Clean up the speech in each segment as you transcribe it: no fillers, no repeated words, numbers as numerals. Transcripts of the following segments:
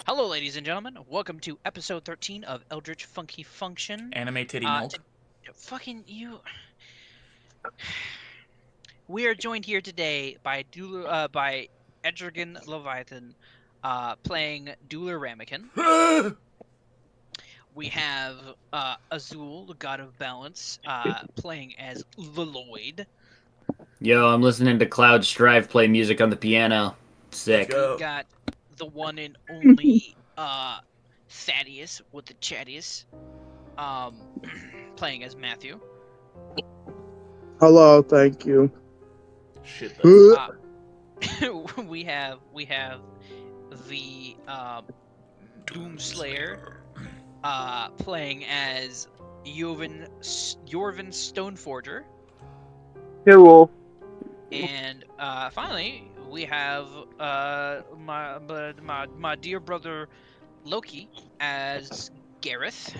Hello, ladies and gentlemen. Welcome to episode 13 of Eldritch Funky Function. Anime titty melt. Fucking you. We are joined here today by Echraganleviathan, playing Dueler Ramekin. We have Azul, the god of balance, playing as Lloyd. Yo, I'm listening to Cloud Strife play music on the piano. Sick. We got the one and only Thaddeus with the chattiest, playing as Matthew. Hello, thank you. Shit. We have the Doomslayer playing as Jorvin Stoneforger. Hello. And finally we have my dear brother Loki as Gareth.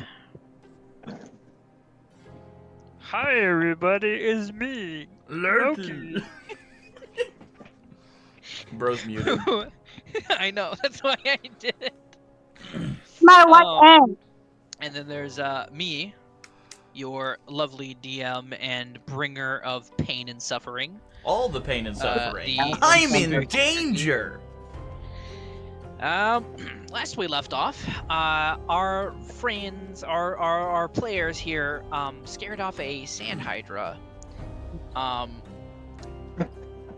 Hi everybody, it's me, Loki. Bro's muted. I know, that's why I did it. My what end? And then there's me, your lovely DM and bringer of pain and suffering. All the pain and suffering. I'm in danger! Last we left off, our friends, our players here, scared off a sand hydra.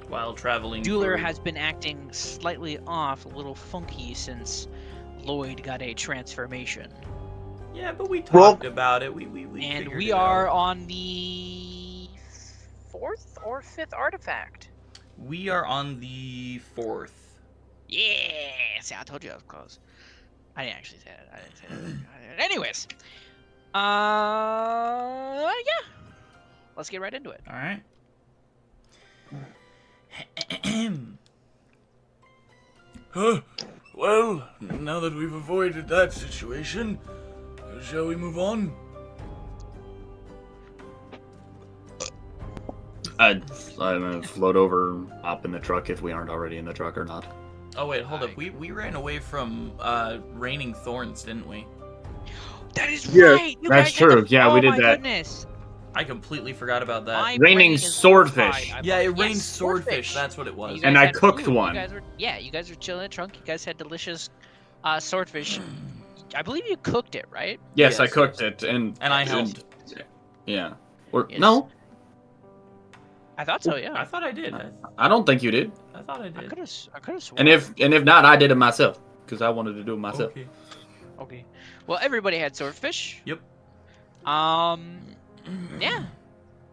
While traveling. Dueler has been acting slightly off, a little funky since Lloyd got a transformation. Yeah, but we talked about it. We and figured we it are out. on the 4th or 5th artifact. We are on the 4th. Yeah! See, I told you I was close. I didn't actually say it. I didn't say that. Anyways. Yeah. Let's get right into it. Alright. Well, now that we've avoided that situation, shall we move on? I'm gonna float over, hop in the truck if we aren't already in the truck or not. Oh wait, hold up. We ran away from raining thorns, didn't we? That is Yeah, right! You that's guys had true. Yeah, we did my that. Goodness. I completely forgot about that. My Raining brain is swordfish. fried. Yeah, it Yes, rained swordfish. That's what it was. You And guys I had cooked food. one. You guys were chilling in the trunk. You guys had delicious swordfish. I believe you cooked it, right? Yes, I Yes. cooked it, and And I helped. Yeah. Or Yes. no, I thought so. Yeah. I thought I did. I don't think you did. I thought I I did. could have sworn. And if not, I did it myself because I wanted to do it myself. Okay. Well, everybody had swordfish. Yep. Yeah.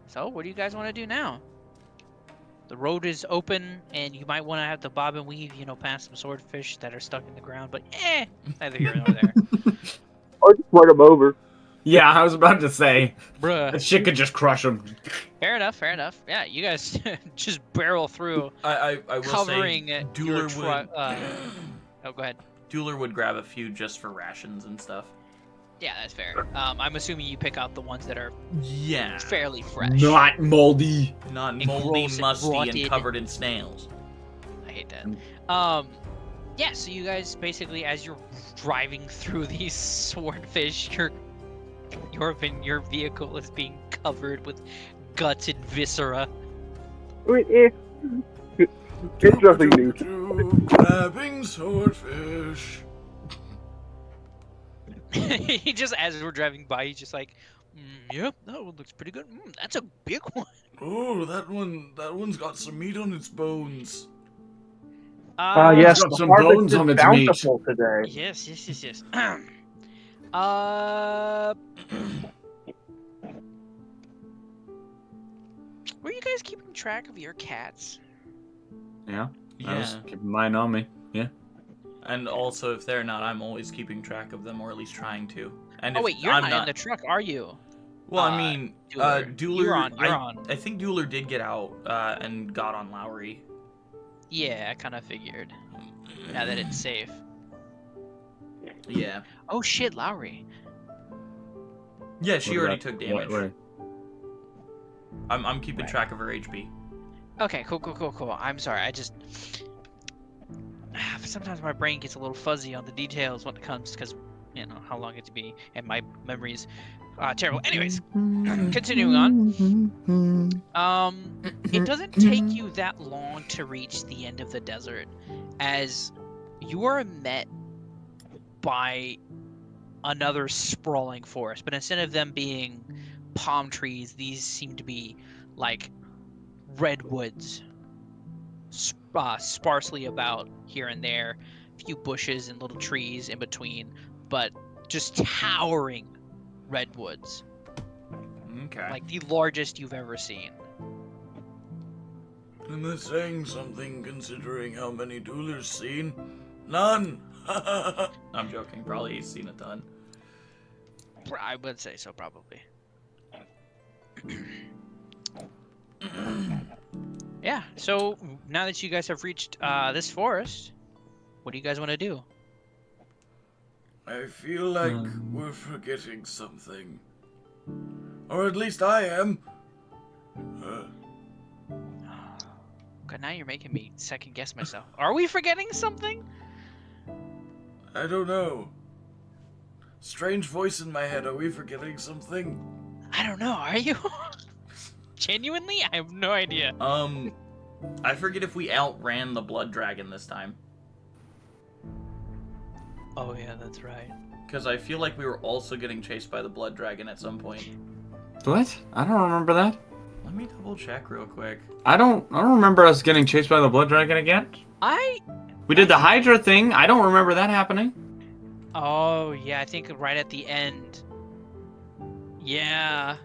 So, what do you guys want to do now? The road is open, and you might want to have to bob and weave, past some swordfish that are stuck in the ground. But neither here nor there. Or just run them over. Yeah, I was about to say Bruh. that shit could just crush them. Fair enough. Yeah, you guys just barrel through, I will covering say, your Dueler would. Oh, go ahead. Dueler would grab a few just for rations and stuff. Yeah, that's fair. I'm assuming you pick out the ones that are Yeah. fairly fresh. Not moldy. Not And moldy, gross and musty, rotted. and covered in snails. I hate that. Yeah, so you guys basically, as you're driving through these swordfish, your vehicle is being covered with guts and viscera. It's nothing new. Grabbing swordfish. He just, as we're driving by, he's just like, yep, that one looks pretty good. That's a big one. Oh, that one's got some meat on its bones. Yes, got the some harvest bones is on its bountiful today. Yes. Were you guys keeping track of your cats? Yeah. I Yeah. was keeping mine on me. Yeah. And also, if they're not, I'm always keeping track of them, or at least trying to. And Oh if wait, you're I'm not in the truck, are you? Well, I mean, Dueler. Dueler. You're on. I think Dueler did get out and got on Lowry. Yeah, I kind of figured. Now that it's safe. Yeah. Oh shit, Lowry. Yeah, she What already about- took damage. what- I'm keeping Right. track of her HP. Okay, cool. I'm sorry, I just... sometimes my brain gets a little fuzzy on the details when it comes, because you know how long it's been, and my memory's terrible. Anyways, continuing on. It doesn't take you that long to reach the end of the desert, as you are met by another sprawling forest, but instead of them being palm trees, these seem to be like redwoods, sparsely about here and there, a few bushes and little trees in between, but just towering redwoods, Okay. like the largest you've ever seen. And that's saying something considering how many Dueler's seen. None! I'm joking. Probably he's seen a ton. I would say so, probably. Yeah, so now that you guys have reached this forest, what do you guys want to do? I feel like we're forgetting something. Or at least I am. God, now you're making me second guess myself. Are we forgetting something? I don't know. Strange voice in my head. Are we forgetting something? I don't know. Are you? Genuinely? I have no idea. I forget if we outran the blood dragon this time. Oh, yeah, that's right. Because I feel like we were also getting chased by the blood dragon at some point. What? I don't remember that. Let me double check real quick. I don't remember us getting chased by the blood dragon again. We did the Hydra thing. I don't remember that happening. Oh, yeah, I think right at the end. Yeah.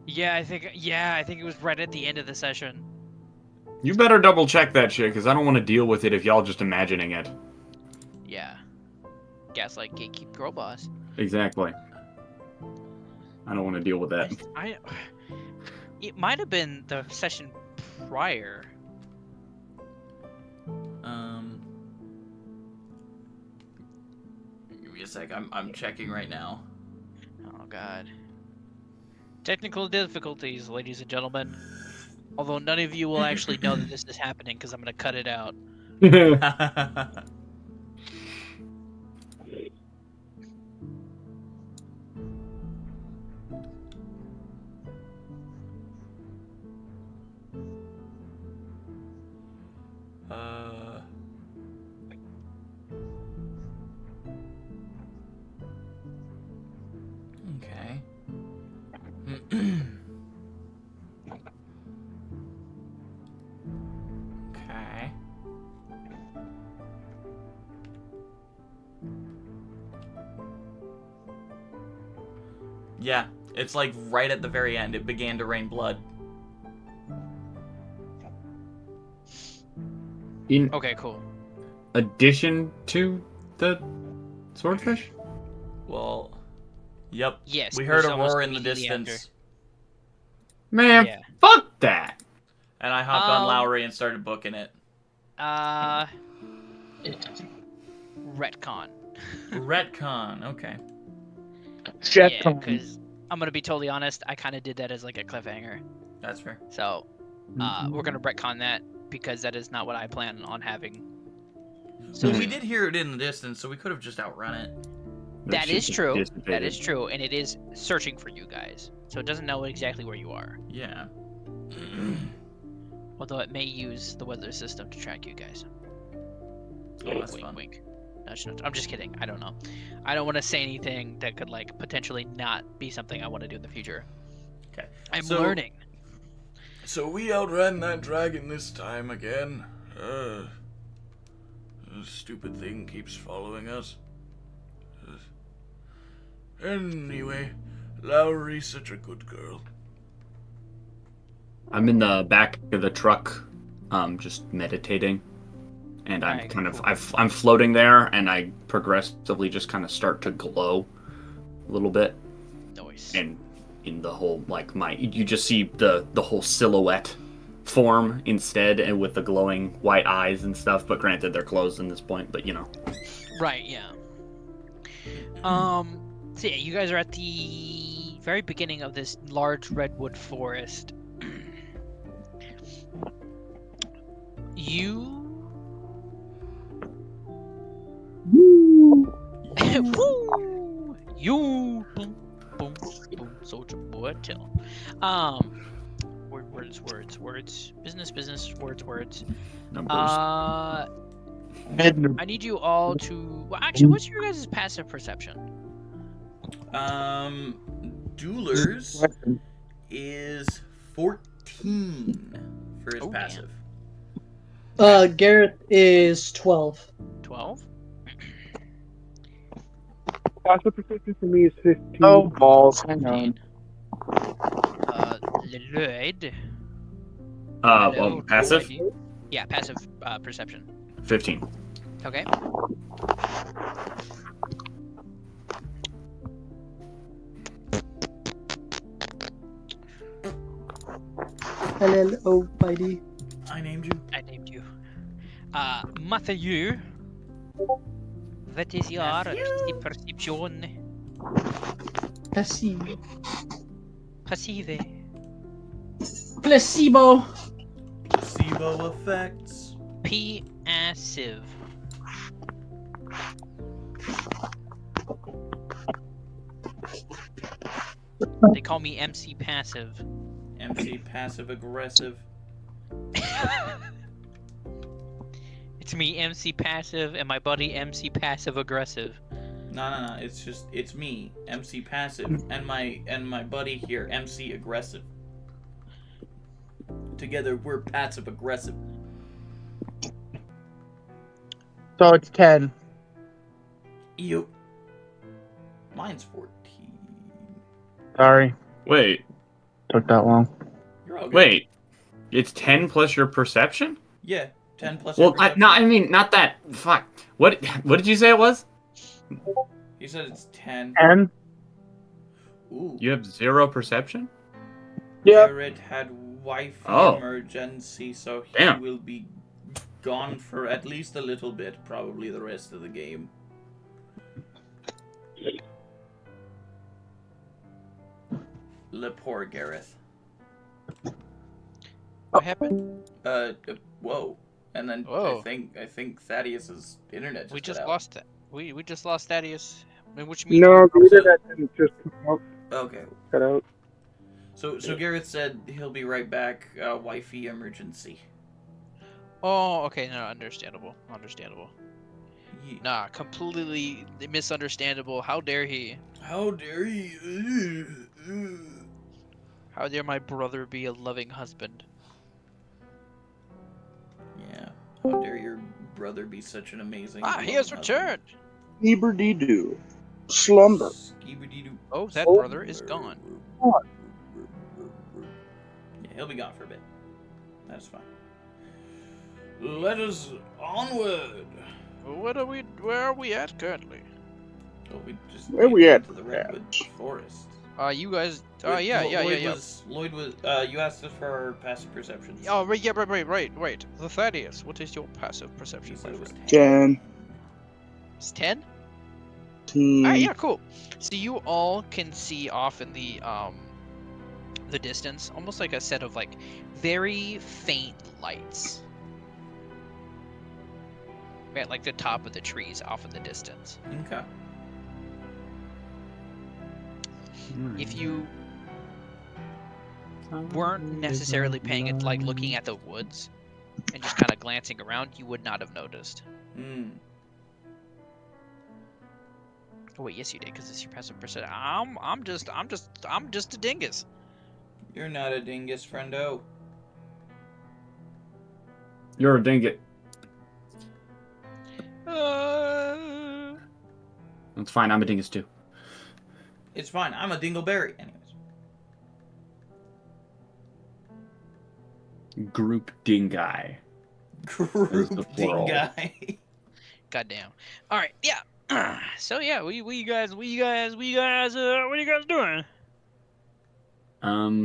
I think it was right at the end of the session. You better double check that shit, because I don't want to deal with it if y'all just imagining it. Yeah. Gaslight Gatekeep Girl Boss. Exactly. I don't want to deal with that. It might have been the session prior. Give me a sec. I'm checking right now. Oh, God. Technical difficulties, ladies and gentlemen. Although none of you will actually know that this is happening, because I'm going to cut it out. Okay. Okay. Yeah, it's like right at the very end. It began to rain blood. In Okay, cool. addition to the swordfish? Well, yep. Yes. We it heard was a almost roar in the immediately distance. after. Man, Yeah. fuck that. And I hopped on Um, Lowry and started booking it. Retcon. Retcon, okay. Jet Yeah, time. because I'm gonna be totally honest, I kind of did that as like a cliffhanger. That's fair. So, we're gonna retcon that because that is not what I plan on having. So we did hear it in the distance, so we could have just outrun it. That is shit true. dissipated. That is true, and it is searching for you guys, so it doesn't know exactly where you are. Yeah. Although it may use the weather system to track you guys. Oh, that's wink, fun. wink. Nudge, nudge. I'm just kidding. I don't know. I don't want to say anything that could like potentially not be something I want to do in the future. Okay. I'm So- learning. So we outran that dragon this time again. The stupid thing keeps following us. Anyway, Lowry's such a good girl. I'm in the back of the truck, just meditating, and I'm Alright, kind of cool. I'm floating there, and I progressively just kind of start to glow a little bit, Noise. and in the whole you just see the whole silhouette form instead, and with the glowing white eyes and stuff. But granted, they're closed in this point. But you know, Right. Yeah. So yeah, you guys are at the very beginning of this large redwood forest. You Woo! You boom boom boom soldier boy tell. Words. Business, words. Numbers. I need you all to. Well, actually, what's your guys' passive perception? Duelers is 14 for his Oh, damn. passive. Garrett is 12. 12. Passive perception for me is 15. Oh, balls. Hang on. Lloyd. Well, passive? Yeah, passive perception. 15. Okay. Hello, buddy. I named you. I named you. Matthew. What is your perception? Passive. Passive. Placebo. Placebo effects. Passive. They call me MC Passive. MC passive aggressive. It's me, MC Passive, and my buddy MC Passive Aggressive. No. It's me, MC passive, and my buddy here, MC aggressive. Together we're passive aggressive. So it's 10. Ew. Mine's 14. Sorry. Wait. Took that long. You're all good. Wait. It's 10 plus your perception? Yeah, 10 plus. Well, your perception. I mean, not that. Fuck. What did you say it was? You said it's 10. 10? Ooh. You have 0 perception? Yep. Jared had wife Oh. emergency, so he Damn. will be gone for at least a little bit, probably the rest of the game. Le poor Gareth. What happened? Whoa. And then Whoa. I think Thaddeus's internet just We cut just out. lost that. We just lost Thaddeus. I mean, which means No, the internet didn't just Okay. cut out. So Gareth said he'll be right back. Wifey emergency. Oh, okay. No, understandable. Ye- Nah, completely misunderstandable. How dare he? How dare he? How dare my brother be a loving husband? Yeah. How dare your brother be such an amazing. He has loving returned. Eber-dee-doo. Slumber. husband? Skibidi-doo. Oh, that brother is gone. Yeah, he'll be gone for a bit. That's fine. Let us onward. Where are we at currently? Oh, we just Where made we it at? to the redwood forest. You guys. Wait, Yeah. Lloyd was. You asked us for our passive perceptions. Oh, right. Yeah, right. The Thaddeus. What is your passive He perception? said it was 10. It's 10. 10. Alright, yeah, cool. So you all can see off in the distance, almost like a set of like very faint lights. At like the top of the trees off in the distance. Okay. If you weren't necessarily paying it, like looking at the woods and just kind of glancing around, you would not have noticed. Hmm. Oh wait, yes you did, because it's your passive perception. I'm just a dingus. You're not a dingus, friendo. You're a dingus. That's fine. I'm a dingus too. It's fine. I'm a dingleberry. Anyways. Group dingai. Group plural. dingai. Goddamn. All right, yeah. So yeah, what you guys, what are you guys doing?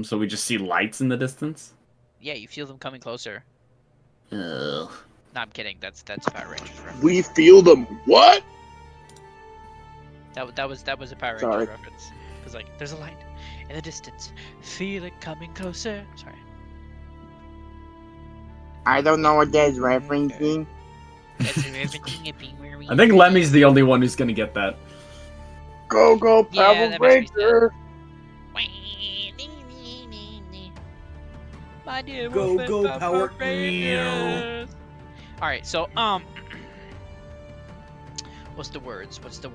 So we just see lights in the distance. Yeah, you feel them coming closer. Ugh. No, I'm kidding. That's Power Rangers reference. We feel them. What? That was a Power Rangers Sorry. reference. Cause like, there's a light in the distance. Feel it coming closer. Sorry. I don't know what that is referencing. That's everything where we I think Lemmy's the only one who's gonna get that. Go, go, Yeah, Power that makes me Ranger! My dear Go, Wolfen go, Power Rangers. All right, so what's the words? What's the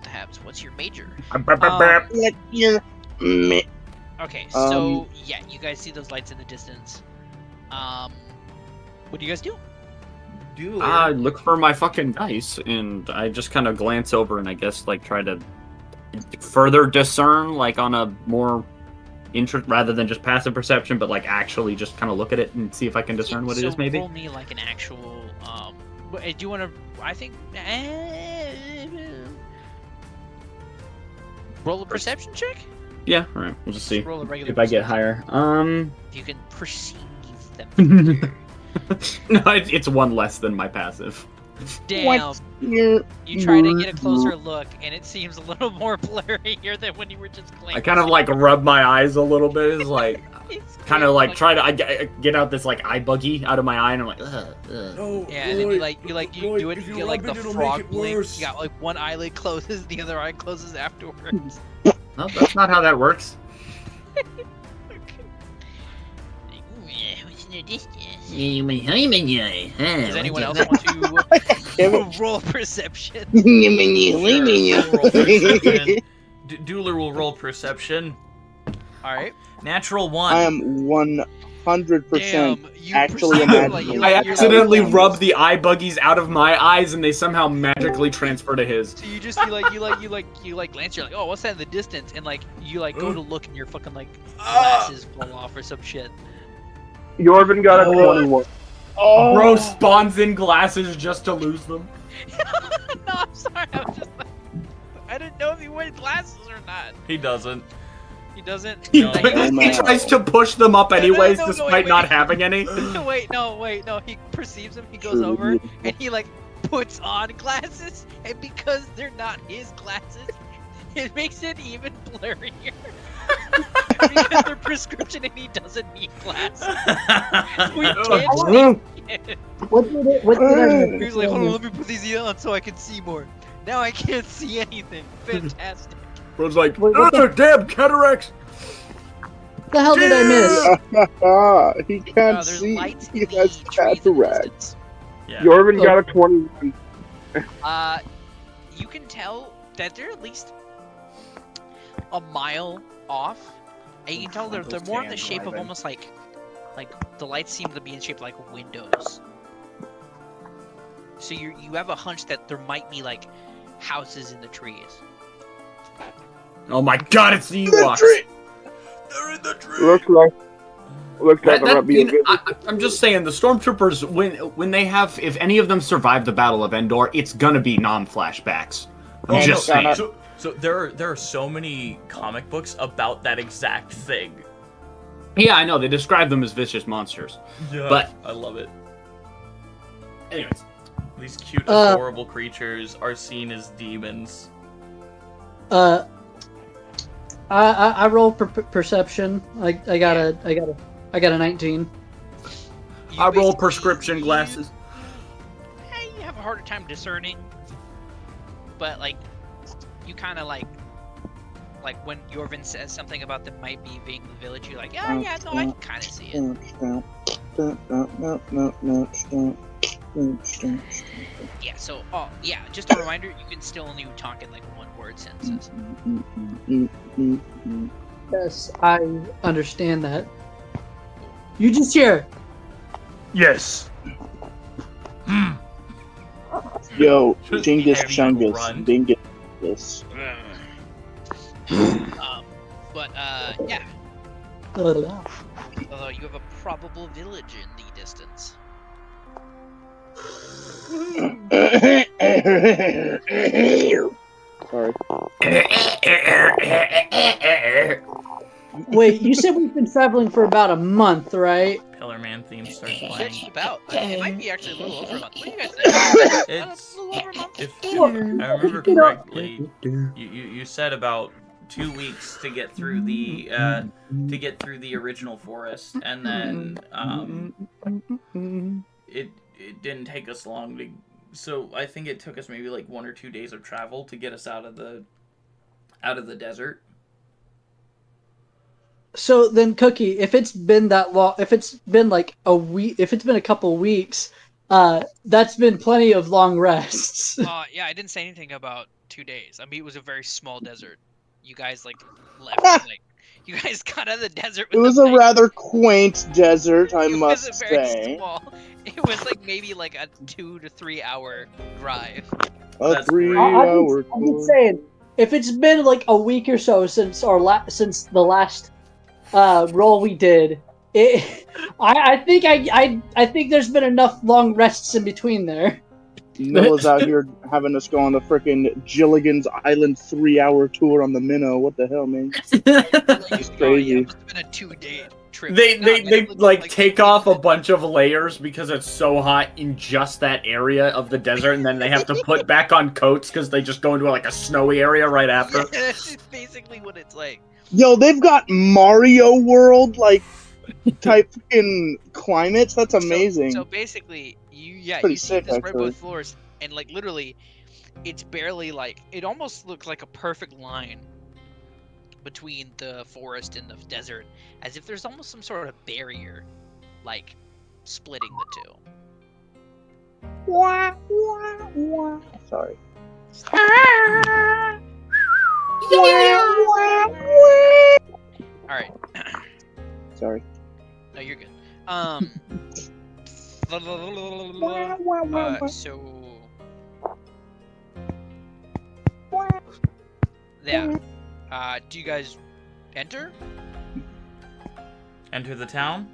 haps? What's your major? Let your me. Okay, so yeah, you guys see those lights in the distance. What do you guys do? I look for my fucking dice, and I just kind of glance over and I guess like try to further discern, like on a more interest rather than just passive perception, but like actually just kind of look at it and see if I can discern what it is. Maybe roll me like an actual. Do you want to? I think. Roll a perception check. Yeah. All right. We'll just see Roll a regular if I get perception. higher. You can perceive them. No, it's one less than my passive. Damn. You try to get a closer look, and it seems a little more blurry here than when you were just glancing. I kind of like rub my eyes a little bit. It's like It's kind great, of like try to I get out this like eye buggy out of my eye, and I'm like, ugh. No, Yeah, and then you do it. if You you get like rub the it, it'll frog make it blink. worse. You got like one eyelid closes, the other eye closes afterwards. No, that's not how that works. Does anyone else want to roll perception? Dueler will roll perception. Alright. Natural 1. I am 100% Damn, you actually perceive, imagining. like, I you're accidentally like- rubbed the eye buggies out of my eyes, and they somehow magically transfer to his. So you just you glance, you're like, oh, what's that in the distance? And like you like go to look, and your fucking like glasses fall off or some shit. Yorvin got a 21. Oh, Bro spawns in glasses just to lose them. No, I'm sorry. I was just like, I didn't know if he wore glasses or not. He doesn't. He doesn't. He, No. he tries to push them up anyways, no, despite wait. not having any. Wait, no. He perceives him. He goes over and he like puts on glasses, and because they're not his glasses, it makes it even blurrier. Because they're prescription and he doesn't need glasses. We can't see it. What did He was like, hold on, let me put these on so I can see more. Now I can't see anything. Fantastic. Bro's like, Wait, what "Ugh, damn cataracts. the hell did I miss? he can't There's see. lights He in the has trees in the cataracts. distance. Yeah. Yorvin got a 21. You can tell that they're at least a mile off, and you can tell they're more in the shape of almost like the lights seem to be in shape like windows. So you have a hunch that there might be like houses in the trees. Oh my god, it's the The Ewoks. tree! They're in the tree! Looks like That- there might be a you know, I'm just saying, the stormtroopers, when they have, if any of them survive the Battle of Endor, it's gonna be non-flashbacks. I'm Oh, just no, saying. So there are so many comic books about that exact thing. Yeah, I know, they describe them as vicious monsters. Yeah. But- I love it. Anyways. These cute, adorable creatures are seen as demons. I rolled perception. I got a 19. I roll basically- prescription glasses. You have a harder time discerning, but like you kind of like when Yorvin says something about them might be being the village, you're like, yeah, no, I can kind of see it. Yeah. So, just a reminder, you can still only talk in like one-word sentences. Yes, I understand that. You just hear. Yes. Yo, Just Genghis heavy Chungus, grunt. Dingus this. But yeah. Uh, Although you have a probable village in the distance. Sorry. Wait, you said we've been traveling for about a month, right? Pillar Man theme starts Just playing. about. It might be actually a little over a month. What do you guys think? It's A little over a month. if I remember correctly, you said about 2 weeks to get through the original forest, and then it didn't take us long to. So I think it took us maybe like 1 or 2 days of travel to get us out of the out of the desert. So then, Cookie, if it's been that long, if it's been like a week, if it's been a couple weeks, that's been plenty of long rests. Yeah, I didn't say anything about 2 days. I mean, it was a very small desert. You guys like left, like you guys got out of the desert. It With was a rather quaint desert, I must It was a very say. small. It was like maybe like a 2 to 3 hour drive. A 3-hour I'm just saying, if it's been like a week or so since since the last roll we did, I think there's been enough long rests in between there. Noah's out here having us go on the frickin' Gilligan's Island 3-hour tour on the minnow. What the hell, man? It's crazy. Yeah, it must have been a 2-day trip. They like take off a bunch of layers because it's so hot in just that area of the desert, and then they have to put back on coats because they just go into like a snowy area right after. Yeah, that's basically what it's like. Yo, they've got Mario World like type in climates. That's amazing. So basically, Pretty you see sick, this actually. rainbow floors, and like literally, it's barely like it almost looks like a perfect line between the forest and the desert, as if there's almost some sort of barrier, like splitting the two. Sorry. All right. Sorry. No, you're good. So yeah. Do you guys enter? Enter the town?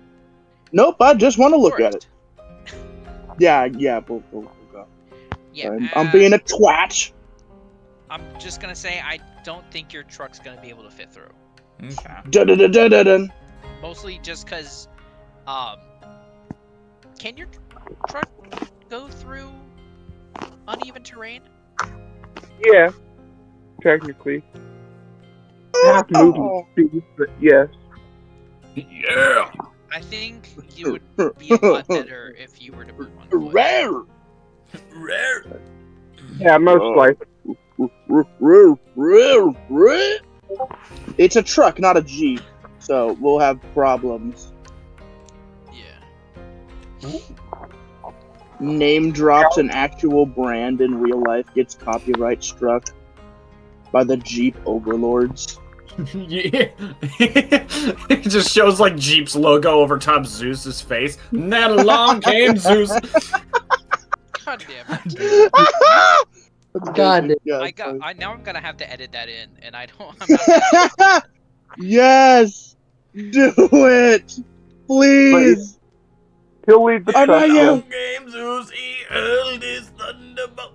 Nope, I just want to look at Forest. it. Yeah, we'll go. Yeah. Sorry, I'm being a twat. I'm just gonna say I don't think your truck's gonna be able to fit through. Okay. Dun-dun-dun-dun-dun. Mostly just because, can your truck go through uneven terrain? Yeah, technically. Half movement speed, but yes. Yeah. I think it would be a lot better if you were to move on foot. Rare. Rare. Yeah, most likely. It's a truck, not a Jeep, so we'll have problems. Yeah. Name drops an actual brand in real life, gets copyright struck by the Jeep overlords. Yeah. It just shows like Jeep's logo over top Zeus's face. And then along came Zeus. God damn it. God. Now I'm gonna have to edit that in, and I'm not Yes! Do it! Please! He'll lead the I know truck. you! Game Zeus, he hurled his thunderbolt.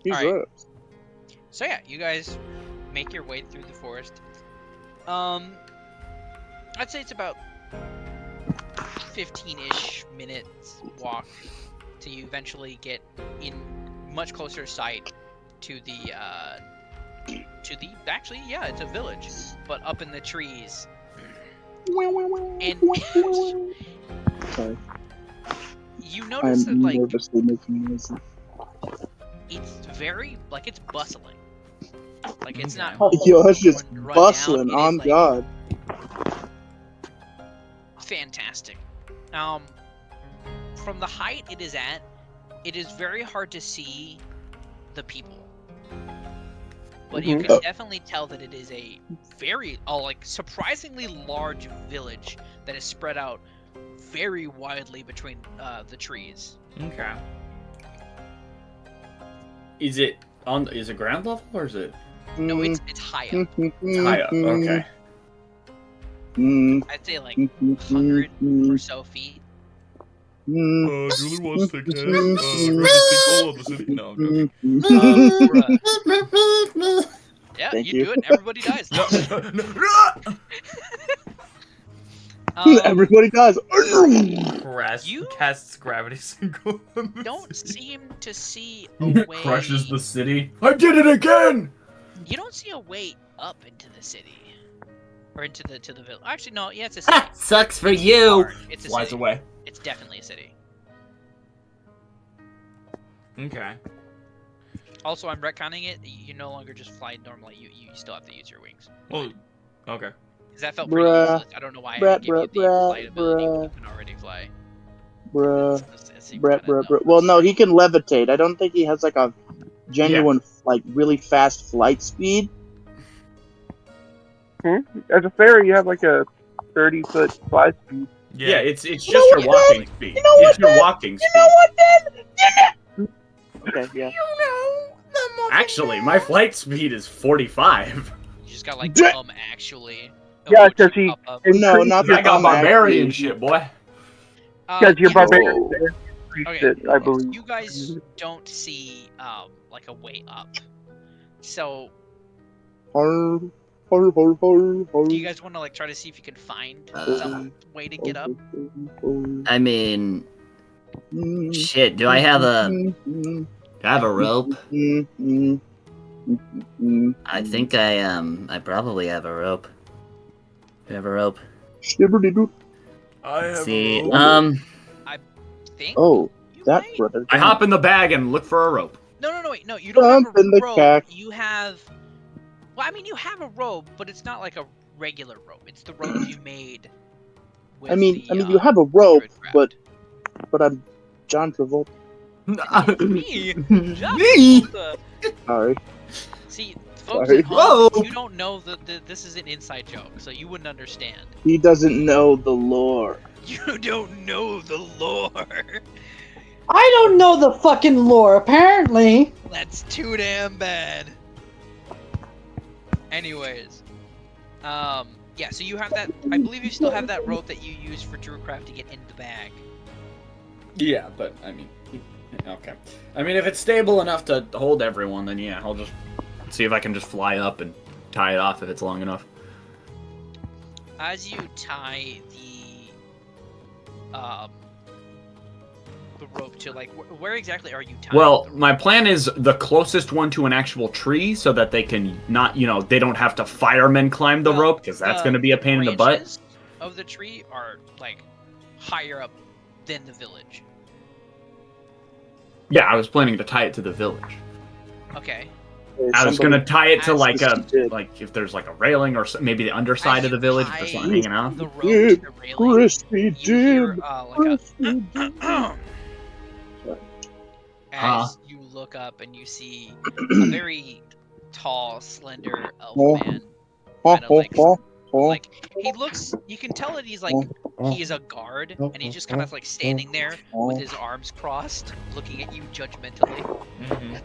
He's Alright. right. So yeah, you guys make your way through the forest. I'd say it's about 15-ish minutes walk till you eventually get in much closer sight to the actually, yeah, it's a village, but up in the trees. And Sorry. you notice that like nervously making noises. it's very like it's bustling. Like it's not. Yo, it's just run bustling, down. It is, on like, God. Fantastic. From the height it is at, it is very hard to see the people. But you can definitely tell that it is a very, like, surprisingly large village that is spread out very widely between the trees. Okay. Is it ground level or is it? No, it's high up. It's high up. Okay. I'd say like 100 or so feet. Julie wants to get all of the city. No, I'm joking. Yeah, Thank you you. do it and everybody dies. Everybody dies. You casts gravity single. don't seem to see a way. Crushes the city. I did it again. You don't see a way up into the city. Or into the village. Actually, no, yeah, it's a city. Sucks for you. It's a Flies city. away. It's definitely a city. Okay. Also, I'm retconning it. You no longer just fly normally. You still have to use your wings. Well, okay. Because that felt pretty Bruh. useless. I don't know why I didn't give you the flight ability when you can already fly. Bruh. So you Bruh, kinda know. Well, no, he can levitate. I don't think he has like a genuine, like really fast flight speed. As a fairy, you have like a 30-foot fly speed. Yeah, it's just know your what, walking speed. You know It's what, your man? walking speed. You know what, then? Okay, yeah. Actually, my flight speed is 45. You just got like actually. Yeah, emoji because he pop up. No, not the I got barbarian actually. shit, boy. because your you- barbarian Oh. increased Okay. it, I believe. You guys don't see like a way up. So Har, har, har, har, har. do you guys want to like try to see if you can find some way to get up? I mean, shit. Do I have a rope? I think I probably have a rope. Do you have a rope? I have See, a rope. I think. Oh, you that might- brother. I hop in the bag and look for a rope. No, wait, no. You don't have Jump in a the rope. cack. You have. Well, I mean, you have a rope, but it's not like a regular rope. It's the rope you made. With I mean, the, you have a rope, druid but I'm John Travolta. craft. Me. John Me? Travolta. Sorry. See, folks Sorry. at home, Whoa. you don't know that this is an inside joke, so you wouldn't understand. He doesn't know the lore. You don't know the lore. I don't know the fucking lore, apparently. That's too damn bad. Anyways, yeah. So you have that. I believe you still have that rope that you used for Druidcraft to get in the bag. Yeah, but I mean, okay. I mean, if it's stable enough to hold everyone, then yeah, I'll just see if I can just fly up and tie it off if it's long enough. As you tie the rope to, like, where exactly are you tying? Well, the rope? my plan is the closest one to an actual tree so that they can not, they don't have to firemen climb the Well, rope because that's going to be a pain in the butt. branches of the tree are like higher up than the village. Yeah, I was planning to tie it to the village. Okay. I was gonna tie it to As like did. like if there's like a railing or maybe the underside As of the you village tie if there's something hanging out. the rope to the railing, Crispy you hear Jim. like a Huh. as you look up and you see a very tall, slender elf man. Kind of like he looks. You can tell that he's like he is a guard, and he's just kind of like standing there with his arms crossed, looking at you judgmentally. Mm-hmm.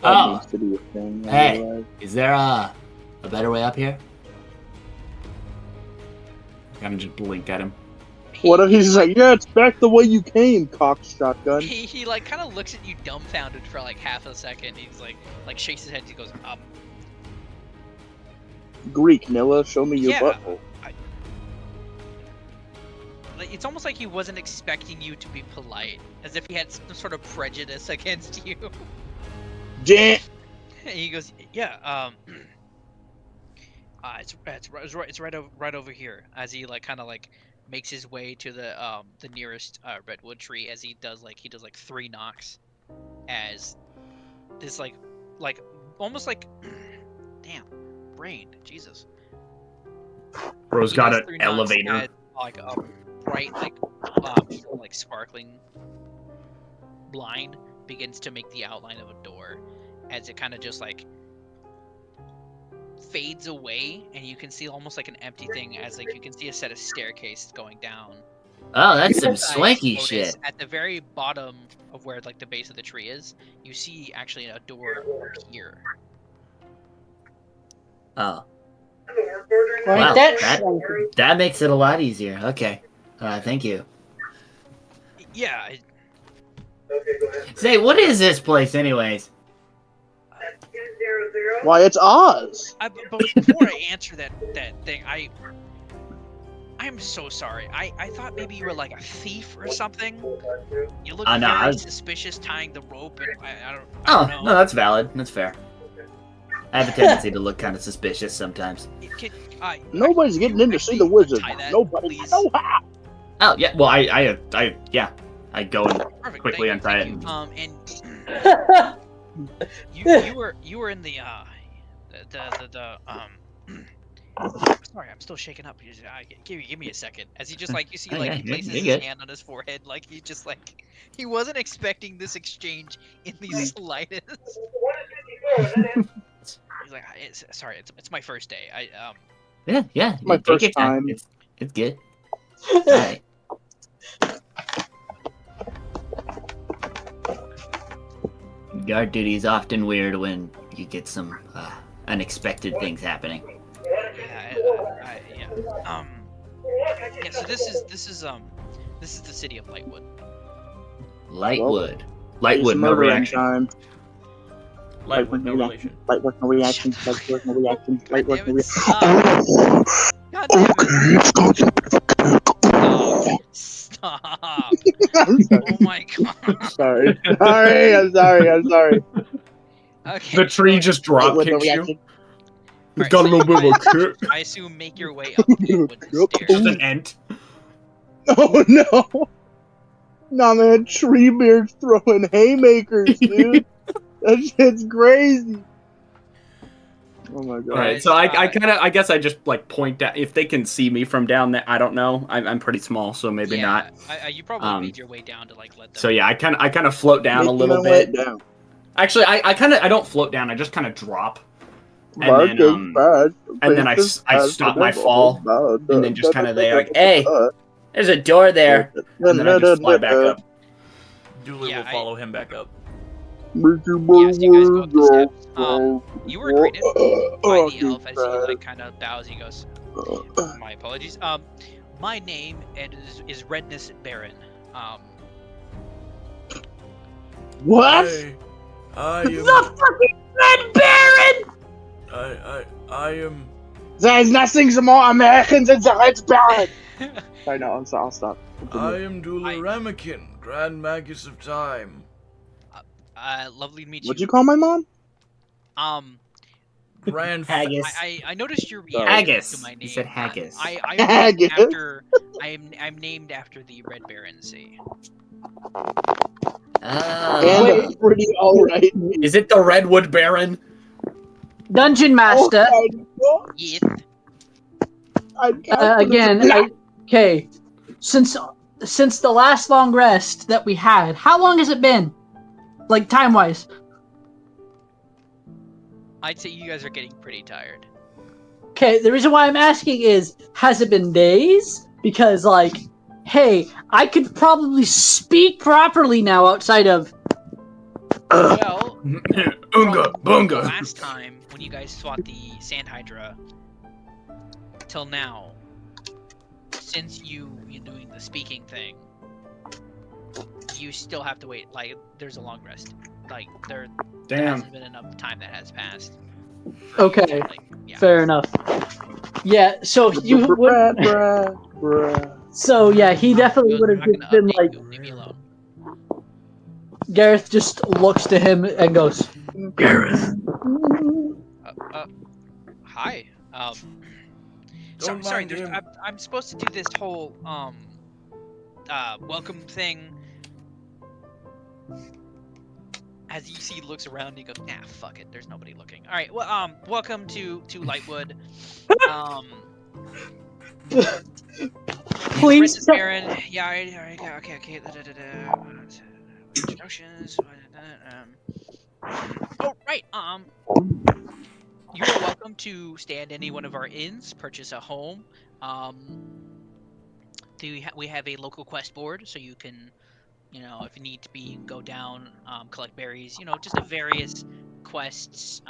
Oh, hey, is there a better way up here? Kind of just blink at him. What if he's like, yeah, it's back the way you came, cock shotgun. He like kind of looks at you dumbfounded for like half a second. He's like shakes his head. He goes, Greek, Nilla, show me your Yeah. butthole. Like, it's almost like he wasn't expecting you to be polite, as if he had some sort of prejudice against you. Jan. And he goes, yeah, it's right over here. As he like kind of like makes his way to the nearest redwood tree, as he does like 3 knocks, as this like almost like damn brain, Jesus. Bro's He got does an 3 knocks elevator. at, like a bright like sparkling blind begins to make the outline of a door, as it kind of just like fades away, and you can see almost like an empty thing, as like you can see a set of staircases going down. Oh, that's some Guys swanky notice shit. At the very bottom of where like the base of the tree is, you see actually a door over here. Oh, Right, wow, that's that makes it a lot easier. Okay, thank you. Yeah, Say, what is this place, anyways? Why, it's Oz. but before I answer that thing, I'm so sorry. I thought maybe you were like a thief or something. You look No, very I was- suspicious tying the rope, and I don't Oh, know. no, that's valid. That's fair. I have a tendency to look kind of suspicious sometimes. Nobody's getting in to see the wizard. Tie that, Nobody. please. No how. Oh yeah, well I go and Perfect. quickly thank untie you. it. And You were in the Sorry, I'm still shaking up. Give me a second. As he just like you see Oh, like yeah, he places you're his good. hand on his forehead, like he just like he wasn't expecting this exchange in the slightest. He's like, sorry, it's my first day. Yeah. My Take first your time. time. It's good. Alright. Guard duty is often weird when you get some unexpected things happening. Yeah. So this is the city of Lightwood. Lightwood. It's Lightwood, no murdering reaction. time. Light with no relation. Light work, no reaction. Light work, no reaction. Light work, no reaction. God damn it! Stop! I'm sorry. Oh my god! I'm sorry. I'm sorry. Okay. The tree just Light drop work, no kicks you. reaction. It's Alright, got a so little bit of a you kick. I assume make your way up Lightwood Just stairs. an ent. Oh no! Nah, man, Treebeard's throwing haymakers, dude. That shit's crazy. Oh my god. Alright, so I guess I just like point out if they can see me from down there. I don't know. I'm pretty small, so maybe not. You probably made your way down to like let them. So yeah, I kind of float down a Making little my way bit. down. Actually, I don't float down. I just kind of drop, and Mark then is bad. I Faces stop bad. my fall, and then just kind of there like, hey, there's a door there, and then I just fly back up. Dooley will follow him back up. Yes, you guys go up the steps. You were greeted by the elf as he like kind of bows. He goes, "My apologies. My name is Redness Baron. What? I am. The fucking Red Baron! I am. There is nothing more American than the Red Baron. I know. I'll stop. I am Dula Ramekin, Grand Magus of Time. Lovely to meet you. What'd you call my mom? Grand Haggis. I noticed your reaction Haggis. to my name. You said haggis. I'm named after the Red Baron Sea. And pretty alright. Is it the Redwood Baron? Dungeon Master. Yes. Okay. Since the last long rest that we had, how long has it been? Like time-wise? I'd say you guys are getting pretty tired. Okay, the reason why I'm asking is, has it been days? Because, like, hey, I could probably speak properly now outside of... Well, Unga, bunga. last time when you guys fought the Sand Hydra, till now, since you're doing the speaking thing, you still have to wait. Like, there's a long rest. Like, there hasn't been enough time that has passed. Okay, fair enough. Yeah, so you would... So, yeah, he definitely would have just been like... Leave me alone. Gareth just looks to him and goes, Gareth. Hi. Don't Sorry, mind him. I'm supposed to do this whole welcome thing. As you see, he looks around and he goes, "Nah, fuck it. There's nobody looking." All right. Well, welcome to Lightwood. Please. Baron. Yeah. All right. Okay. Introductions. Oh, right. You are welcome to stay at any one of our inns, purchase a home. We have a local quest board, so you can, if you need to go down, collect berries, just the various quests,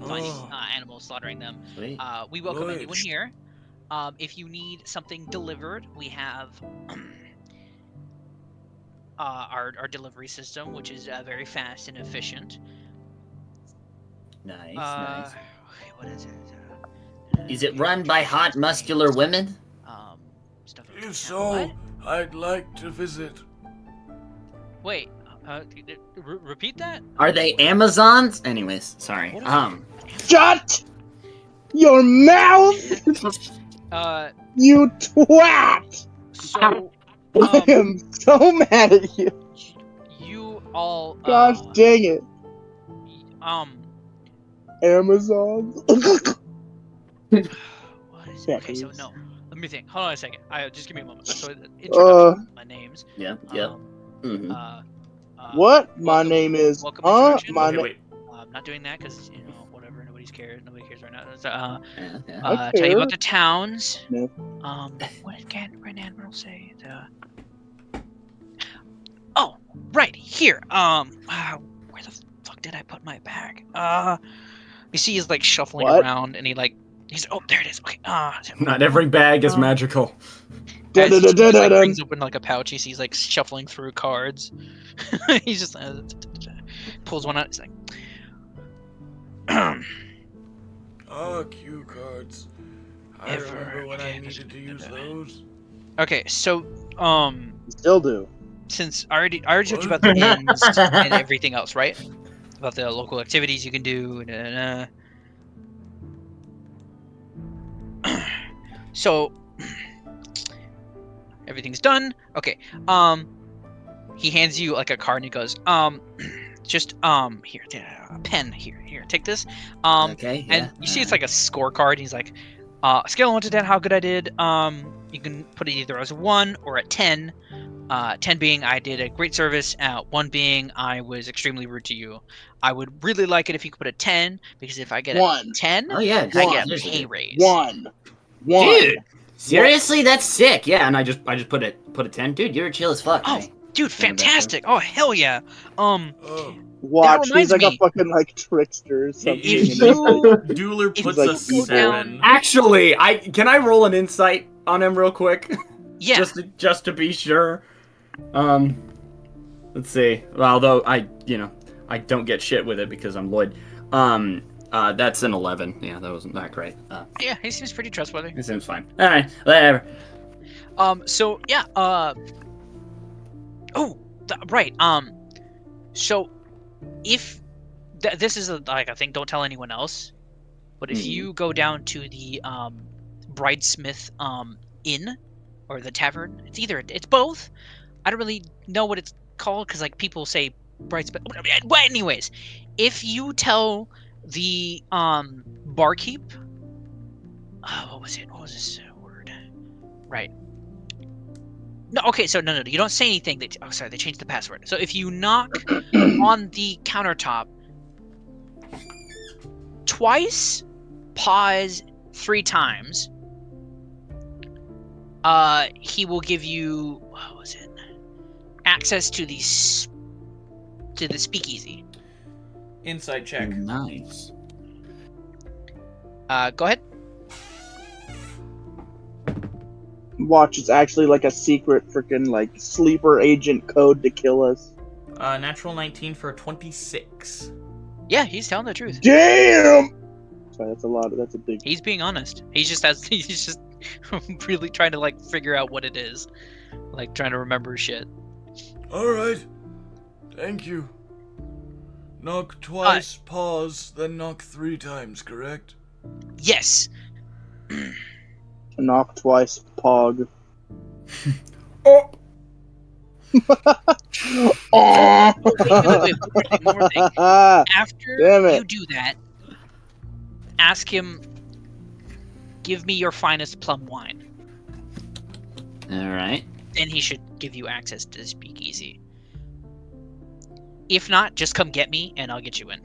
finding animals, slaughtering them. We welcome anyone here. If you need something delivered, we have our delivery system, which is very fast and efficient. Nice. What is it? Is it run by hot, muscular women? If so, I'd like to visit. Wait, repeat that? Are they Amazons? Anyways, sorry. Shut your mouth! You twat! So, I am so mad at you. all. Gosh dang it. Amazon. What is it? Okay, so no. Let me think. Hold on a second. Just give me a moment. So introduction. My names. Yeah. Mm-hmm. What? My name is. Welcome to introduction. My Okay, name. wait. I'm not doing that because whatever. Nobody cares right now. So, I tell you care. about the towns. No. What can Grand Admiral say? Oh, right here. Where the fuck did I put my bag? You see, he's like shuffling What? around, and he's oh, there it is. Okay. Not every bag is magical. As he just, like, brings open like a pouch, he sees like shuffling through cards. He's just pulls one out. He's like, cue cards. I remember when I needed to use those. okay, so Still do. since I already told you about the inns and everything else, right? About the local activities you can do. So everything's done. Okay. He hands you like a card and he goes, just here, a pen here, take this. Okay. Yeah. And you see it's like a scorecard. He's like, scale of 1 to 10, how good I did. You can put it either as a 1 or a 10. 10 being I did a great service. 1 being I was extremely rude to you. I would really like it if you could put a 10 because if I get a 10, Oh yeah. I get a pay raise. One. Dude. Seriously, that's sick. Yeah, and I just put a 10. Dude, you're chill as fuck. Oh, dude, fantastic. Oh, hell yeah. Watch, he's like me. a fucking like trickster or something. Dueler puts like, a 7. Actually, can I roll an insight on him real quick? Yeah. just to be sure. Let's see. Well, although I don't get shit with it because I'm Lloyd. That's an 11. Yeah, that wasn't that great. Yeah, he seems pretty trustworthy. It seems fine. All right, whatever. So yeah. Right. So if this is like a thing, don't tell anyone else. But if you go down to the Bridesmith Inn or the tavern, it's both. I don't really know what it's called because like people say Bridesmith. But anyways, if you tell the barkeep, what was it? What was this word? Right. No, okay, so no, you don't say anything. They changed the password. So if you knock on the countertop twice, pause 3 times, he will give you access to the speakeasy. Inside check. Nice. Go ahead. Watch, it's actually like a secret freaking like sleeper agent code to kill us. Natural 19 for a 26. Yeah, he's telling the truth. Damn. Sorry, that's a big. He's being honest. He's just really trying to like figure out what it is, like trying to remember shit. All right. Thank you. Knock twice, pause, then knock 3 times, correct? Yes. Knock twice, pog. Oh. Wait, one more thing. After you do that, ask him, give me your finest plum wine. Alright. Then he should give you access to the speakeasy. If not, just come get me and I'll get you in.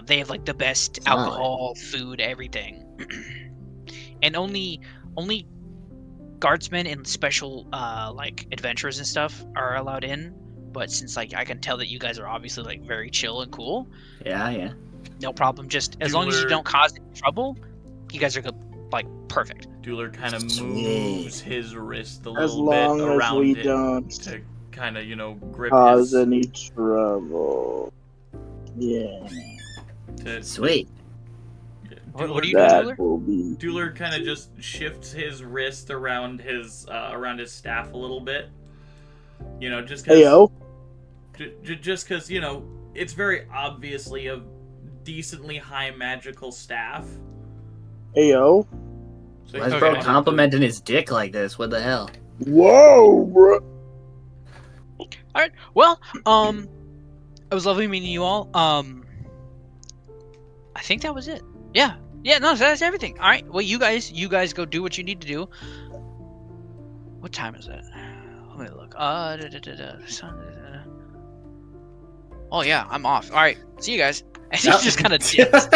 They have like the best alcohol, food, everything. And only guardsmen and special like adventurers and stuff are allowed in. But since like I can tell that you guys are obviously like very chill and cool. Yeah. No problem. Just as long as you don't cause any trouble, you guys are like perfect. Dueler kind of moves his wrist a As little bit long as around we it don't to kind of grip cause his. any trouble. Yeah. Sweet. What are you doing, Dueler? Dueler kind of just shifts his wrist around his staff a little bit. Just because. Heyo. Just because it's very obviously a decently high magical staff. Heyo. So Why is bro complimenting his dick like this? What the hell? Whoa, bro. All right. Well, It was lovely meeting you all. I think that was it. Yeah. Yeah, no, that's everything. All right. Well, you guys go do what you need to do. What time is it? Let me look. Oh yeah, I'm off. All right. See you guys. And he just kind of dips.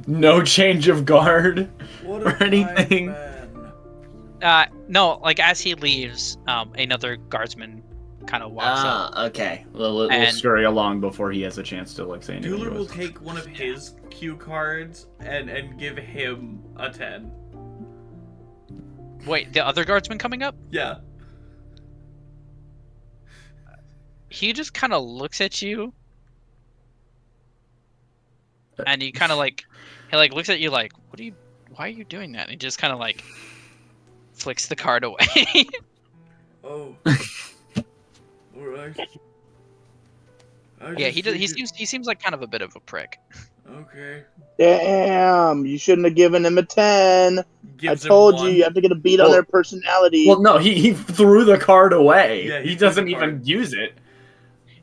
No change of guard What or anything. No, like as he leaves, another guardsman kind of walks up. Okay. We'll scurry along before he has a chance to like say anything. Dueler will take one of his cue cards and give him a 10. Wait, the other guardsman coming up? Yeah. He just kind of looks at you, and he kind of like, looks at you like, why are you doing that? And he just kind of like flicks the card away. Oh. Alright. Yeah, he seems like kind of a bit of a prick. Okay. Damn, you shouldn't have given him a 10. Gives I told him you, one. you have to get a beat on their personality. Well, no, he threw the card away. Yeah, he he threw doesn't the even card. use it.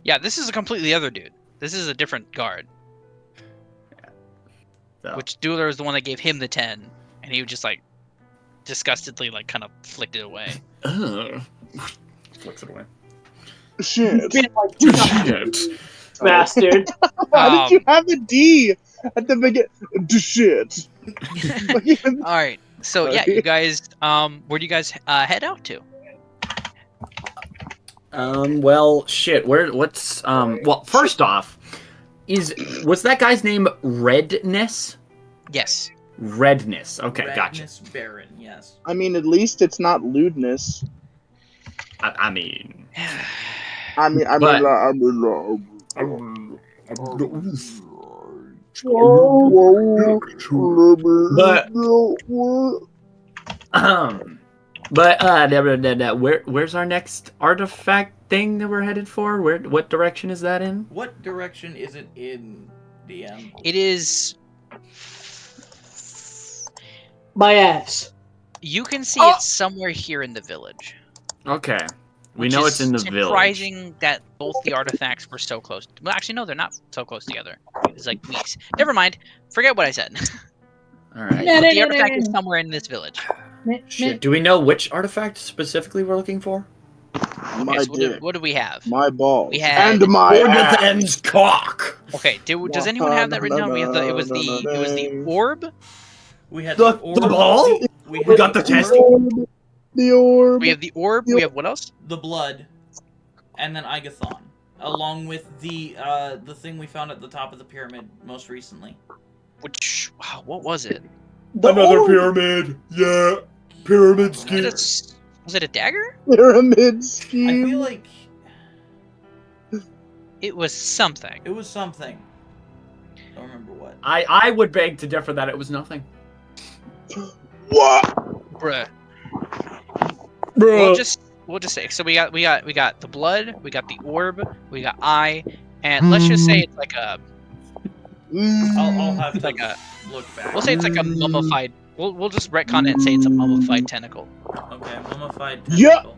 Yeah, this is a completely other dude. This is a different guard. So. Which Dueler is the one that gave him the 10, and he would just like disgustedly like kind of flicked it away. Ugh. Flicks it away. Shit. Shit. Bastard. Why did you have a D at the beginning? Shit. All right. So yeah, you guys, where do you guys head out to? Well, shit. What's well, first off, was that guy's name Redness? Yes. Redness. Okay, gotcha. Redness Baron, yes. I mean, at least it's not lewdness. I mean, where's our next artifact thing that we're headed for? What direction is that in? What direction is it in, DM? It is. My ass. You can see it somewhere here in the village. Okay. We Which know is it's in the village. Surprising that both the artifacts were so close. Well, actually, no, they're not so close together. It's like weeks. Never mind. Forget what I said. All right. But the artifact is somewhere in this village. Shit. Do we know which artifact specifically we're looking for? My Okay, so dick, what do we have? my balls, We had- and my ass. Orgathan's cock. Okay. Does anyone have that written down? We have it was the orb. We had The orb, ball? We We got the orb, test. The orb. We have the orb. We have what else? the blood, and then Igathon, along with the thing we found at the top of the pyramid most recently. Which? Wow, what was it? Another pyramid. Yeah. Pyramid scheme. Was it a dagger? Pyramid I scheme. feel like It was something. it was something. Don't remember what. I would beg to differ that it was nothing. What? Bruh. Bro. We'll just say. So we got the blood. We got the orb. We got eye. And let's just say it's like a. I'll have to Like a. look back. We'll say it's like a mummified. We'll just retcon it and say it's a mummified tentacle. Okay, mummified Yeah. tentacle.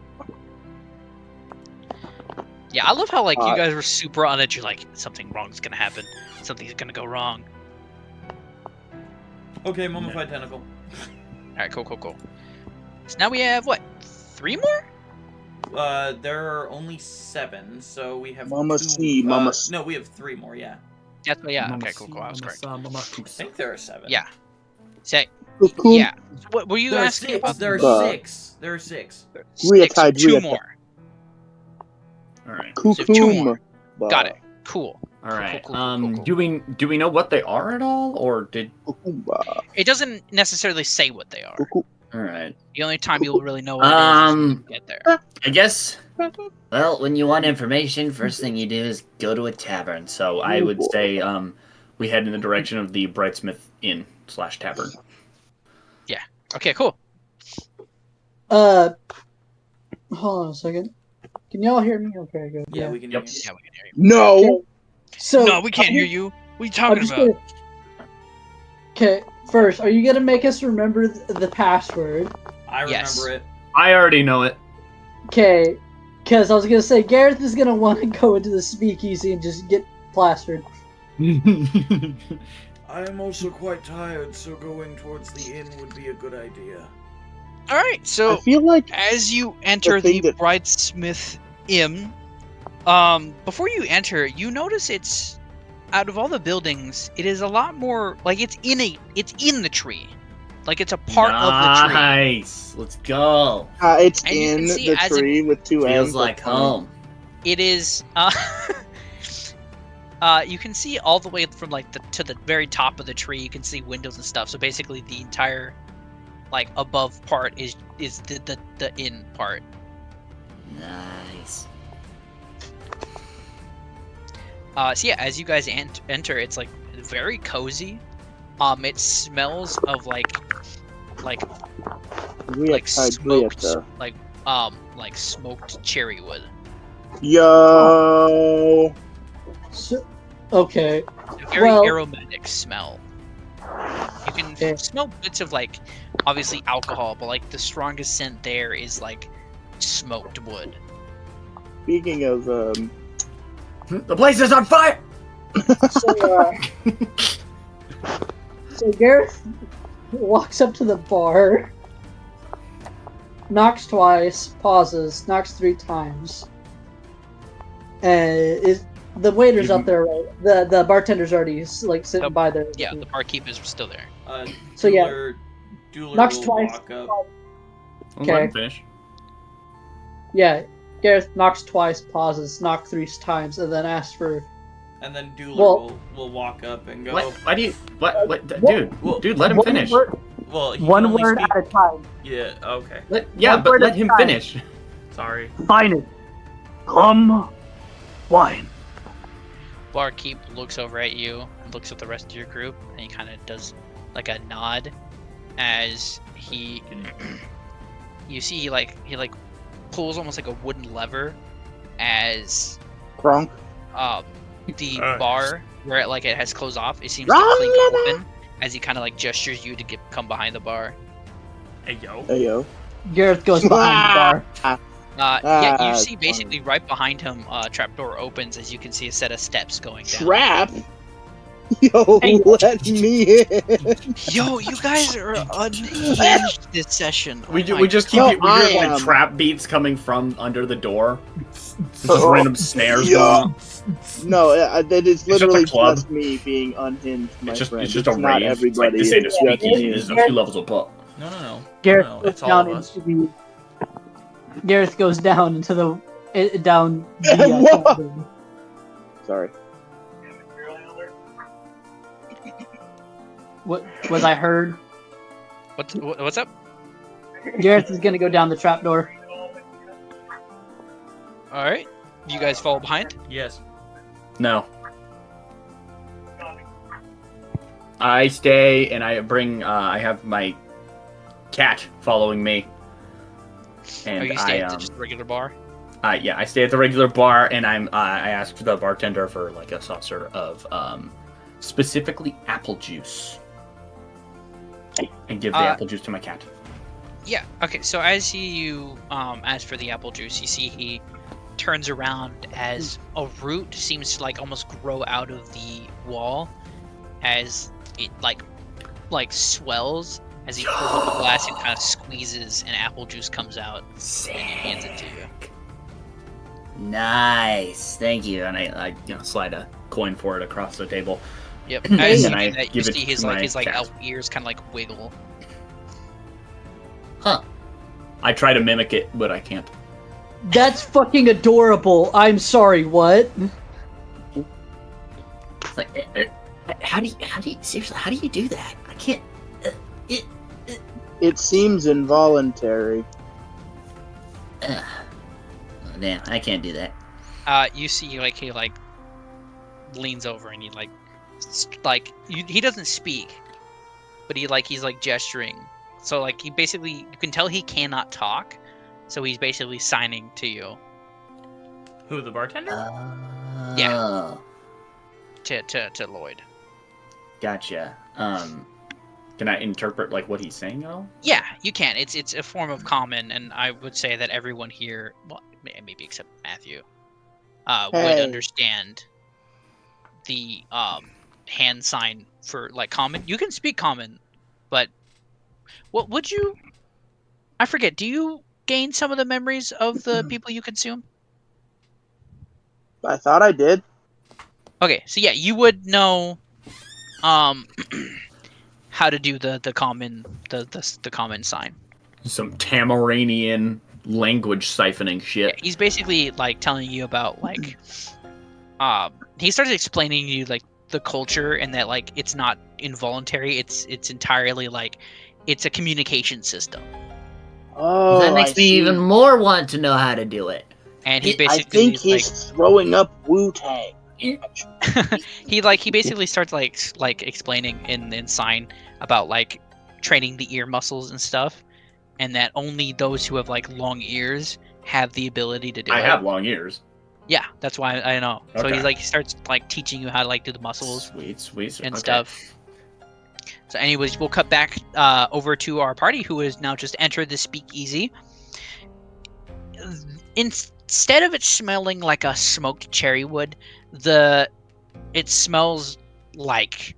Yeah, I love how like you guys were super on it. You're like, something wrong's gonna happen. Something's gonna go wrong. Okay, mummified tentacle. All right, cool. So now we have what? 3 more? There are only 7, so we have Mama 2, C, Mama C. No, we have 3 more. Yeah, That's yeah. Okay, cool. I was correct. I think there are 7. Yeah. Say. Cocoon. Yeah. So what were you There are asking 6. about? There are Uh, 6. There are 6. Reattide, 2 reattide. more. All right. So 2 Cocoon. more. Got it. Cool. All right. Cool. Do we know what they are at all, or did? Cucumba. It doesn't necessarily say what they are. Cuckoo. All right. The only time you'll really know what it is when you get there. I guess. Well, when you want information, first thing you do is go to a tavern. So I would say we head in the direction of the Brightsmith Inn / tavern. Okay, cool. Hold on a second. Can y'all hear me? Okay, good. Yeah, we can hear you. Yeah, we can hear you. No. So No, we can't hear you. What are you talking about? Okay, first, are you gonna make us remember the password? I Yes. remember it. I already know it. Okay, Because I was gonna say Gareth is gonna want to go into the speakeasy and just get plastered. I am also quite tired, so going towards the inn would be a good idea. All right, so I feel like as you enter thing the that- Bridesmith Inn, before you enter, you notice it's out of all the buildings, it is a lot more like it's in the tree, like it's a part of the tree. Nice. Let's go. it's And you can in see the as it tree with two Feels M's. like That's funny. home. It is. You can see all the way from like to the very top of the tree. You can see windows and stuff. So basically, the entire like above part is the in part. Nice. So yeah, as you guys enter, it's like very cozy. It smells of like smoked like smoked cherry wood. Yo. So, okay. A very Well- aromatic smell. You can smell bits of like obviously alcohol, but like the strongest scent there is like smoked wood. Speaking of The place is on fire. So Gareth walks up to the bar, knocks twice, pauses, knocks 3 times, and the waiter's up there, right? The bartender's already like sitting by there. Yeah, the barkeep is still there. So, yeah. Dueler Knocks will twice. walk up. Let him Okay. finish. Yeah, Gareth knocks twice, pauses, knocks 3 times, and then asks for. And then Dueler Well- will walk up and go. What? Why do you? What? Dude, let him finish. Well, he can One only word speak- at a time. Yeah. Okay. One But word let at a him time. finish. Sorry. Fine it. Come. Wine. Barkeep looks over at you and looks at the rest of your group, and he kind of does like a nod as he you see he pulls almost like a wooden lever as Kronk. the Nice. bar where it has closed off, it seems Wrong to clink lever! open as he kind of like gestures you to come behind the bar. Hey yo. Hey yo. Gareth goes behind the bar. Yeah, you that's see basically right behind him, trapdoor opens as you can see a set of steps going down. Trap. Yo, Hey. let me in. Yo, you guys are unhinged this session. We Oh my just keep No, we I hear am. like trap beats coming from under the door. Just Oh. random snares Yeah. going on. No, that is just a literally club. just me being unhinged, my It's just friend. it's just a not rave. It's like everybody. this ain't a It's just speakeasy. me. This is a few levels above. No. Gareth No, goes it's all down of us. into the. Gareth goes down into the down the. Whoa. cabin. Sorry. What was I heard? What's up? Gareth is gonna go down the trapdoor. All right, you guys follow behind. Yes. No. I stay and I bring. I have my cat following me. And Are you staying I at just the regular bar? yeah, I stay at the regular bar and I ask the bartender for like a saucer of specifically apple juice. And give the apple juice to my cat. Yeah. Okay. So as you ask for the apple juice, you see he turns around as a root seems to like almost grow out of the wall, as it like swells as he pulls up a glass and kind of squeezes, and apple juice comes out and he hands it to you. Nice. Thank you. And I slide a coin for it across the table. Yep. And As you then I do that, you give it see his to my his cat. elf ears kind of like wiggle. Huh. I try to mimic it, but I can't. That's fucking adorable. I'm sorry. What? It's like, how do you seriously? How do you do that? I can't. It seems involuntary. Oh, damn, I can't do that. You see he leans over and he he doesn't speak, but he's gesturing. So he basically, you can tell he cannot talk, so he's basically signing to you. Who, the bartender? Yeah. To Lloyd. Gotcha. Can I interpret like what he's saying at all? Yeah, you can. It's a form of common, and I would say that everyone here, well, maybe except Matthew, would Hey. understand the hand sign for like common. You can speak common, but what would you? I forget. Do you gain some of the memories of the people you consume? I thought I did. Okay, so yeah, you would know how to do the common the common sign. Some Tamaranian language siphoning shit. Yeah, he's basically like telling you about like he started explaining to you like the culture and that like it's not involuntary, it's entirely like it's a communication system. Oh, That makes me even more want to know how to do it. And he I basically think he's throwing up Wu-Tang. he basically starts like explaining in sign about like training the ear muscles and stuff, and that only those who have like long ears have the ability to do it. I have long ears. Yeah, that's why I know. So Okay. he's like he starts like teaching you how to like do the muscles Sweet. and Okay. stuff. So anyways, we'll cut back over to our party who has now just entered the speakeasy. Instead of it smelling like a smoked cherry wood, it smells like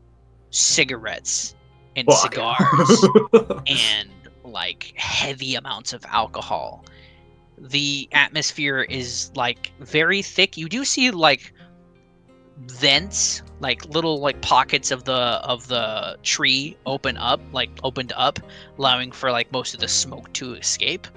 cigarettes and Fuck. cigars and like heavy amounts of alcohol. The atmosphere is like very thick. You do see like vents, like little like pockets of the tree opened up, allowing for like most of the smoke to escape.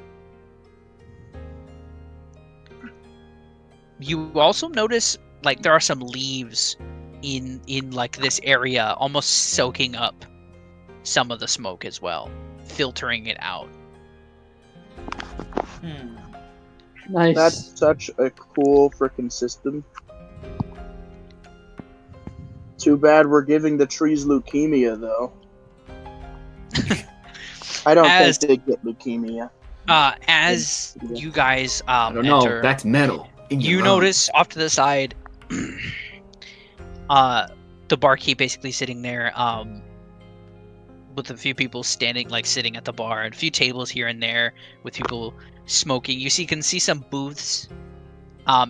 You also notice like there are some leaves in like this area, almost soaking up some of the smoke as well, filtering it out. Nice. That's such a cool freaking system. Too bad we're giving the trees leukemia, though. I don't think they get leukemia. As you guys I don't know. enter, That's metal. You notice off to the side, the barkeep basically sitting there, with a few people standing, like sitting at the bar, and a few tables here and there with people smoking. You can see some booths,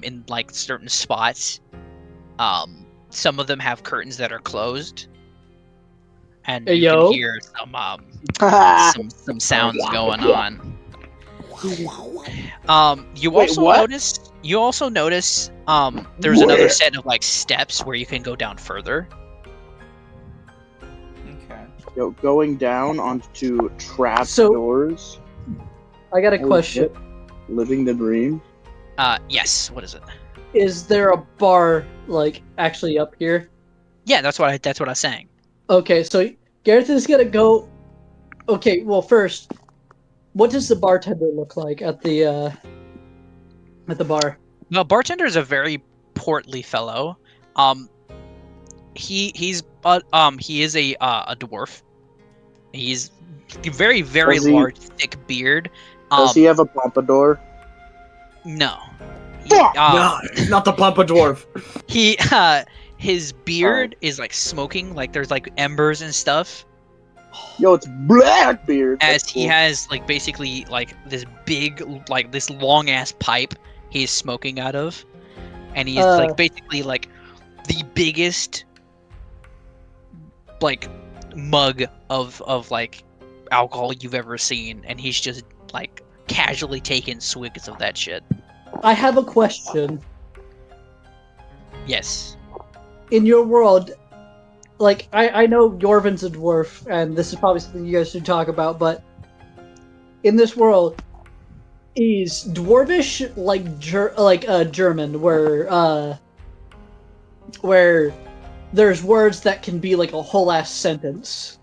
in like certain spots. Some of them have curtains that are closed, and Hey, you yo. can hear some sounds going on. You also notice there's another set of like steps where you can go down further. Okay. Yo, going down onto trap So- doors. I got a Holy question. shit. Living the dream. Yes. What is it? Is there a bar like actually up here? Yeah, that's what I was saying. Okay, so Gareth is gonna go. Okay, well first, what does the bartender look like at the bar? The bartender is a very portly fellow. He is a dwarf. He's very Does he- large, thick beard. Does he have a pompadour? No. Fuck! No, it's not the Pampa Dwarf. His beard is like smoking, like there's like embers and stuff. Yo, it's Blackbeard. As That's he cool. has like basically like this big, like this long ass pipe he's smoking out of, and he's like basically like the biggest like mug of like alcohol you've ever seen, and he's just like casually taking swigs of that shit. I have a question. Yes. In your world, like I know Yorvin's a dwarf, and this is probably something you guys should talk about, but in this world, is dwarvish like German, where there's words that can be like a whole ass sentence,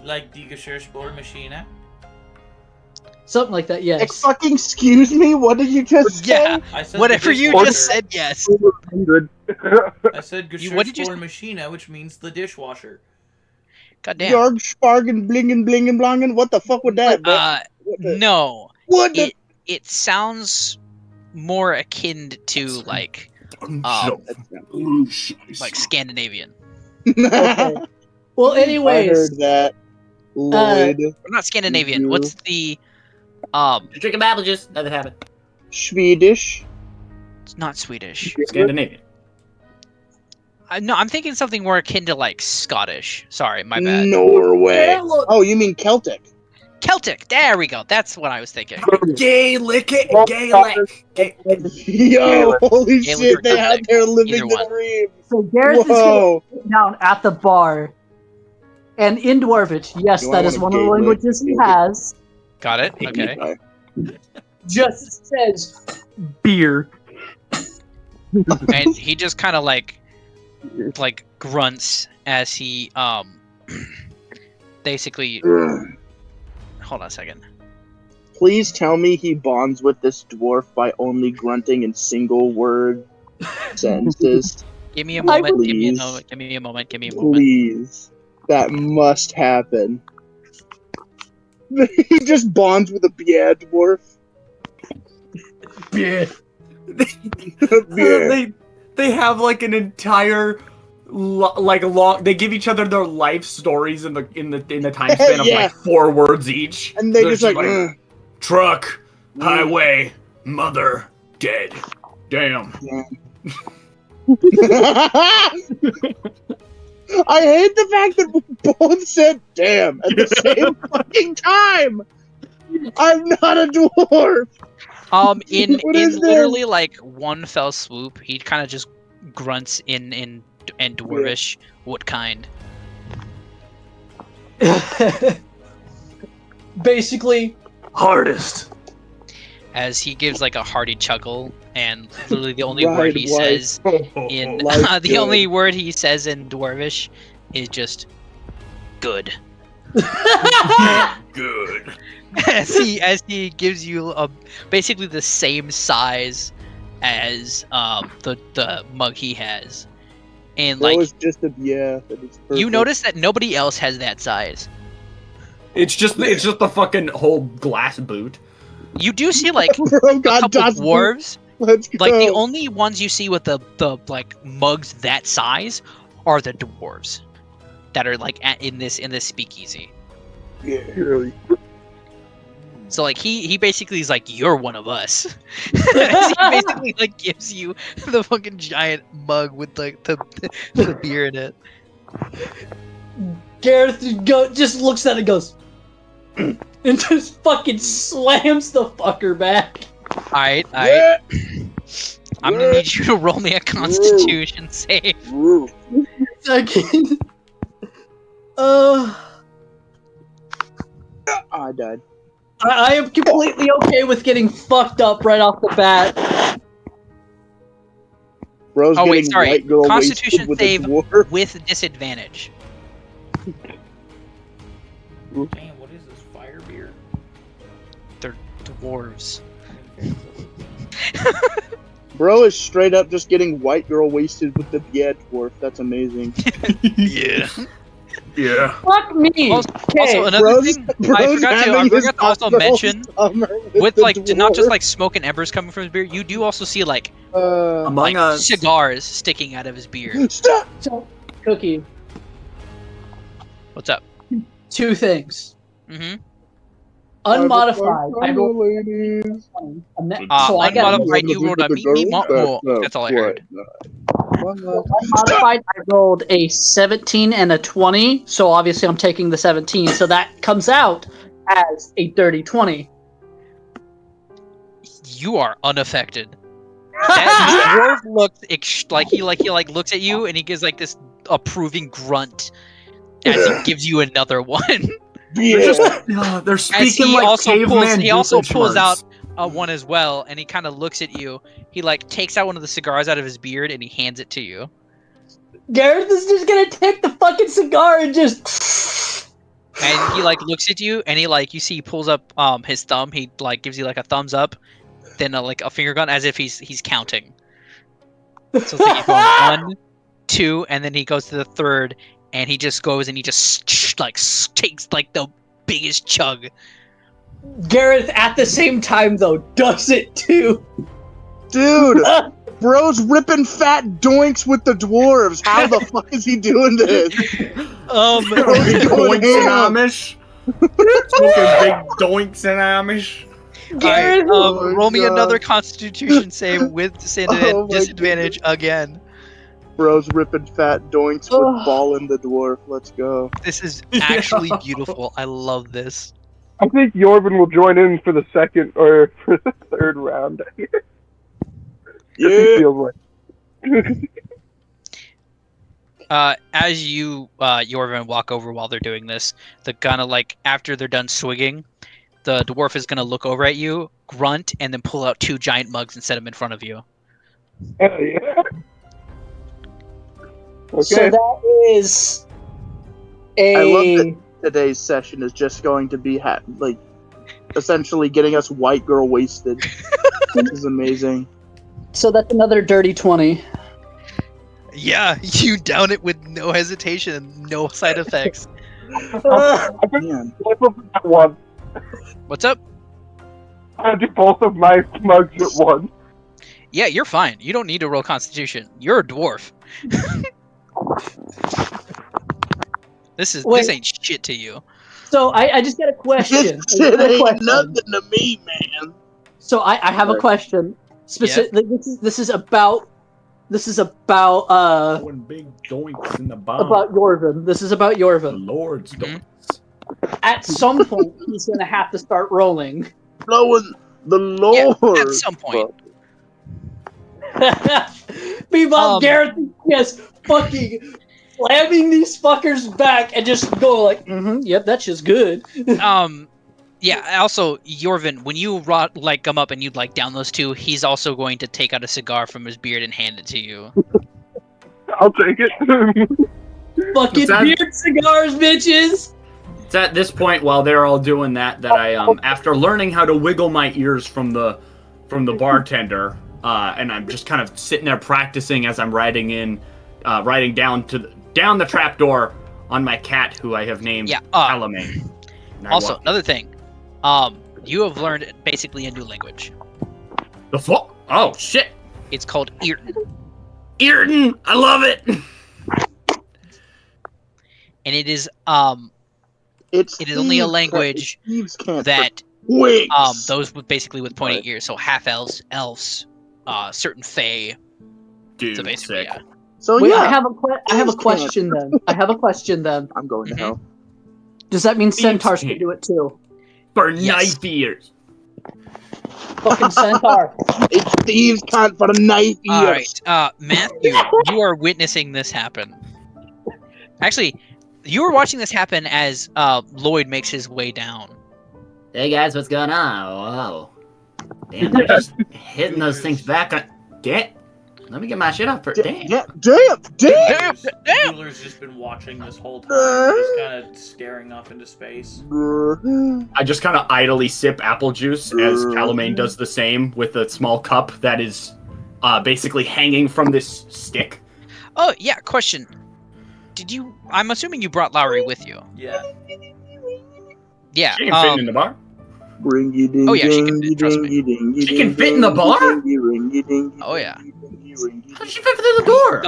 Like die Geschirrspülmaschine. something like that. Yes. Fucking excuse me. What did you just say? Yeah. I said Whatever the you dishwasher. just said, yes. I said What did you say? Geschirrspülmaschine, which means the dishwasher. God damn. Yarg, spargen, blingen, blingen, blingen. What the fuck with that, bro? What the- No. What the? It sounds more akin to like Scandinavian. Okay. Well, I anyways, heard that. Lloyd. We're not Scandinavian. You. What's the Just drinking apple juice. Nothing happened. Swedish. It's not Swedish. Scandinavian. No, I'm thinking something more akin to like Scottish. Sorry, my bad. Norway. Oh, you mean Celtic? Celtic. There we go. That's what I was thinking. Gaelic. Yo, holy Gaelic shit, or they out Celtic. there living Either the one. dream. So Gareth is Whoa. sitting down at the bar, and in Dwarvish, yes, Do I that is want one a of the Gaelic? languages he has, Got it. Okay. just says beer. And he just kind of like grunts as he basically. Hold on a second. Please tell me he bonds with this dwarf by only grunting in single word sentences. Give me a moment. Give me a Please. moment. Give me a moment. Give me a moment. Please. That must happen. He just bonds with a beer dwarf. Beer. Beer. They have like an entire long. They give each other their life stories in the time span of Yeah. like 4 words each. And they They're just like, truck, highway, mother, dead. Damn. I hate the fact that we both said damn at the same fucking time. I'm not a dwarf. In What is this? literally like one fell swoop, he kind of just grunts in Dwarvish. What kind? Basically, Hardest. As he gives like a hearty chuckle, and literally the only Ride word he wife. says in Life the good. only word he says in Dwarvish is just good. Good. as he gives you basically the same size as the mug he has, and Bro like is just a that is perfect. you notice that nobody else has that size. It's just the fucking whole glass boot. You do see like Bro a got couple Das dwarves. Let's go. Like the only ones you see with the like mugs that size are the dwarves that are like in this speakeasy. Yeah. So like he basically is like, you're one of us. As he basically like gives you the fucking giant mug with like the beer in it. Gareth just looks at it and goes, and just fucking slams the fucker back. Alright. Yeah. I'm gonna need you to roll me a Constitution save. Woo. Second. I died. I am completely okay with getting fucked up right off the bat. Bro's Oh wait, getting sorry. white girl Constitution wasted with save a dwarf. with disadvantage. Damn, what is this? Fire beer? They're dwarves. Bro is straight up just getting white girl wasted with the dwarf. That's amazing. Yeah. Yeah. Fuck me. Also, Okay. another Bro's- thing Bro's I forgot having to his also hot girl mention summer with the like not just dwarf. like smoke and embers coming from his beard, you do also see like Among like Us. cigars sticking out of his beard. Stop! So, Cookie, What's up? 2 things. Mm-hmm. Unmodified. I rolled ladies. so I got unmodified, you rolled a me more. That's all I heard. unmodified. I rolled a 17 and a 20. So obviously I'm taking the 17. So that comes out as a dirty 20. You are unaffected. That dwarf looks like he looks at you and he gives like this approving grunt as he gives you another one. They're As speaking he like also caveman. he also Doofenshmirtz. pulls out one as well, and he kind of looks at you. He like takes out one of the cigars out of his beard and he hands it to you. Gareth is just gonna take the fucking cigar and just. And he like looks at you, and he like you see he pulls up his thumb. He like gives you like a thumbs up, then like a finger gun as if he's counting. So it's like he's going 1, 2, and then he goes to the third, and he just goes and he just like takes like the biggest chug. Gareth at the same time though does it too. Dude, bro's ripping fat doinks with the dwarves. How the fuck is he doing this? Points in Amish. Smoking big doinks and Amish. Alright, Oh my roll me God. another Constitution save with Oh my disadvantage again. Bro's ripping fat doinks with Ball in the Dwarf. Let's go. This is actually beautiful. I love this. I think Yorvin will join in for the second or for the third round. He feels like. As you, Yorvin, walk over while they're doing this, the gonna after they're done swigging, the dwarf is gonna look over at you, grunt, and then pull out 2 giant mugs and set them in front of you. Hell yeah. Okay. So that is a. I love that today's session is just going to be essentially getting us white girl wasted. This is amazing. So that's another dirty 20. Yeah, you down it with no hesitation and no side effects. I think Man. both of them at once. What's up? I do both of my mugs at once. Yeah, you're fine. You don't need to roll Constitution. You're a dwarf. This ain't shit to you. So I just got a question. This shit ain't nothing to me, man. So I have a question. Specifically, this is about One big doinks in the bomb. about Yorvin. This is about The Yorvin. Lord's doinks. At some point, he's gonna have to start rolling. Blowing the Lord. Yeah, at some point. Meanwhile, Gareth is just fucking slamming these fuckers back and just go like, yep, that's just good. Yeah, also, Yorvin, when you come up and you'd down those 2, he's also going to take out a cigar from his beard and hand it to you. I'll take it. Fucking beard cigars, bitches! It's at this point, while they're all doing that I after learning how to wiggle my ears from the bartender, and I'm just kind of sitting there practicing as I'm writing down the trapdoor on my cat, who I have named Alamane. Also, another thing, you have learned basically a new language. The fuck? Oh shit! It's called Irton. Irton, I love it. And it is It is only a language that those with pointy ears, so half elves, certain fae. Dude, so basically, sick. So Wait, yeah, I have a question then. I'm going to hell. Does that mean Thieves centaurs can't. can do it too? For Yes. knife ears. Fucking centaur. It's thieves can't for the knife ears. Alright, Matthew, you are witnessing this happen. Actually, you were watching this happen as Lloyd makes his way down. Hey guys, what's going on? Whoa. Damn, they're just hitting those things back on. Let me get my shit up for. Damn. Damn! Mueller's just been watching this whole time, just kind of staring off into space. I just kind of idly sip apple juice as Calamane does the same with a small cup that is basically hanging from this stick. Oh, yeah, question. I'm assuming you brought Lowry with you. Yeah. Yeah. She can fit in the bar. Ringy ding. Oh, yeah, she can, trust me. She can fit in the bar? Oh, yeah. How did she fit through the door?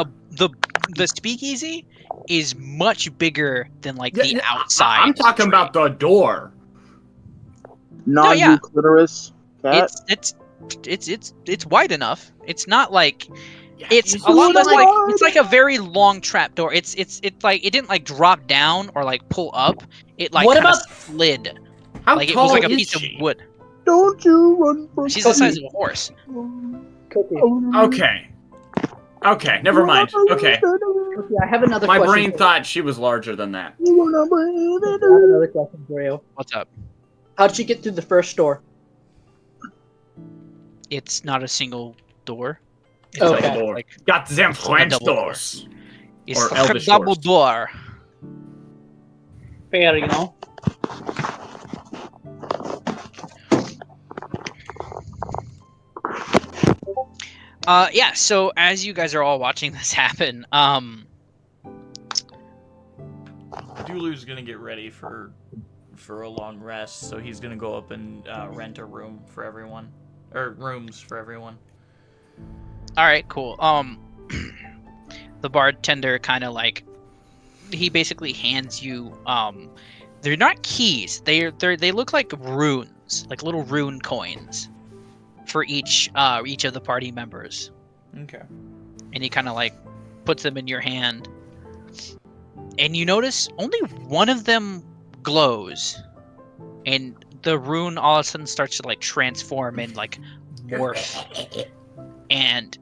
The speakeasy is much bigger than the outside. I'm talking about the door. Not yeah. you, clitoris. Cat. It's wide enough. It's not it's you a lot less see it's like a very long trap door. It's like it didn't drop down or pull up. It What kind of about- slid. How It tall was like a is piece she? of wood. Don't you run from She's the size of a horse. Cookie. Okay, never mind. Okay, Cookie, I have another my question. brain thought she was larger than that. I have another question for you. What's up? How'd she get through the first door? It's not a single door. It's Okay. Double door. Got them French double door. doors. It's Or like a Elvish double doors. door. Fair, you know. Yeah, so as you guys are all watching this happen, Dulu's gonna get ready for a long rest, so he's gonna go up and rent a room for everyone, or rooms for everyone. alright, cool. The bartender kind of he basically hands you They're not keys. They look like runes, like little rune coins, for each of the party members. Okay. And he kind of like puts them in your hand, and you notice only one of them glows, and the rune all of a sudden starts to like transform and like morph, and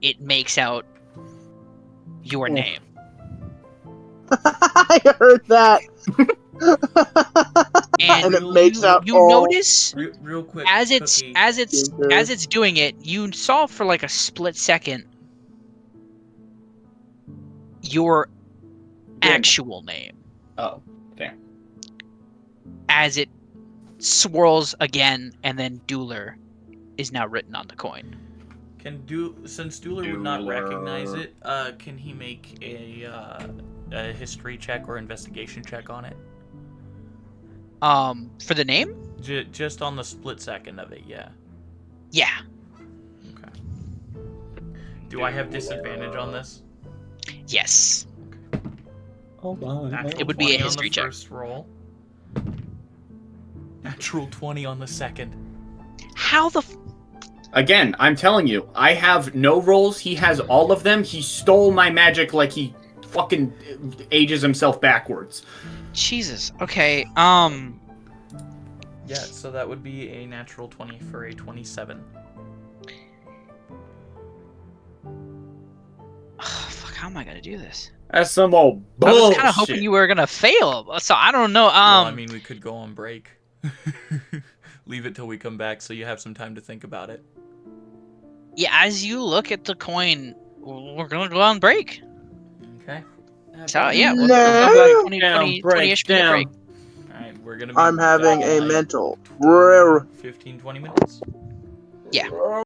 it makes out your name. I heard that. And it makes out you all... notice real quick as it's Cookie. doing it, you saw for like a split second your actual name Oh, damn. as it swirls again, and then Dueler is now written on the coin. Since Dueler would not recognize it, can he make a history check or investigation check on it? For the name? Just on the split second of it, yeah. Yeah. Okay. Do I have disadvantage on this? Yes. Hold on. Natural It would be a 20 history on the check. first roll. Natural 20 on the second. How the Again, I'm telling you, I have no rolls. He has all of them. He stole my magic like he fucking ages himself backwards. Jesus. Okay. Yeah, so that would be a natural 20 for a 27. Fuck, how am I gonna do this? That's some old I bullshit. was kind of hoping you were gonna fail, so I don't know. Well, I mean, we could go on break. Leave it till we come back so you have some time to think about it. Yeah, as you look at the coin, we're gonna go on break. Okay. So yeah, we'll No. go 20-ish minute break. Alright, we're gonna be I'm having back a in, like, mental... 15-20 minutes. Yeah.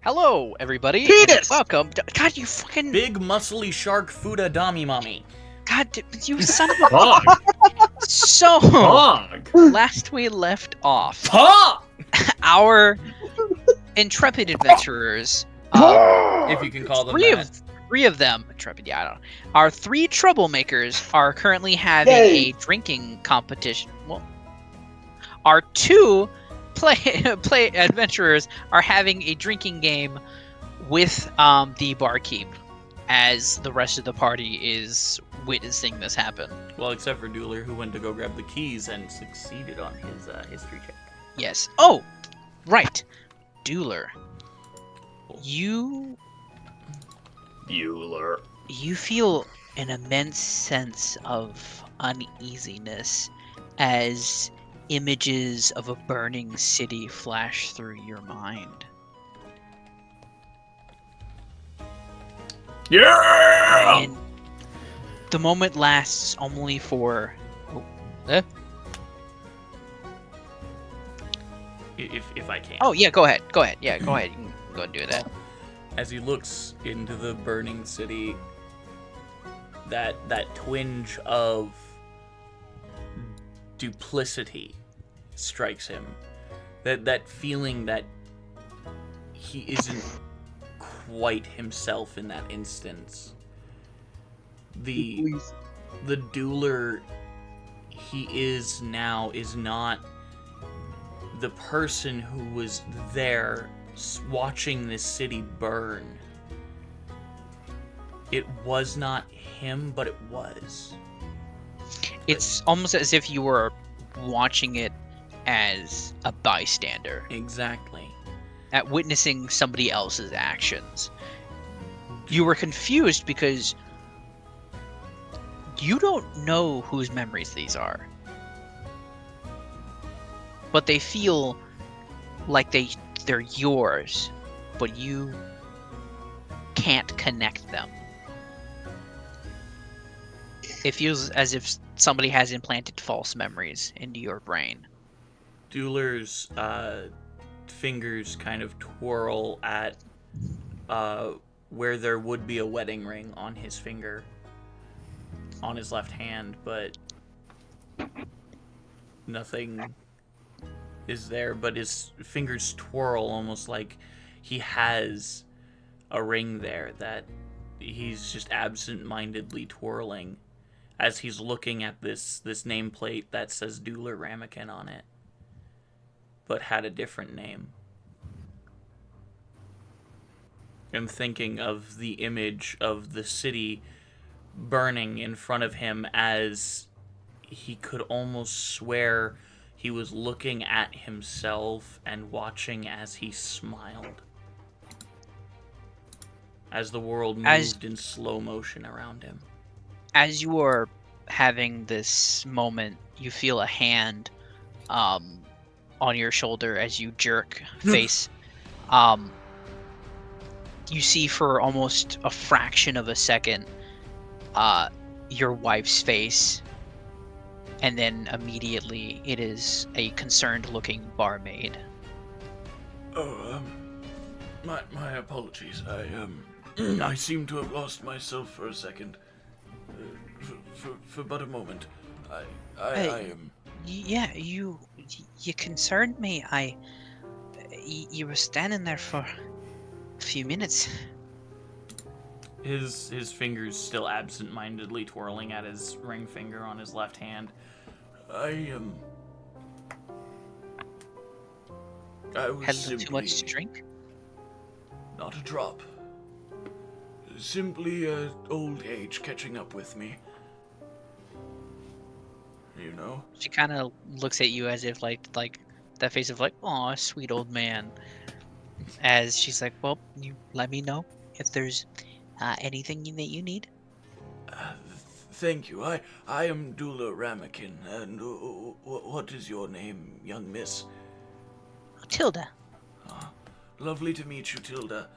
Hello, everybody. Penis! And welcome. God, you fucking. Big muscly shark Fuda Dami Mommy. God, you son of a. Dog. So, Dog. last we left off, Dog. our intrepid adventurers. If you can call them that. Three of them, intrepid, yeah, I don't know. Our three troublemakers are currently having a drinking competition. Well, our two play adventurers are having a drinking game with the barkeep, as the rest of the party is witnessing this happen. Well, except for Dueler, who went to go grab the keys and succeeded on his history check. Yes. Oh, right. Dueler. You feel an immense sense of uneasiness as images of a burning city flash through your mind. Yeah! And the moment lasts only for... If I can. Oh, yeah, go ahead. Go ahead. Yeah, go ahead. You can go and do that. As he looks into the burning city, that twinge of duplicity strikes him. That feeling that he isn't quite himself in that instance. The Dueler he is now is not the person who was there watching this city burn. It was not him, but it was. It's almost as if you were watching it as a bystander. Exactly. At witnessing somebody else's actions. You were confused because you don't know whose memories these are. But they feel like they're yours, but you can't connect them. It feels as if somebody has implanted false memories into your brain. Dueler's fingers kind of twirl at where there would be a wedding ring on his finger, on his left hand, but nothing is there, but his fingers twirl almost like he has a ring there that he's just absent-mindedly twirling as he's looking at this nameplate that says Dueler Ramekin on it, but had a different name. I'm thinking of the image of the city burning in front of him as he could almost swear he was looking at himself and watching as he smiled. As the world moved in slow motion around him. As you are having this moment, you feel a hand on your shoulder as you jerk face. You see for almost a fraction of a second your wife's face, and then immediately it is a concerned-looking barmaid. Oh, my apologies. I seem to have lost myself for a second. For but a moment. I am... Yeah, you concerned me. You were standing there for a few minutes. His fingers still absent-mindedly twirling at his ring finger on his left hand. I was Had simply... too much to drink? Not a drop. Simply old age catching up with me. You know? She kind of looks at you as if like that face of like, aw, sweet old man. As she's like, well, you let me know if there's anything that you need. Thank you. I am Dueler Ramekin, and what is your name, young miss? Tilda. Lovely to meet you, Tilda.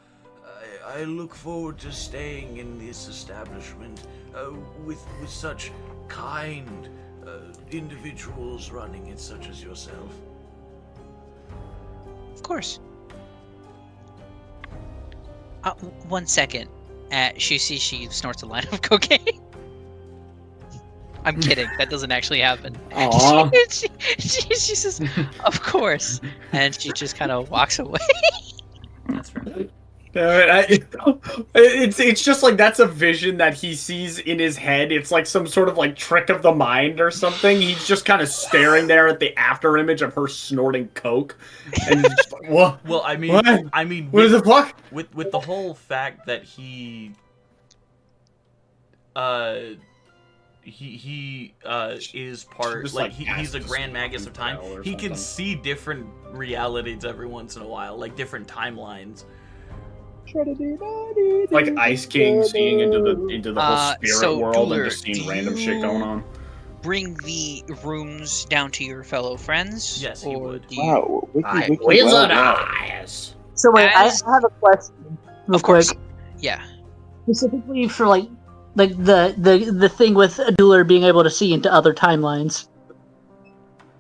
I look forward to staying in this establishment with such kind individuals running it, such as yourself. Of course. 1 second. She snorts a line of cocaine. I'm kidding. That doesn't actually happen. Aw. She says, "Of course," and she just kind of walks away. That's fair. It's just like that's a vision that he sees in his head. It's like some sort of like trick of the mind or something. He's just kind of staring there at the after image of her snorting coke, and he's just like, what? Well, I mean, What? What the fuck? With the whole fact that he is part, Just, like, like, he's a Grand Magus of Time. He can something. see different realities every once in a while, like different timelines. Like Ice King seeing into the whole spirit so, world Dueler, and just seeing do random shit going you on. Bring the rooms down to your fellow friends? Yes, he or would. do you... Wow, wiki, Wizard wow. eyes. So wait, As- I have a question. Real Of course. quick. Yeah. Specifically for like the thing with a dueler being able to see into other timelines.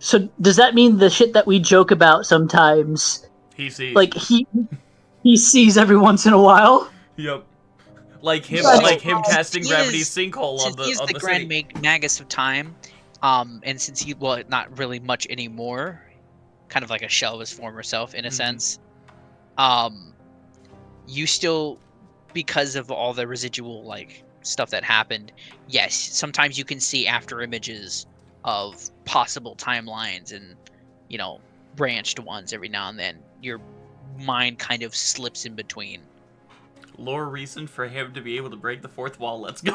So does that mean the shit that we joke about sometimes, He sees. like he sees every once in a while? Yep. Like him, So- casting He Gravity's is- sinkhole Since on the he is the city. Grand Magus of Time, and since he, well, not really much anymore, kind of like a shell of his former self in a sense, you still, because of all the residual like stuff that happened, yes, sometimes you can see after images of possible timelines and, you know, branched ones every now and then. Your mind kind of slips in between. Lore reason for him to be able to break the fourth wall. Let's go.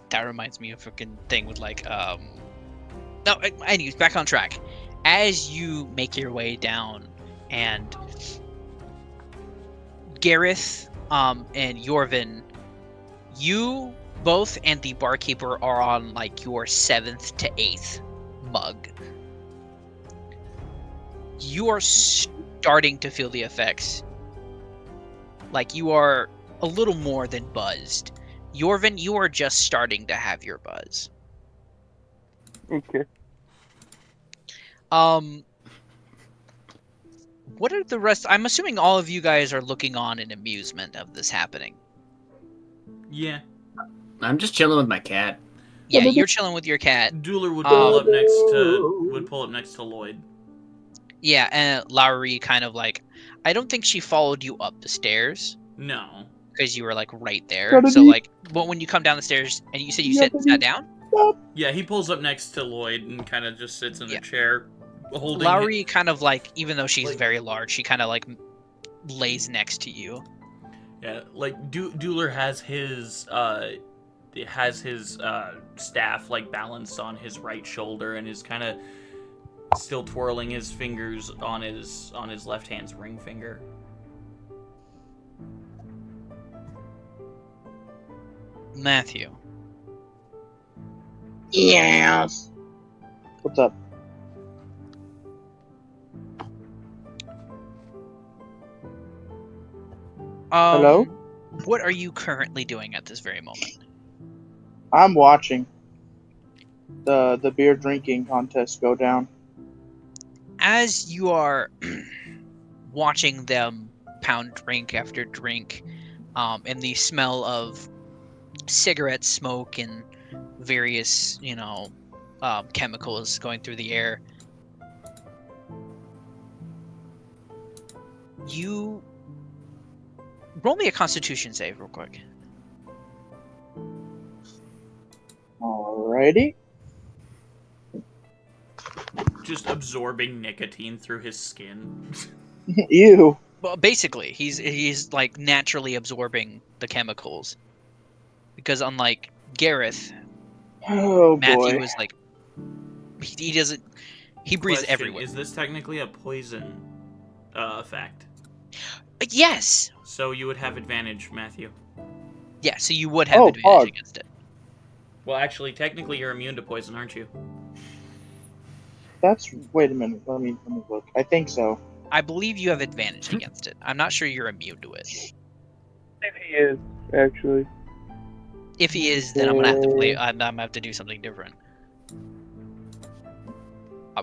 That reminds me of a fucking thing with like no, anyways, back on track. As you make your way down, and Gareth and Yorvin, you both and the barkeeper are on like your 7th to 8th mug. You are starting to feel the effects. Like, you are a little more than buzzed. Yorvin, you are just starting to have your buzz. Okay. What are the rest? I'm assuming all of you guys are looking on in amusement of this happening. Yeah. I'm just chilling with my cat. Yeah, you're chilling with your cat. Dueler would pull up next to Lloyd. Yeah, and Lowry kind of like, I don't think she followed you up the stairs No. because you were like right there. So like, but when you come down the stairs and you said you sat down, Yeah, he pulls up next to Lloyd and kind of just sits in a chair, holding. Lowry kind of like, even though she's like- very large, she kind of like lays next to you. Yeah, like Dueler has his staff like balanced on his right shoulder and is kind of still twirling his fingers on his left hand's ring finger. Matthew. Yes. What's up? Hello? What are you currently doing at this very moment? I'm watching the beer drinking contest go down. As you are watching them pound drink after drink, and the smell of cigarette smoke and various, chemicals going through the air, you roll me a Constitution save real quick. Alrighty. Just absorbing nicotine through his skin. Ew. Well, basically, he's like naturally absorbing the chemicals, because unlike Gareth, Oh Matthew boy. is like he doesn't. He breathes Question, everywhere. Is this technically a poison effect? Yes. So you would have advantage, Matthew. Yeah. So you would have Oh, advantage fuck. against it. Well, actually, technically, you're immune to poison, aren't you? That's wait a minute. Let me look. I think so. I believe you have advantage against it. I'm not sure you're immune to it. If he is, actually. If he is, then I'm gonna have to play. I'm gonna have to do something different.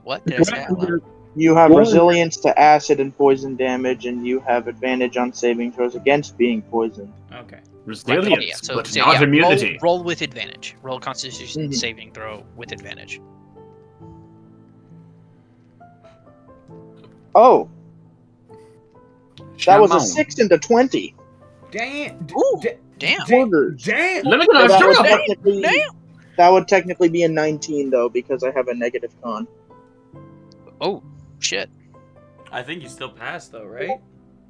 What did I say? Out loud? You have What? resilience to acid and poison damage, and you have advantage on saving throws against being poisoned. Okay. Resilience, Yeah, but not yeah, immunity. roll with advantage. Roll a Constitution Mhm. saving throw with advantage. Oh, that was a Shamon. 6 and a 20. Damn. Ooh, damn. Quarters. Damn. Look at So that that would job. technically Damn. that would technically be a 19 though, because I have a negative con. Oh, shit. I think you still passed though, right?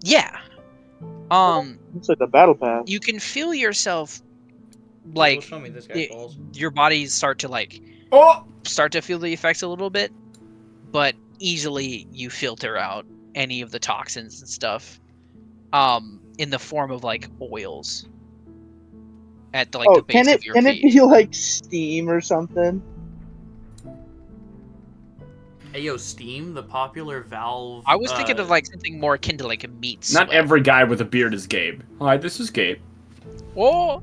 Yeah. It's like the battle pass. You can feel yourself Well, like show me this guy falls. your body start to feel the effects a little bit, but easily you filter out any of the toxins and stuff in the form of like oils at the, the base of your can feet. it be like steam or something? Hey, yo, Steam, the popular Valve. I was thinking of like something more akin to like a meat Not sweat. every guy with a beard is Gabe. Hi, this is Gabe. Oh,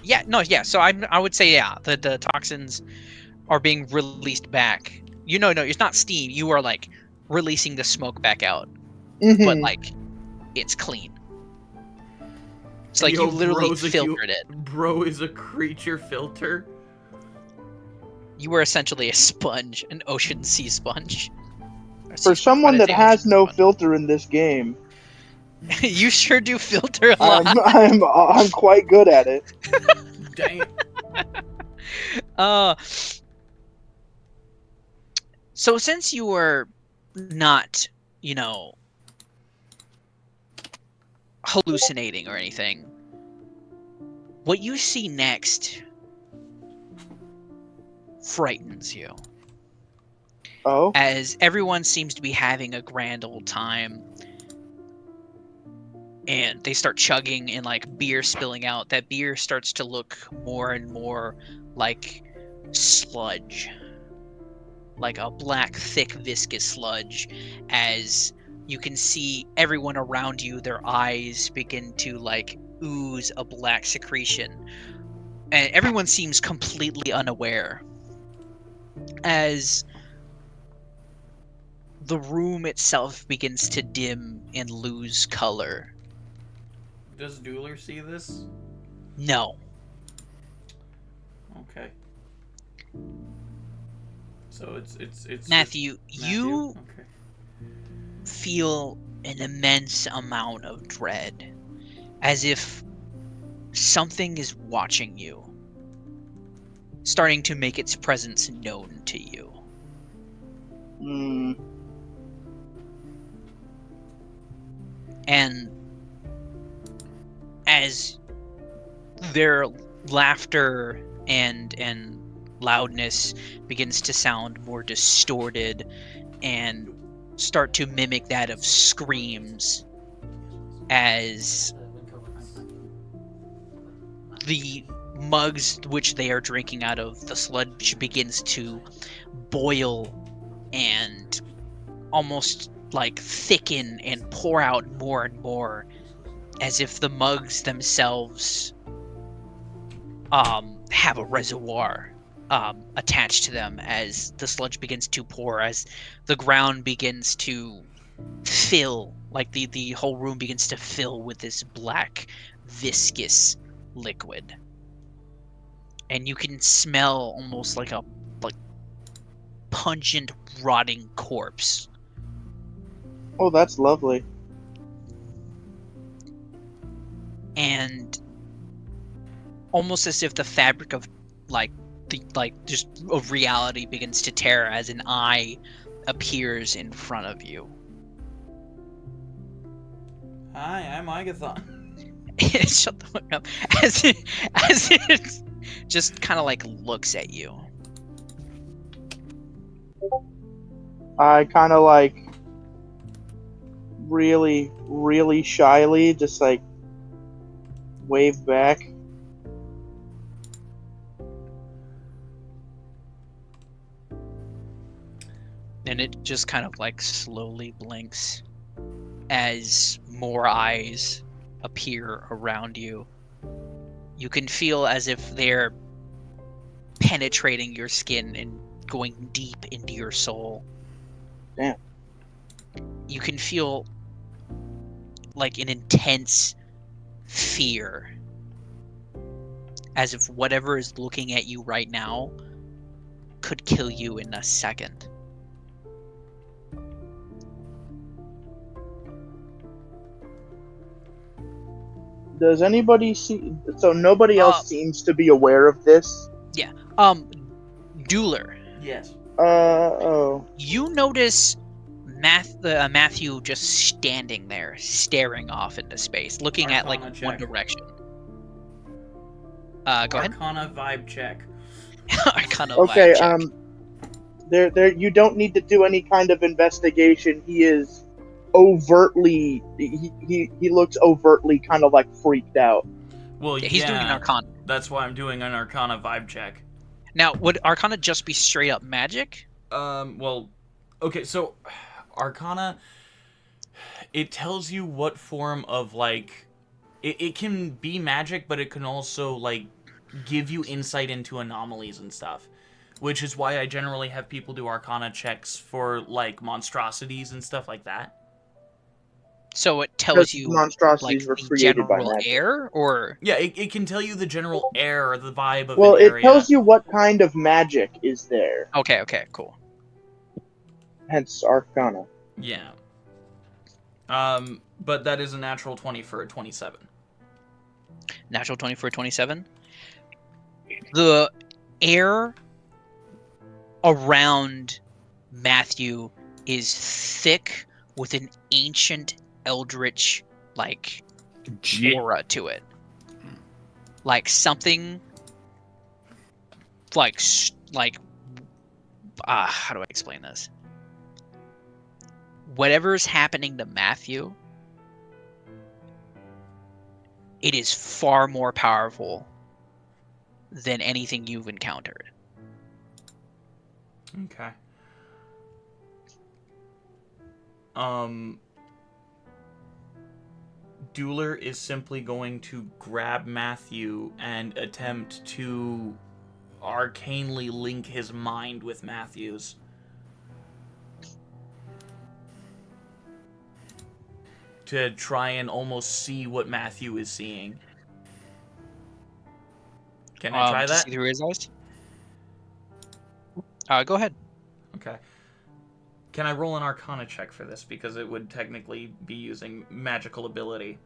yeah. So I would say the toxins are being released back. No, it's not steam. You are like releasing the smoke back out, but like it's clean. It's like Yo, you literally bro's a filtered it. Bro is a creature filter. You were essentially a sponge, an ocean sea sponge. For someone that has no filter in this game, you sure do filter a lot. I'm quite good at it. Damn. So since you were not, hallucinating or anything, what you see next frightens you. Oh? As everyone seems to be having a grand old time, and they start chugging and like beer spilling out. That beer starts to look more and more like sludge, like a black, thick, viscous sludge, as you can see everyone around you, their eyes begin to like ooze a black secretion, and everyone seems completely unaware as the room itself begins to dim and lose color. Does Dueler see this? No. Okay. So it's Matthew, you Okay. feel an immense amount of dread, as if something is watching you, starting to make its presence known to you. And as their laughter and loudness begins to sound more distorted and start to mimic that of screams, as the mugs which they are drinking out of, the sludge begins to boil and almost like thicken and pour out more and more, as if the mugs themselves have a reservoir attached to them, as the sludge begins to pour, as the ground begins to fill, like the whole room begins to fill with this black, viscous liquid. And you can smell almost like a pungent, rotting corpse. Oh, that's lovely. And almost as if the fabric of just of reality begins to tear as an eye appears in front of you. Hi, I'm Agathon. Shut the fuck up. As it just kind of like looks at you. I kind of like really, really shyly just like wave back. And it just kind of like slowly blinks as more eyes appear around you. You can feel as if they're penetrating your skin and going deep into your soul. Damn. you can feel like an intense fear, as if whatever is looking at you right now could kill you in a second. Does anybody see? So nobody else seems to be aware of this. Yeah. Dueler. Yes. Oh. You notice Matthew just standing there, staring off into space, looking at like Arcana one check. direction. Go ahead. Arcana vibe check. Arcana Okay. vibe check. There. You don't need to do any kind of investigation. He is overtly. He looks overtly kind of like freaked out. Well, Yeah, he's doing an Arcana. That's why I'm doing an Arcana vibe check. Now, would Arcana just be straight up magic? Well, okay, so Arcana, it tells you what form of, like, it can be magic, but it can also, like, give you insight into anomalies and stuff, which is why I generally have people do Arcana checks for, like, monstrosities and stuff like that. So it tells you, like, monstrosities were the created by general magic. air, or... Yeah, it can tell you the general air, the vibe of Well, an area. it tells you what kind of magic is there. Okay, cool. Hence Arcana. Yeah. But that is a natural 20 for a 27. Natural 20 for a 27. The air around Matthew is thick with an ancient Eldritch, like, aura to it. Like something, like, how do I explain this? Whatever's happening to Matthew, it is far more powerful than anything you've encountered. Okay. Dueler is simply going to grab Matthew and attempt to arcanely link his mind with Matthew's. To try and almost see what Matthew is seeing. Can I try To that? see through his eyes? Go ahead. Okay. Can I roll an Arcana check for this? Because it would technically be using magical ability.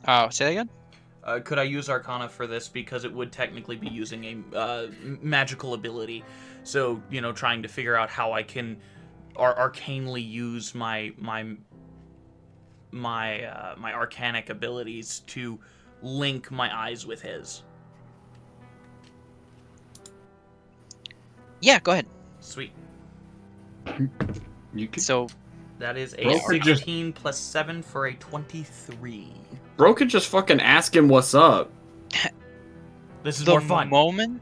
Say that again? Could I use Arcana for this? Because it would technically be using a magical ability. So, you know, trying to figure out how I can arcanely use my arcanic abilities to link my eyes with his. Yeah, go ahead. Sweet. You could, So that is a Bro could 16 plus 7 for a 23. Bro could just fucking ask him what's up. This is the more fun.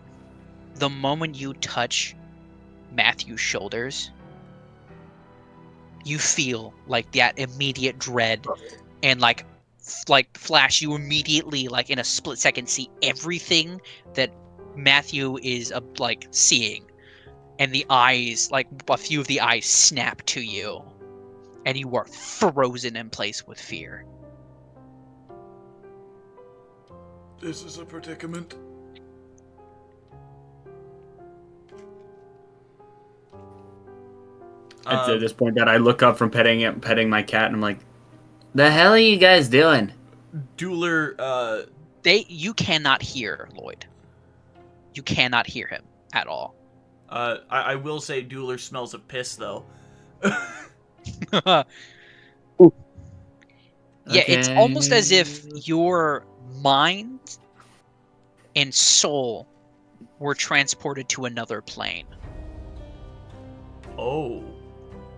The moment you touch Matthew's shoulders, you feel like that immediate dread, and like Flash, you immediately, like in a split second, see everything that Matthew is like seeing, and the eyes, like a few of the eyes, snap to you, and you are frozen in place with fear. This is a predicament. It's at this point that I look up from petting my cat, and I'm like, The hell are you guys doing? Dueler, You cannot hear Lloyd. You cannot hear him at all. I will say Dueler smells of piss, though. Yeah, it's Okay. almost as if your mind and soul were transported to another plane. Oh.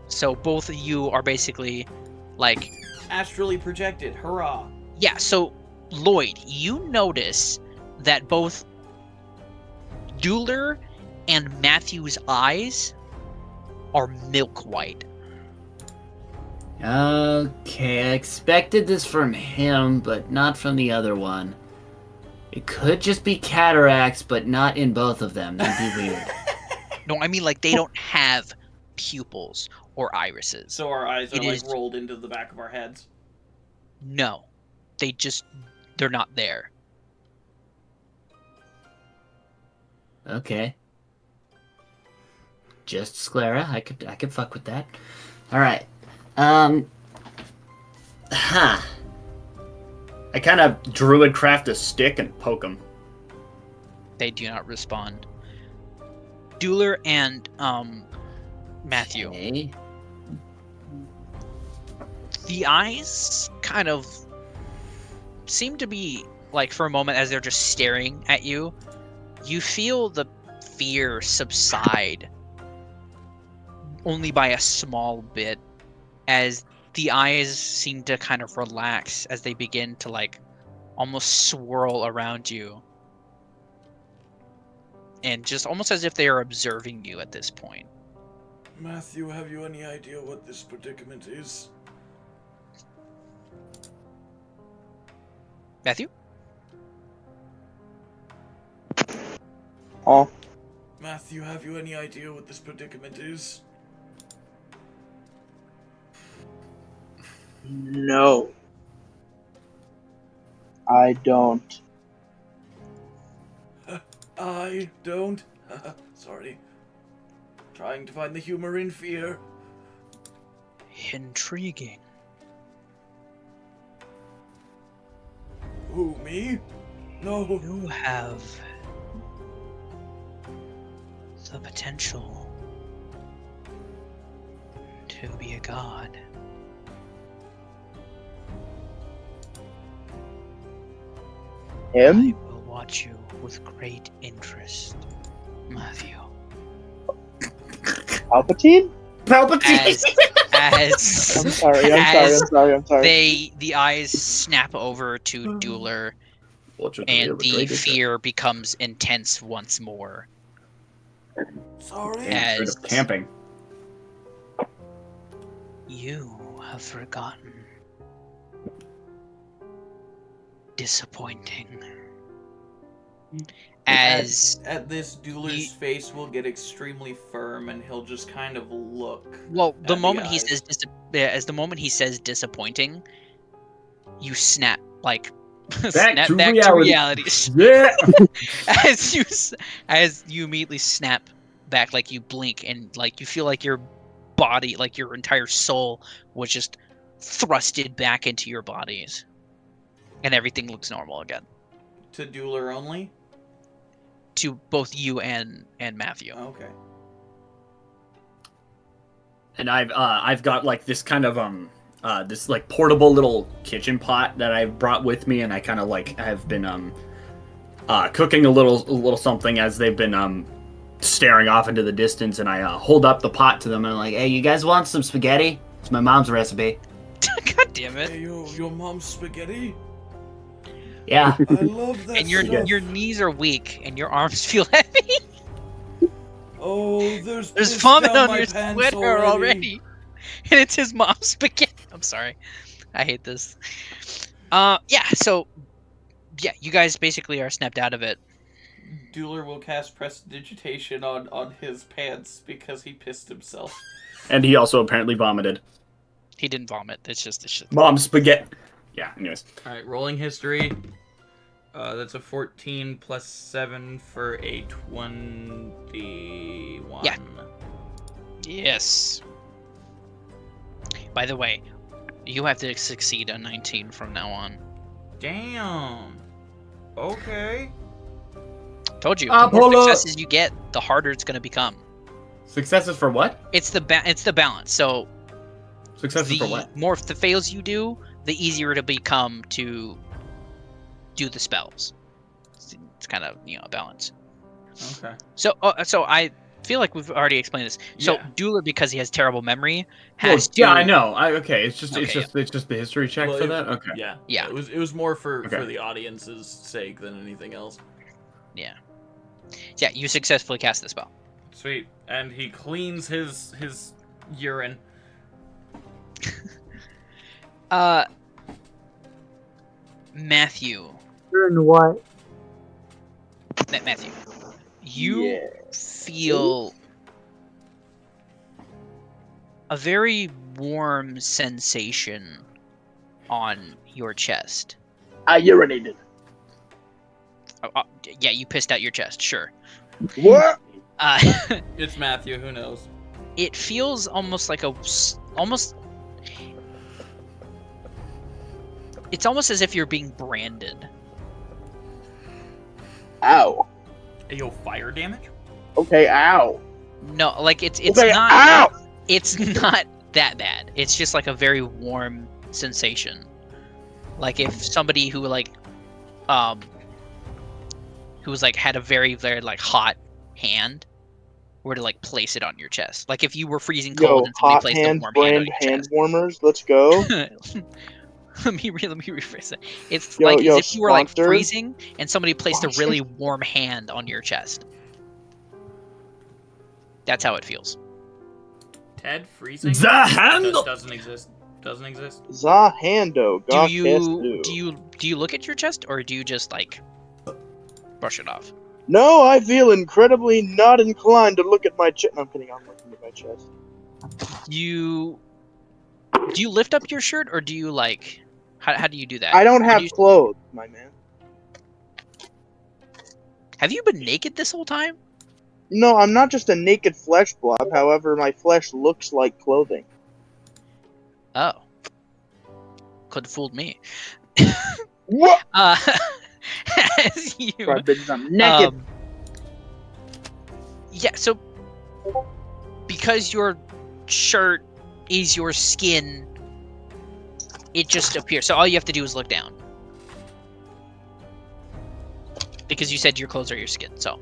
So both of you are basically like... Astrally projected, hurrah. Yeah, so Lloyd, you notice that both Dueler and Matthew's eyes are milk white. Okay, I expected this from him, but not from the other one. It could just be cataracts, but not in both of them. That'd be weird. No, I mean like they don't have pupils or irises. So our eyes are It like is- rolled into the back of our heads. No, they're not there. Okay. Just sclera. I could fuck with that. All right. Huh. I kind of druid craft a stick and poke him. They do not respond. Dueler and Matthew. Okay. The eyes kind of seem to be like for a moment as they're just staring at you, you feel the fear subside only by a small bit as the eyes seem to kind of relax as they begin to like almost swirl around you. And just almost as if they are observing you at this point. Matthew, have you any idea what this predicament is? Matthew? Oh, Matthew, have you any idea what this predicament is? no. I don't. I don't. Sorry. Trying to find the humor in fear. Intriguing. Who, me? No. You have the potential to be a god. Him? I will watch you with great interest, Matthew. Palpatine? Palpatine. As I'm sorry. the eyes snap over to Dueler, and the fear becomes intense once more. Sorry. As Camping. you have forgotten. Disappointing. As At this, Dueler's face will get extremely firm, and he'll just kind of look. well, the at moment the he eyes. says the moment he says disappointing, you snap like Back to back reality. to reality. Yeah. as you immediately snap back, like you blink, and like you feel like your body, like your entire soul, was just thrusted back into your bodies, and everything looks normal again To Dueler only? to both you and Matthew. Okay. And I've got like this kind of this like portable little kitchen pot that I brought with me, and I kind of like have been cooking a little something as they've been staring off into the distance, and I hold up the pot to them and I'm like, Hey, you guys want some spaghetti? It's my mom's recipe. God damn it! Hey, your mom's spaghetti? Yeah. I love that And your stuff. knees are weak, and your arms feel heavy. Oh, there's piss vomit down on my your pants sweater already. And it's his mom's spaghetti. I'm sorry. I hate this. Yeah, so yeah, you guys basically are snapped out of it. Dueler will cast prestidigitation on his pants because he pissed himself. and he also apparently vomited. He didn't vomit. It's just Mom spaghetti. Yeah. Anyways. All right, rolling history. That's a 14 plus 7 for a 21. Yeah. Yes. By the way, you have to succeed on 19 from now on. Damn. Okay. Told you. The more Apollo. successes you get, the harder it's going to become. Successes for what? It's the balance. So Successes for what? the more the fails you do, the easier it'll become to do the spells. It's kind of, a balance. Okay. So I feel like we've already explained this. So Yeah. Dueler, because he has terrible memory, Well, has to. yeah, I know. Okay, it's just Okay, it's just the history check Well, for that. Okay. Yeah. Yeah. It was more for Okay. the audience's sake than anything else. Yeah. Yeah, you successfully cast the spell. Sweet. And he cleans his urine. Matthew, Urine what? Matthew, you Yeah. feel a very warm sensation on your chest. I urinated. Yeah, you pissed out your chest, sure. What? It's Matthew. Who knows? It feels almost like it's almost as if you're being branded. Ow. Hey, yo, fire damage? Okay, ow. No, like it's Okay, not. ow! It's not that bad. It's just like a very warm sensation. Like if somebody who was like had a very, very like hot hand were to like place it on your chest. Like if you were freezing cold Yo, and somebody hot placed a hands warm hand on brand your hand chest. warmers. Let's go. Let me rephrase it. It's Yo, like yo, as if you were like sponsor. freezing and somebody placed a Sponsor. really warm hand on your chest. That's how it feels. Ted freezing? The handle! Doesn't exist. Doesn't exist. Zahando. Do you look at your chest or do you just like brush it off? No, I feel incredibly not inclined to look at my chest. No, I'm kidding. I'm looking at my chest. Do you lift up your shirt or do you like how do you do that? I don't have clothes, my man. Have you been naked this whole time? No, I'm not just a naked flesh blob. However, my flesh looks like clothing. Oh. Could have fooled me. What? As you I'm naked. Yeah, so because your shirt is your skin, it just appears. So all you have to do is look down. Because you said your clothes are your skin, so.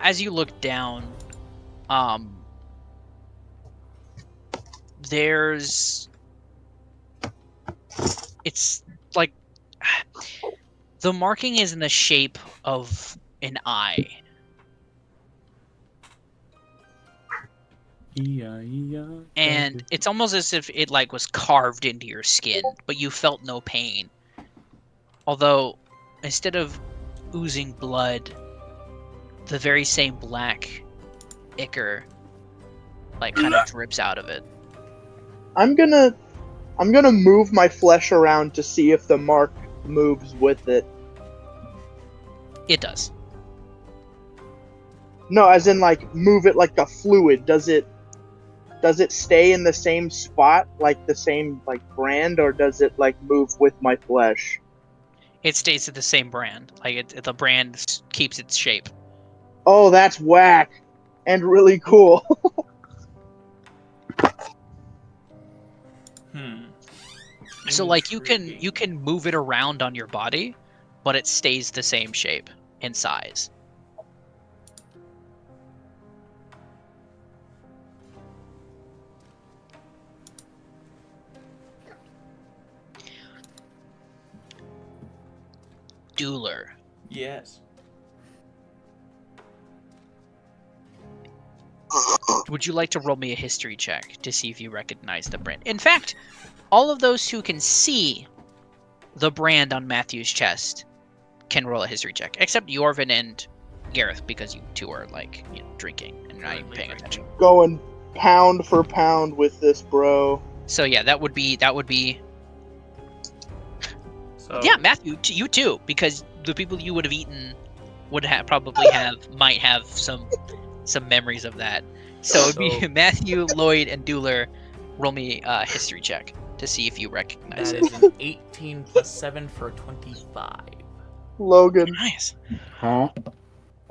As you look down, it's like the marking is in the shape of an eye. And it's almost as if it like was carved into your skin, but you felt no pain. Although instead of oozing blood, the very same black ichor like kind of drips out of it. I'm gonna move my flesh around to see if the mark moves with it. It does. No, as in like move it like a fluid. Does it stay in the same spot, like the same like brand, or does it like move with my flesh? It stays at the same brand. Like the brand keeps its shape. Oh, that's whack and really cool. So like you can move it around on your body, but it stays the same shape and size. Dueler. Yes. Would you like to roll me a history check to see if you recognize the brand? In fact, all of those who can see the brand on Matthew's chest can roll a history check, except Yorvin and Gareth, because you two are like drinking and not even paying attention. Going pound for pound with this, bro. So yeah, that would be. So Yeah, Matthew, you too, because the people you would have eaten would might have some memories of that. So it'd be Matthew, Lloyd, and Dueler. Roll me a history check to see if you recognize that it. is an 18 plus 7 for a 25. Logan. Nice. Huh?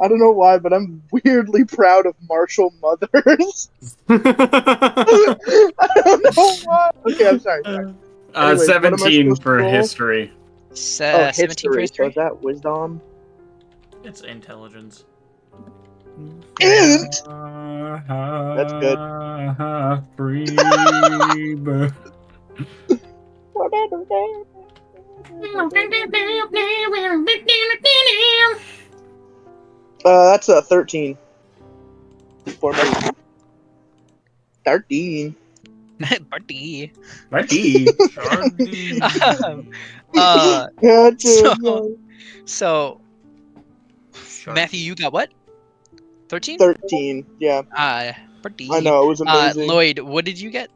I don't know why, but I'm weirdly proud of Marshall Mothers. I don't know why. Okay, I'm sorry. Anyways, 17 for history. 17 for history. So history. is that wisdom? It's intelligence. Int. That's good. That's a 13. For me. 13. Party. Party. So Matthew, you got what? 13? 13. Yeah. Party. I know, it was amazing. Lloyd, what did you get?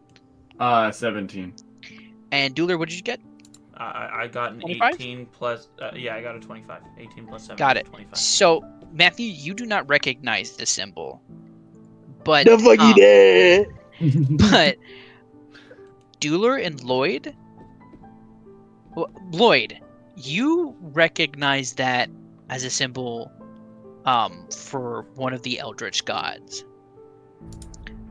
17. And Dueler, what did you get? I got an 25? 18 plus. Yeah, I got a 25. 18 plus 7. Got it. 25. So Matthew, you do not recognize the symbol, but The fuck you did. but Dueler and Lloyd. Well, Lloyd, you recognize that as a symbol for one of the Eldritch gods.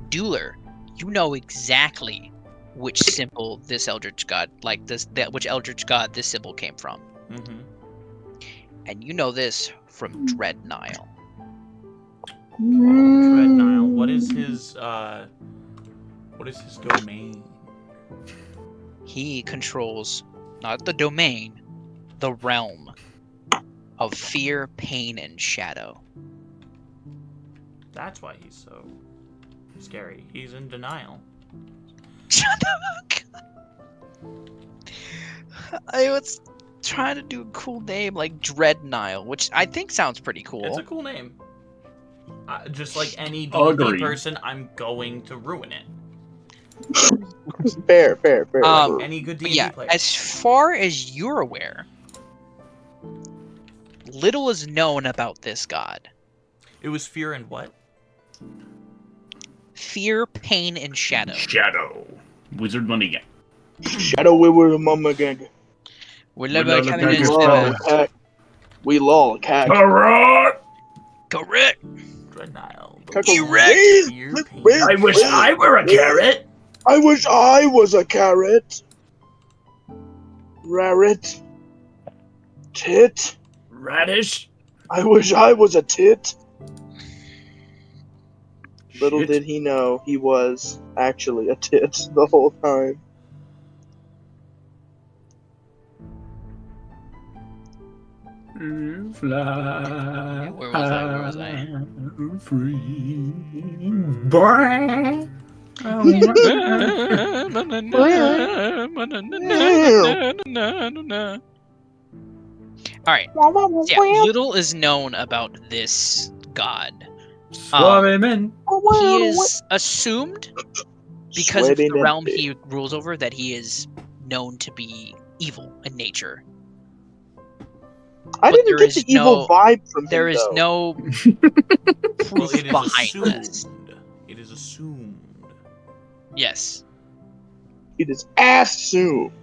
Dueler, you know exactly which symbol this Eldritch god, which Eldritch god this symbol came from. Mm-hmm. And you know this from Dread Nile. Dread Nile. What is his domain? He controls not the domain, the realm of fear, pain, and shadow. That's why he's so scary. He's in denial. Shut the fuck up. I was trying to do a cool name like Dread Nile, which I think sounds pretty cool. It's a cool name. Just like any D&D person, I'm going to ruin it. Fair. Any good D&D player. As far as you're aware, little is known about this god. It was fear and what? Fear, pain, and shadow. Shadow. Wizard money gang. Shadow we were mama gang. We lol cat. Correct. Dread Nile. Correct. I wish I were a carrot. I wish I was a carrot. Raret. Tit. Radish. I wish I was a tit. Little did he know he was actually a tit the whole time. Fly. Where was I? Free. Alright. Yeah, little is known about this god. He is assumed, because of the realm he rules over, that he is known to be evil in nature. I didn't get the evil vibe from him, There is though. no proof behind this. It is assumed. Yes. It is assumed.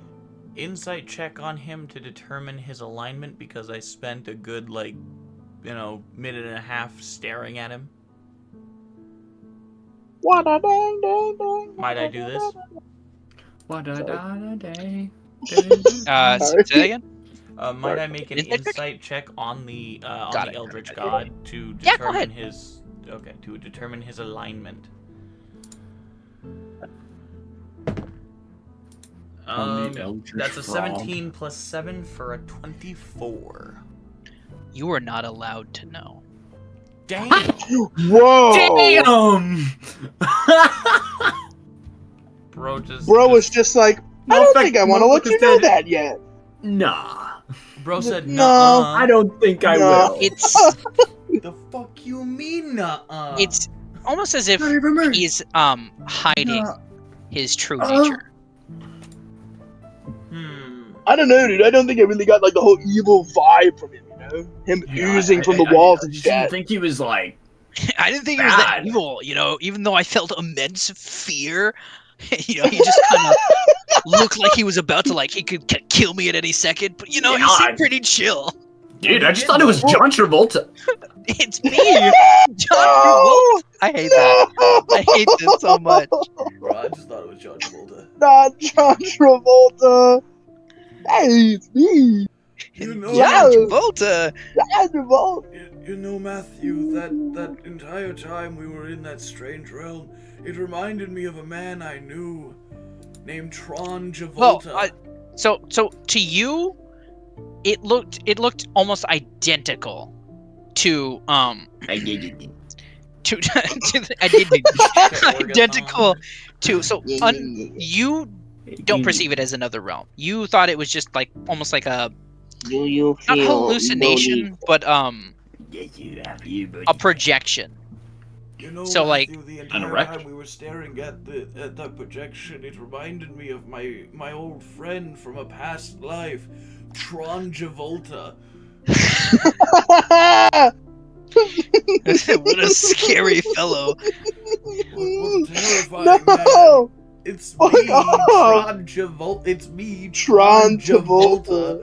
Insight check on him to determine his alignment, because I spent a good, minute and a half staring at him. What a dang dang dang. Might I do this? What a day. Say that again? Might I make an insight check on the Eldritch God to determine his alignment? That's a 17 plus 7 for a 24. You are not allowed to know. Damn! Whoa! Damn! Bro was just like, I don't think I want to let you know that yet. Nah. Bro said, no. I don't think I will. It's the fuck you mean, nuh-uh? It's almost as if he's hiding his true nature. I don't know, dude. I don't think I really got the whole evil vibe from him. You know, him oozing from the walls and shit. I think he was like. I didn't think he was that evil. Even though I felt immense fear. He just kind of looked like he was about to he could kill me at any second. But he seemed pretty chill. Dude, I just thought it was John Travolta. It's me, John Travolta. I hate that. I hate this so much. Bro, I just thought it was John Travolta. Not John Travolta. Hey, it's me. John Travolta. John Travolta. You know, Matthew, that entire time we were in that strange realm, it reminded me of a man I knew named Tron Javolta. Well, so to you, it looked almost identical to identical to. So you don't perceive it as another realm. You thought it was just like almost like a Do you not feel hallucination, but a projection. You know, So, like, Matthew, the an entire erect? time we were staring at that projection, it reminded me of my old friend from a past life, Tron Javolta. What a scary fellow. What terrifying, No! man. It's Fuck me, off! Tron Javolta. It's me, Tron Javolta.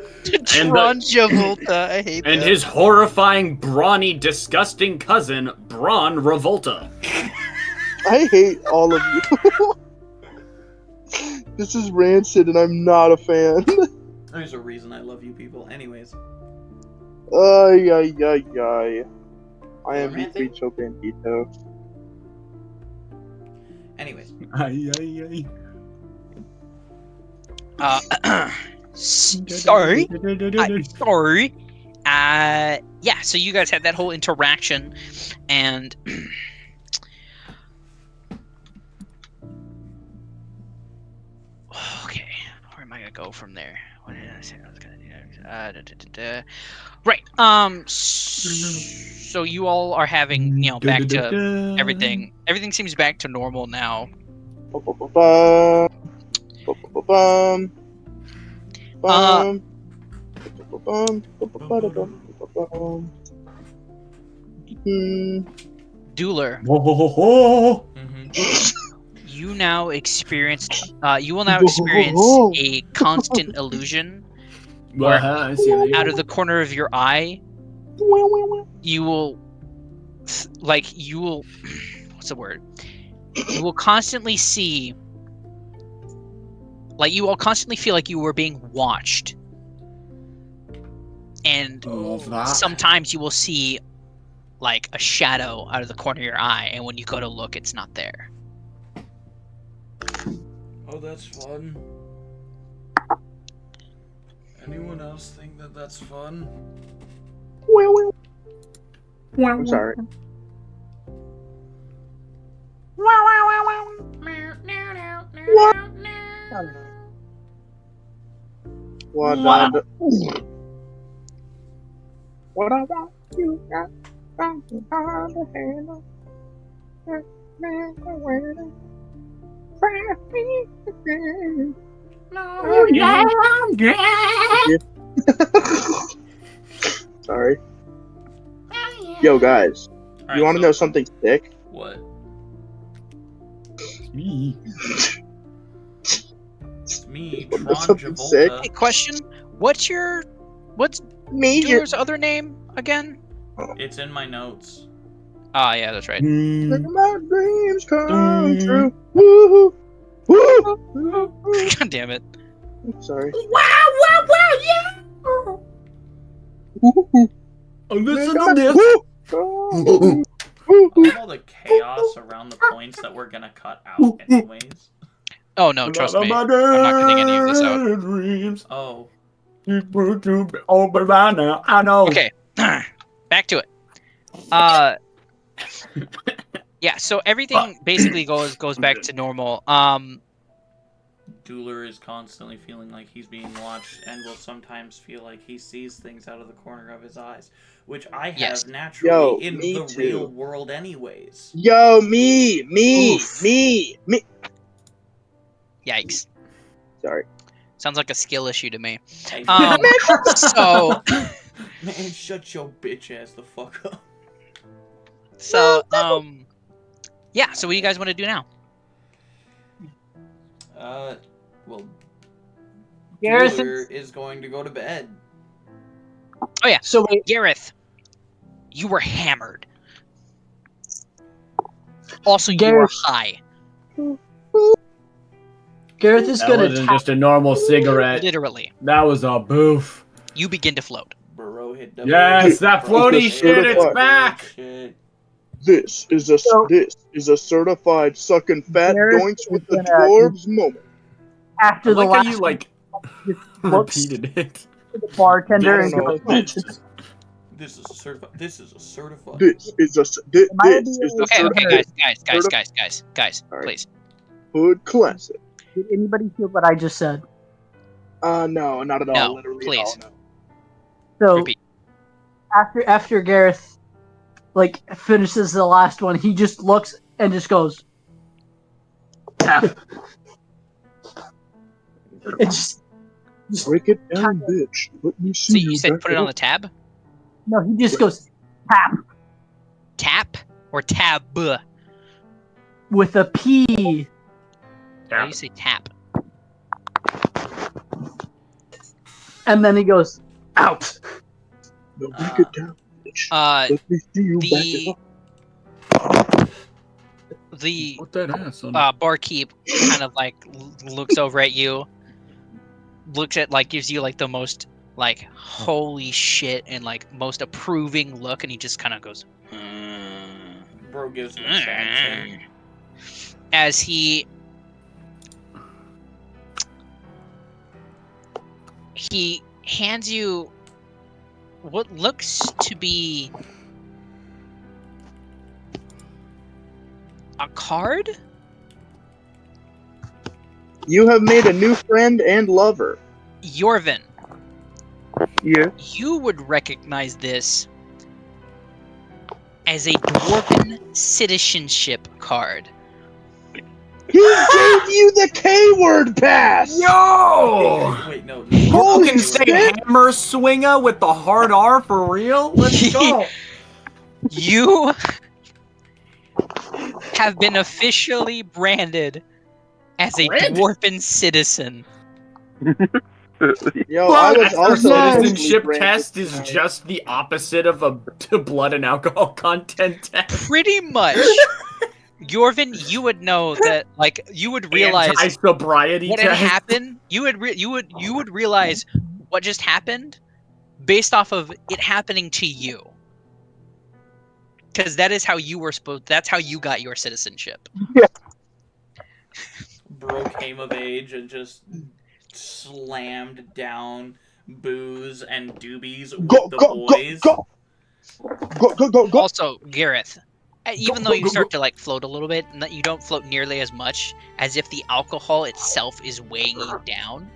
Tron Javolta. I hate And that. his horrifying, brawny, disgusting cousin, Braun Revolta. I hate all of you. This is rancid, and I'm not a fan. There's a reason I love you people. Anyways. Ay, ay, ay, ay. I am Romantic? Vito Bandito. Anyways. Sorry. Sorry. Yeah, so you guys had that whole interaction, and okay, where am I gonna go from there? What did I say I was gonna do? Right. So you all are having, back to everything. Everything seems back to normal now. Ba-ba-ba-bum. Ba-ba-ba-bum. Bum. Ba-ba-ba-bum. Ba-ba-ba-da-bum. Dueler, Mm-hmm. you now experience. You will now experience a constant illusion. Where out of the corner of your eye, you will, what's the word? You will constantly see, you will constantly feel like you were being watched. And sometimes you will see, a shadow out of the corner of your eye, and when you go to look, it's not there. Oh, that's fun. Anyone else think that that's fun? I'm sorry. What? What I want you got something hard to handle. Sorry. Yo, guys. You want to know something sick? What? It's me, Wanna know Tron something sick? Hey, Javolta. question: What's Major. Dueler's other name again? It's in my notes. Ah, yeah, that's right. Making my dreams come true. Woo! Woo! God damn it. Sorry. Listen to this. I love all the chaos around the points that we're gonna cut out anyways. Oh no, trust me. I'm not cutting any of this out. Oh. By now. I know. Okay, back to it. Yeah. So everything basically goes back to normal. Dueler is constantly feeling like he's being watched and will sometimes feel like he sees things out of the corner of his eyes, which I have Yes. naturally in me the too. real world anyways. Yo, me. Oof. Yikes. Sorry. Sounds like a skill issue to me. Hey, So man, shut your bitch ass the fuck up. Yeah. So what do you guys want to do now? Well, Gareth Dueler is going to go to bed. Oh yeah. So wait, Gareth, you were hammered. Also, you were Gareth. high. Gareth is That gonna wasn't tap. just a normal cigarette. Literally, That was a boof. you begin to float. Burrow hit the Yes, that floaty It's shit, it's certified. back. Shit. This is a certified sucking fat Gareth doinks is with the gonna- dwarves moment. I After the like how last you, looks repeated it. to the bartender I and don't know. goes, This is a certified. This is a certified. This is the Okay, guys, All right. please. Hood classic. Did anybody hear what I just said? No, not at all. No, Literally please. at all. No. So Repeat. after Gareth like finishes the last one, he just looks and just goes tap. It's just Break it down, bitch. Let me So see you said back put it on up. the tab? no, he just goes tap Tap or tab? with a P. Why do you say tap? And then he goes out. No, break it down, bitch. Let me see you back it up. The Put that ass on barkeep kind of like looks over at you, looks at like gives you like the most like holy shit and like most approving look, and he just kind of goes Bro gives him a sad chin. as he hands you what looks to be a card. You have made a new friend and lover. Yorvin, Yeah. you would recognize this as a dwarven citizenship card. He gave you the K-word pass! Yo! Wait, no. Holy Fucking say shit! hammer swinger with the hard R for real? Let's go! You have been officially branded as a Branded? dwarven citizen. Yo, I was Our also citizenship branded test is tonight. just the opposite of a blood and alcohol content test. Pretty much. Yorvin, you would know that, like, you would realize Anti-sobriety what had test. happened. You would realize what just happened based off of it happening to you. Because that is how you were supposed. That's how you got your citizenship. Bro came of age and just slammed down booze and doobies with the boys. Go. Also, Gareth, even though you start to like float a little bit, you don't float nearly as much as if the alcohol itself is weighing you down.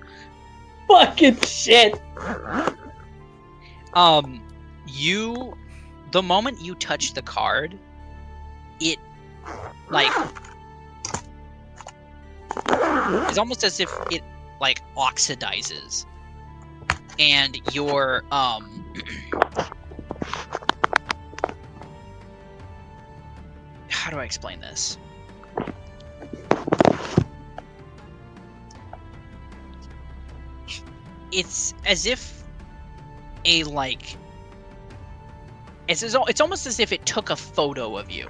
Fucking shit. The moment you touch the card, it like it's almost as if it like oxidizes, and your how do I explain this? It's as if a like it's almost as if it took a photo of you.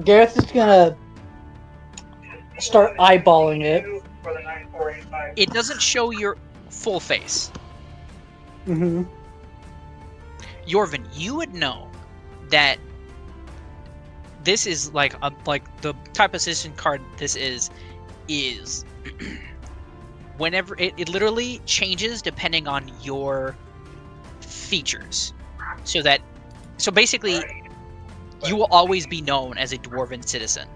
Gareth is gonna start eyeballing it. It doesn't show your full face. Mm-hmm. Yorvin, you would know that this is like the type of citizen card this is whenever it literally changes depending on your features. So basically you will always be known as a dwarven citizen.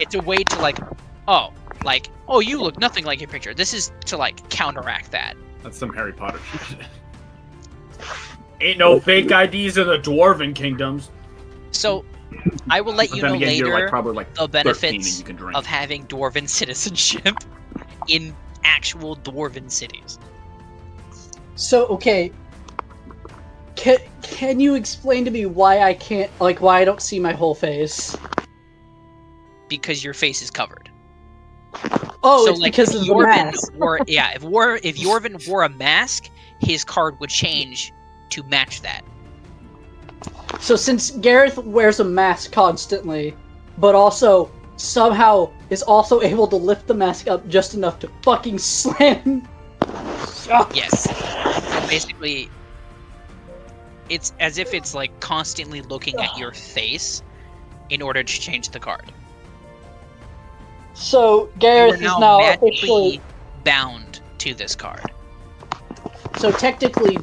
It's a way to oh, you look nothing like your picture. This is to like counteract that. That's some Harry Potter shit. Ain't no fake IDs in the Dwarven Kingdoms. So, I will let you know again, you're, later probably the 13 benefits and you can drink. of having dwarven citizenship in actual dwarven cities. So, okay. Can you explain to me why I can't, like, why I don't see my whole face? Because your face is covered. Oh, So, it's like, because if of the Yorvin mask. if Yorvin wore a mask, his card would change to match that. So since Gareth wears a mask constantly, but also somehow is also able to lift the mask up just enough to fucking slam. Yes. So basically, it's as if it's like constantly looking at your face in order to change the card. So You are Gareth is now magically officially bound to this card. So technically,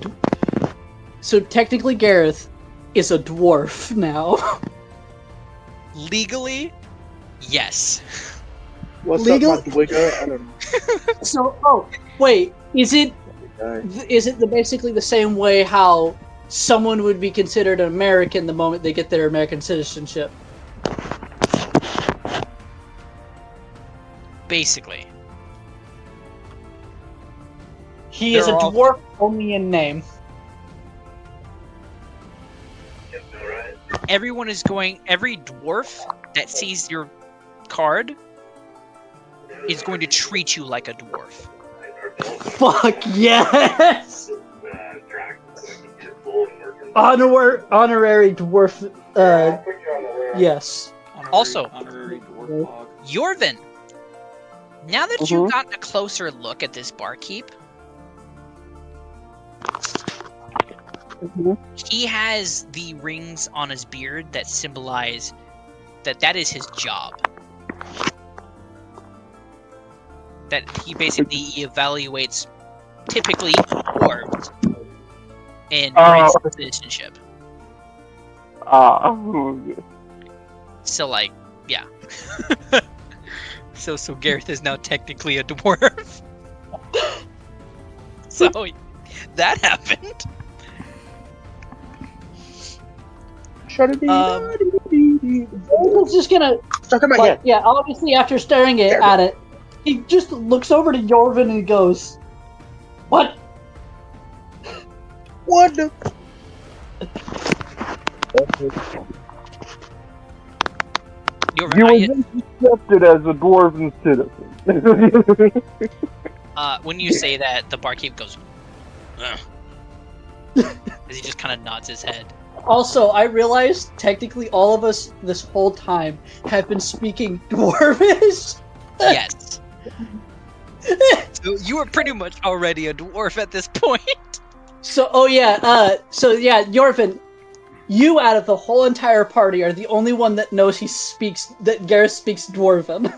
Gareth is a dwarf now. Legally, yes. What's Legal- up, Madwigga? I don't know. So, wait, is it basically the same way how someone would be considered an American the moment they get their American citizenship? Basically. He is a They're all- dwarf only in name. Every dwarf that sees your card is going to treat you like a dwarf. Fuck yes! Honorary dwarf. Yes. Also, honorary dwarf hog. Yorvin, now that you've gotten a closer look at this barkeep, he has the rings on his beard that symbolize that is his job. That he basically evaluates typically dwarves in grants of citizenship. So like, yeah. So Gareth is now technically a dwarf. So that happened. I was just gonna. Yeah, obviously after staring at it, he just looks over to Yorvin and goes, "What? What the? You were accepted as a dwarven citizen. When you say that, the barkeep goes, ugh. As he just kind of nods his head. Also, I realized technically all of us this whole time have been speaking Dwarvish. Yes. So you were pretty much already a dwarf at this point. So, Yorvin, you out of the whole entire party are the only one that knows that Gareth speaks Dwarven.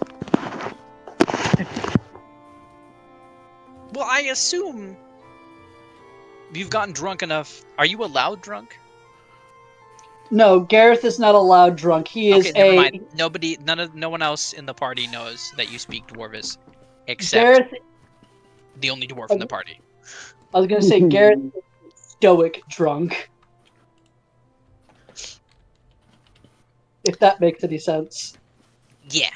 Well, I assume you've gotten drunk enough. Are you allowed drunk? No, Gareth is not allowed drunk. He is never mind. No one else in the party knows that you speak Dwarvish, except Gareth, the only dwarf in the party. I was gonna say Gareth is stoic drunk. If that makes any sense. Yeah.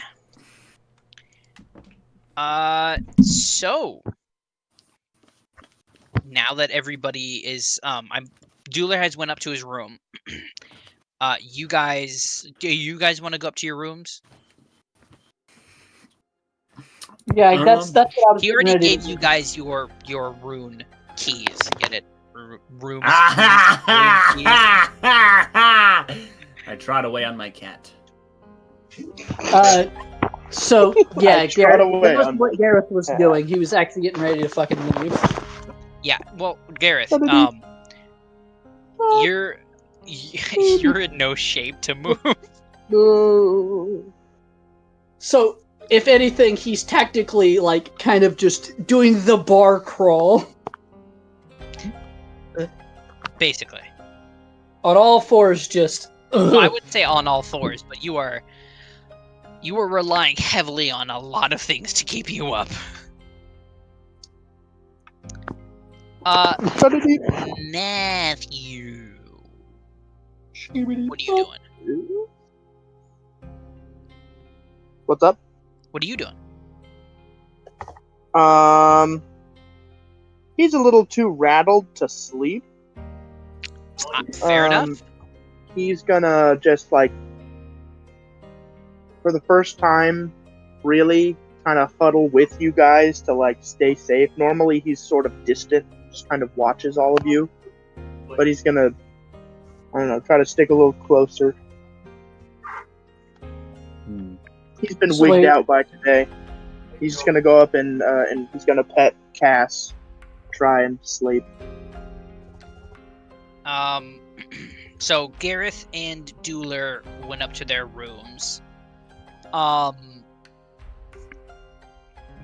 So now that everybody is, Dueler has went up to his room. Do you guys want to go up to your rooms? Yeah, that's what I was. He already ready gave to you do. guys your rune keys. Get it? Rooms. I trot away on my cat. So yeah, trot away that was on what Gareth was doing. He was actually getting ready to fucking leave. Yeah. Well, Gareth, you're in no shape to move. So, if anything, he's tactically like kind of just doing the bar crawl Basically. on all fours. Just Well, I wouldn't say on all fours, but you are relying heavily on a lot of things to keep you up. Matthew, what are you doing? What's up? What are you doing? He's a little too rattled to sleep. Fair enough. He's gonna just like, for the first time, really kind of huddle with you guys to like stay safe. Normally he's sort of distant, just kind of watches all of you, but he's gonna, I don't know, try to stick a little closer. He's been wigged out by today. He's just gonna go up and he's gonna pet Cass, try and sleep. So Gareth and Dueler went up to their rooms.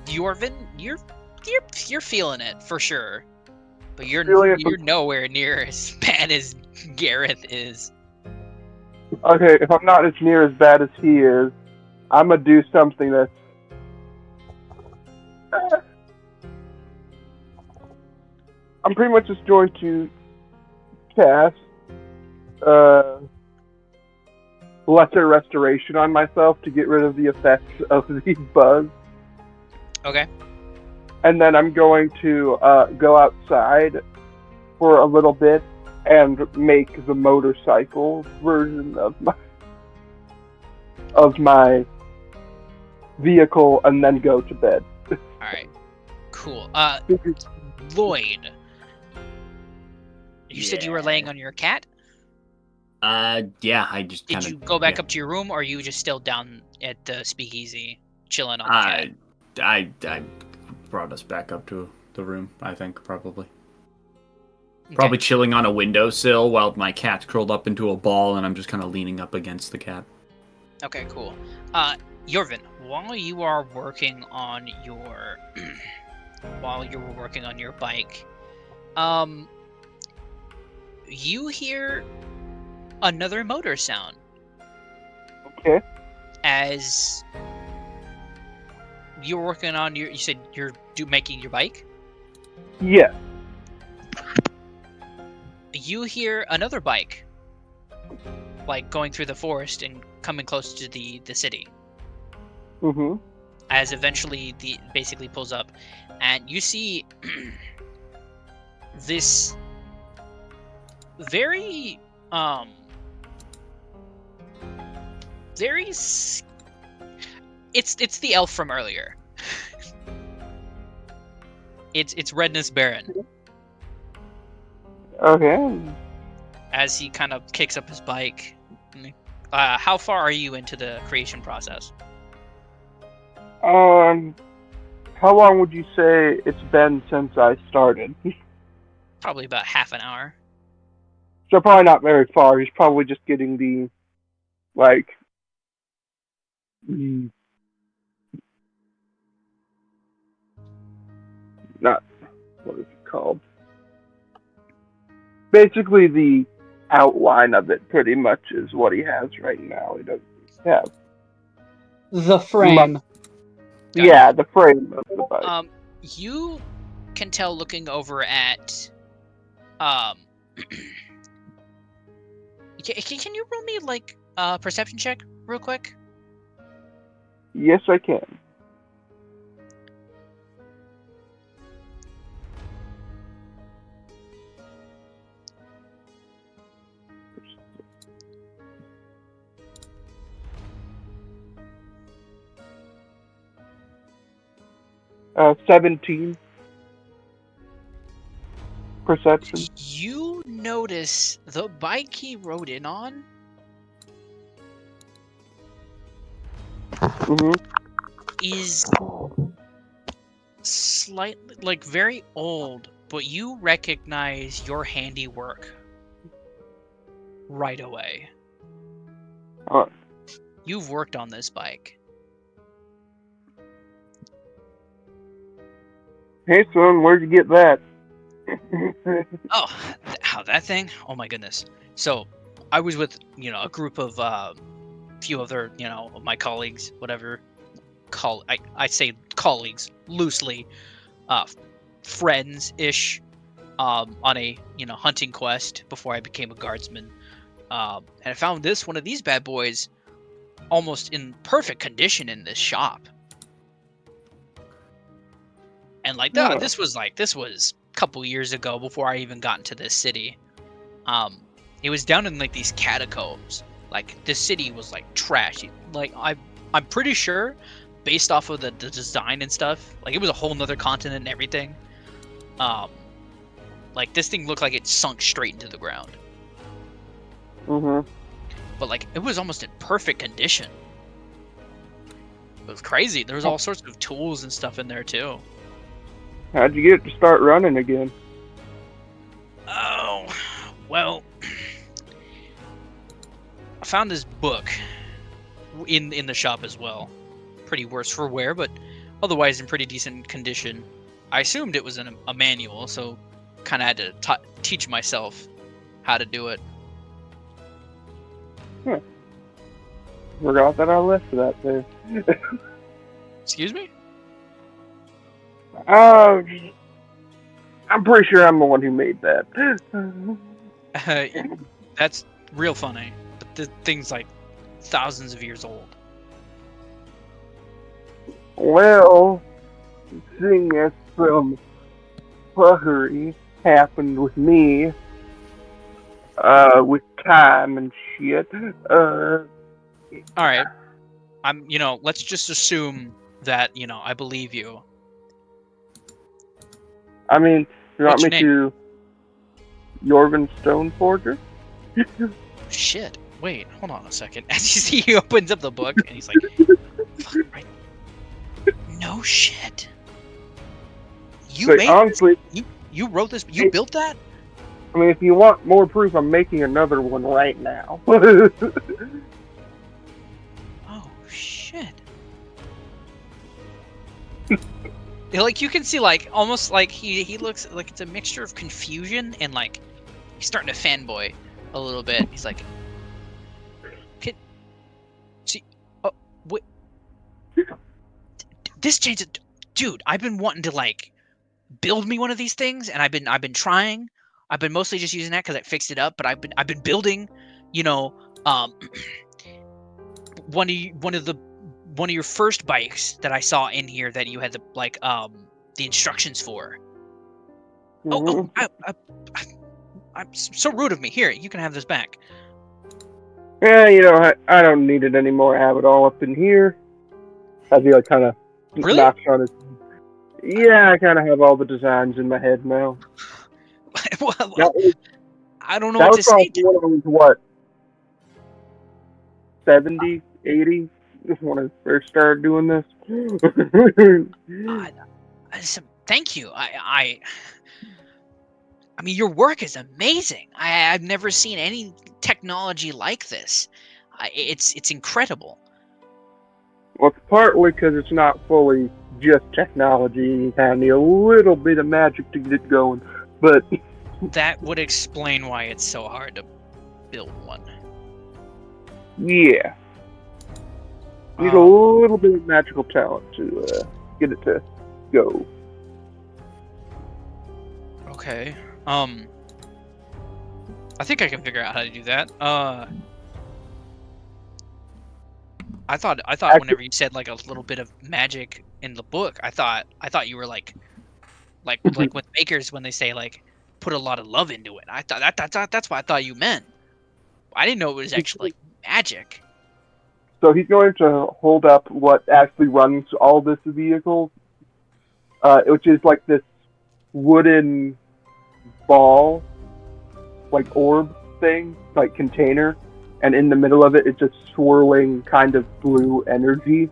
Yorvin, you're you're feeling it for sure, but you're Feeling it you're nowhere near as bad as Gareth is. Okay, if I'm not as near as bad as he is, I'm gonna do something that's... I'm pretty much just going to cast Lesser Restoration on myself to get rid of the effects of the buzz. Okay. And then I'm going to go outside for a little bit and make the motorcycle version of my vehicle, and then go to bed. All right. Cool. Lloyd, you said you were laying on your cat. Yeah, I just Did kind of... you go back up to your room, or are you just still down at the speakeasy chilling on the cat? I brought us back up to the room, I think, probably. Okay. Probably chilling on a windowsill while my cat's curled up into a ball and I'm just kind of leaning up against the cat. Okay, cool. Yorvin, while you are working on your bike, you hear another motor sound. Okay. As you're working on you said you're making your bike? Yeah. You hear another bike, like going through the forest and coming close to the city. Mm-hmm. As eventually the basically pulls up, and you see this very it's the elf from earlier. It's Redness Baron. Okay. As he kind of kicks up his bike. How far are you into the creation process? How long would you say it's been since I started? Probably about half an hour. So probably not very far. He's probably just getting the, like, not, what is it called? Basically the outline of it pretty much is what he has right now. He doesn't have the frame. Yeah, the frame of the bike. You can tell looking over at can you roll me like a perception check real quick? Yes, I can. Uh, 17 perception. You notice the bike he rode in on is slightly, like, very old, but you recognize your handiwork right away. You've worked on this bike. Hey son, where'd you get that? That thing? Oh my goodness. So, I was with, a group of few other, of my colleagues, whatever. I say colleagues loosely, friends-ish, on a, hunting quest before I became a guardsman. And I found one of these bad boys almost in perfect condition in this shop. And this was a couple years ago before I even got into this city. It was down in like these catacombs. Like this city was like trashy. Like I'm pretty sure, based off of the design and stuff, like it was a whole nother continent and everything. Like this thing looked like it sunk straight into the ground. But like it was almost in perfect condition. It was crazy. There was all sorts of tools and stuff in there too. How'd you get it to start running again? Oh, well, I found this book in the shop as well. Pretty worse for wear, but otherwise in pretty decent condition. I assumed it was a manual, so kind of had to teach myself how to do it. Forgot that I left that there. Excuse me? I'm pretty sure I'm the one who made that. That's real funny. But the thing's like thousands of years old. Well, seeing as some fuckery happened with me, with time and shit, Alright. Let's just assume that, I believe you. I mean, you want What's me your to Jorgen Stoneforger? Shit. Wait, hold on a second. As you see, he opens up the book and he's like, fuck, right. No shit. You Like, made honestly, this? You wrote this? You built that? I mean, if you want more proof, I'm making another one right now. Oh shit. Like you can see, like almost like he looks like it's a mixture of confusion and like he's starting to fanboy a little bit. He's like, see, oh wait, this changes, dude. I've been wanting to like build me one of these things, and I've been trying. I've been mostly just using that because I fixed it up, but I've been building, one of your first bikes that I saw in here that you had the instructions for. Oh, I'm so rude of me. Here, you can have this back. Yeah, I don't need it anymore. I have it all up in here. As he kind of knocks on his. Yeah, I kind of have all the designs in my head now. I don't know what to say. When I was, what, 70, 80? When I first started doing this. Thank you. I mean, your work is amazing. I've never seen any technology like this. It's incredible. Well, it's partly because it's not fully just technology. You kind of need a little bit of magic to get it going. But that would explain why it's so hard to build one. Yeah. Need a little bit of magical talent to get it to go. Okay. I think I can figure out how to do that. I thought actually, whenever you said like a little bit of magic in the book, I thought you were like with makers when they say like put a lot of love into it. I thought that's what I thought you meant. I didn't know it was actually like magic. So he's going to hold up what actually runs all this vehicle, which is like this wooden ball, like orb thing, like container, and in the middle of it, it's just swirling kind of blue energy.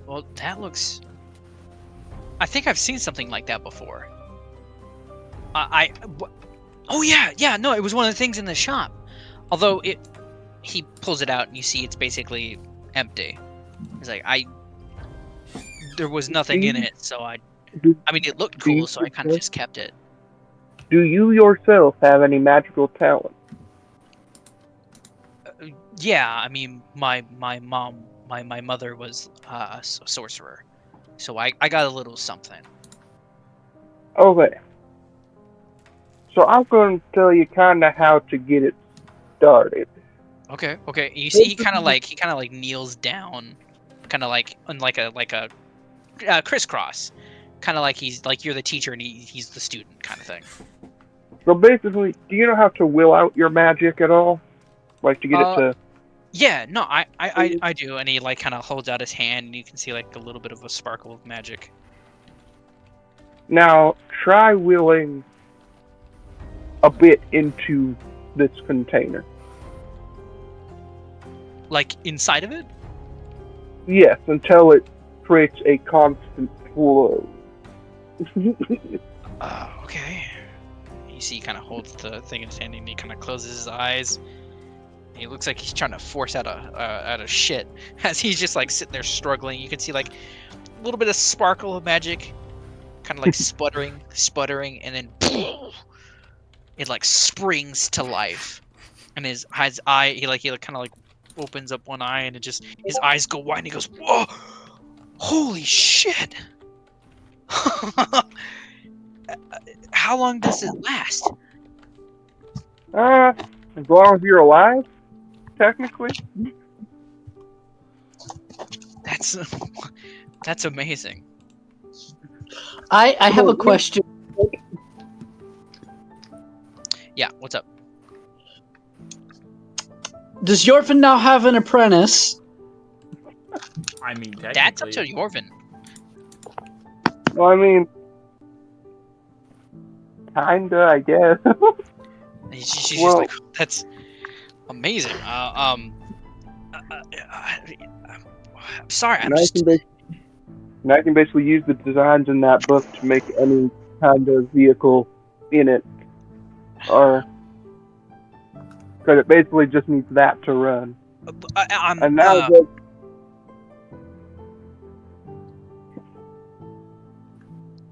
Well, that looks... I think I've seen something like that before. Oh yeah, no, it was one of the things in the shop. Although he pulls it out and you see it's basically empty. It's like, there was nothing in it, so I mean, it looked cool, so I kind of just kept it. Do you yourself have any magical talent? Yeah, I mean, my mother was a sorcerer, so I got a little something. Okay. So I'm going to tell you kind of how to get it started. Okay. You see, he kind of like kneels down, kind of like on like a crisscross, kind of like he's like you're the teacher and he's the student kind of thing. So basically, do you know how to will out your magic at all? Like to get it to... Yeah, no, I do, and he like kind of holds out his hand, and you can see like a little bit of a sparkle of magic. Now, try willing a bit into this container. Like inside of it? Yes, until it creates a constant flow. Okay. You see, he kind of holds the thing in his hand, and he kind of closes his eyes. He looks like he's trying to force out a shit as he's just like sitting there struggling. You can see like little bit of sparkle of magic, kind of like sputtering, and then it like springs to life. And his eye, he kind of like opens up one eye, and it just his eyes go wide, and he goes, "Whoa, holy shit!" How long does it last? As long as you're alive, technically. That's amazing. I have a question. Yeah, what's up? Does Yorvin now have an apprentice? I mean, technically. That's up to Yorvin. Well, I mean, kinda, I guess. She's just like, that's amazing. I'm sorry, I'm just. And I can basically use the designs in that book to make any kind of vehicle in it, or because it basically just needs that to run. And now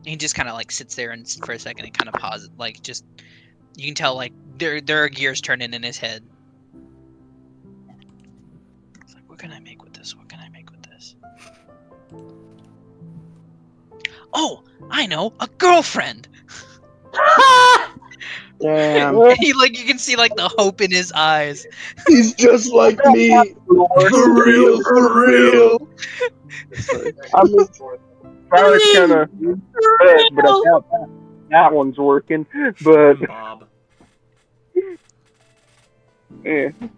he just kind of like sits there and for a second and kind of pauses, like just you can tell like there are gears turning in his head. It's like, what can I make with this? What can I make with this? Oh, I know, a girlfriend. Damn. He like you can see like the hope in his eyes. He's just like me. For real, for real. I mean, probably kind of red, but I doubt that one's working. But Bob. Yeah. And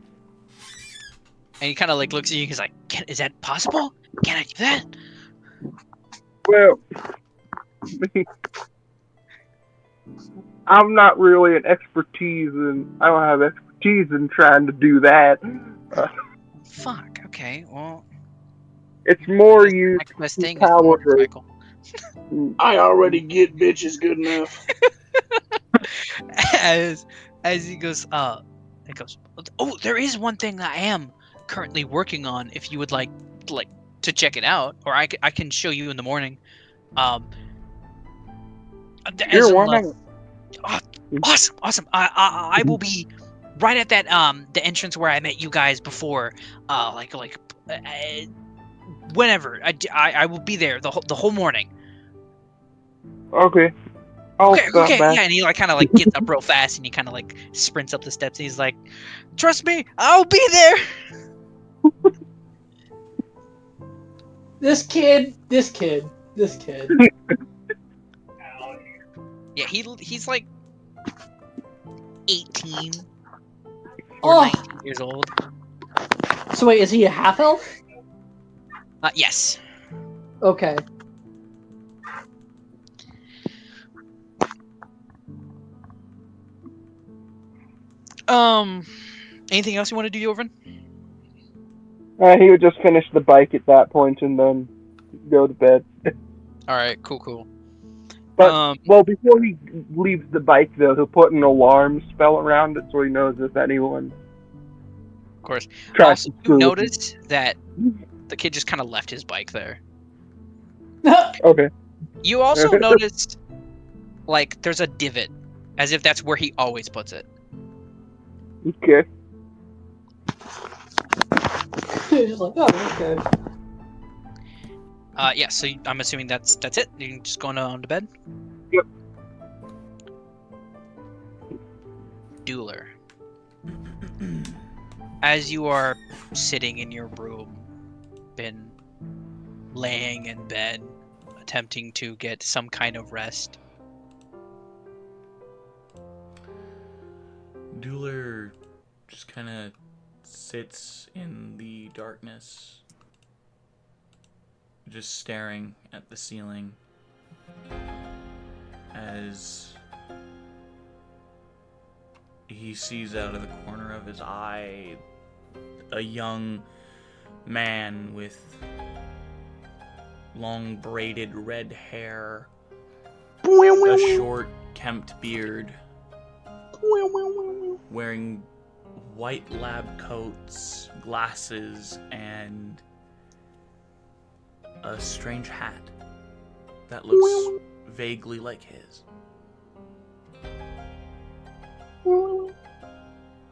he kind of like looks at you. He's like, "Is that possible? Can I do that?" Well, I'm not really I don't have expertise in trying to do that. Fuck. Okay. Well, it's more you next best thing is power. the motorcycle. I already get bitches good enough. as he goes, oh, there is one thing that I am currently working on. If you would like to check it out, or I can show you in the morning. Sure, why not? Awesome. I will be right at that the entrance where I met you guys before. Whenever I will be there the whole morning. Okay. Okay, yeah, and he like kind of like gets up real fast and he kind of like sprints up the steps and he's like, "Trust me, I'll be there." This kid. Yeah, he's like 18 or 19 years old. So wait, is he a half elf? Yes. Okay. Anything else you want to do, Jorvin? He would just finish the bike at that point and then go to bed. All right, cool. But well, before he leaves the bike, though, he'll put an alarm spell around it so he knows if anyone. Of course. Also, you noticed that the kid just kind of left his bike there. Okay. You also noticed, like, there's a divot, as if that's where he always puts it. Okay. He's like, oh, okay. Yeah, so I'm assuming that's it. You can just go on to bed? Yep. Dueler. As you are sitting in your room, been laying in bed, attempting to get some kind of rest. Dueler just kind of sits in the darkness, just staring at the ceiling as he sees out of the corner of his eye a young man with long braided red hair, a short kempt beard, wearing white lab coats, glasses, and a strange hat that looks vaguely like his.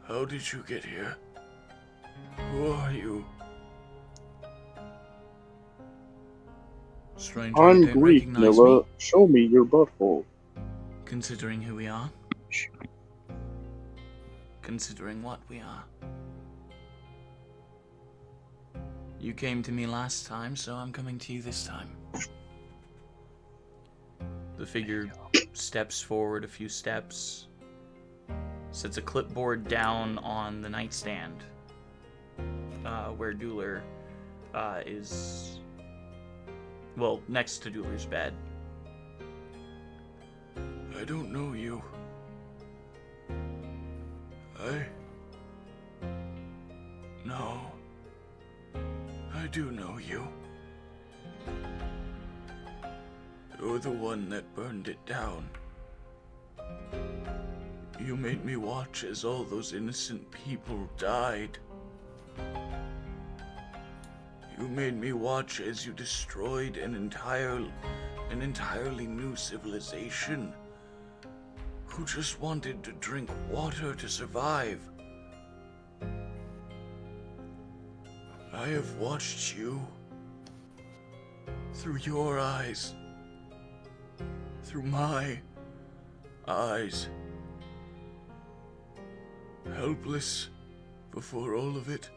How did you get here? Who are you? Stranger, you I'm don't Greek, recognize Miller. me, Show me your butthole. considering who we are? Considering what we are. You came to me last time, so I'm coming to you this time. The figure steps forward a few steps, sets a clipboard down on the nightstand, where Dueler is, well, next to Dueler's bed. I don't know you. No. I do know you. You're the one that burned it down. You made me watch as all those innocent people died. You made me watch as you destroyed an entirely new civilization who just wanted to drink water to survive. I have watched you through your eyes, through my eyes, helpless before all of it,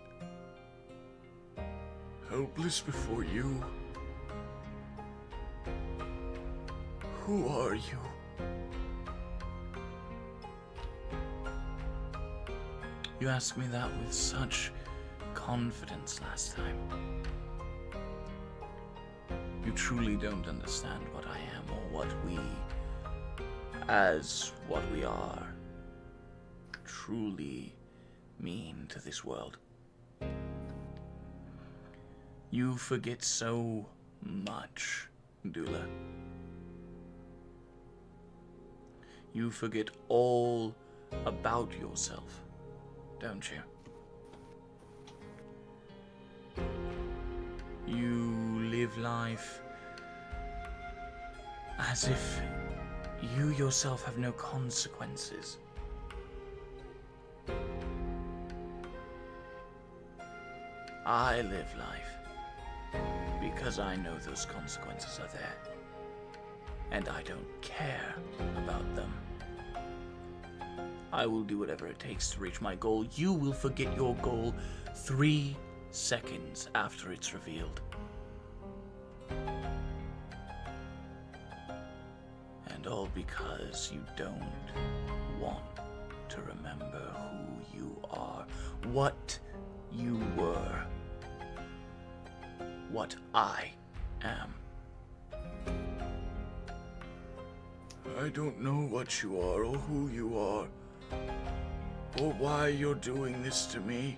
helpless before you. Who are you? You asked me that with such confidence last time. You truly don't understand what I am or what we, as what we are, truly mean to this world. You forget so much, Dula. You forget all about yourself, don't you? You live life as if you yourself have no consequences. I live life because I know those consequences are there, and I don't care about them. I will do whatever it takes to reach my goal. You will forget your goal 3 seconds after it's revealed. And all because you don't want to remember who you are, what you were, what I am. I don't know what you are or who you are, or why you're doing this to me.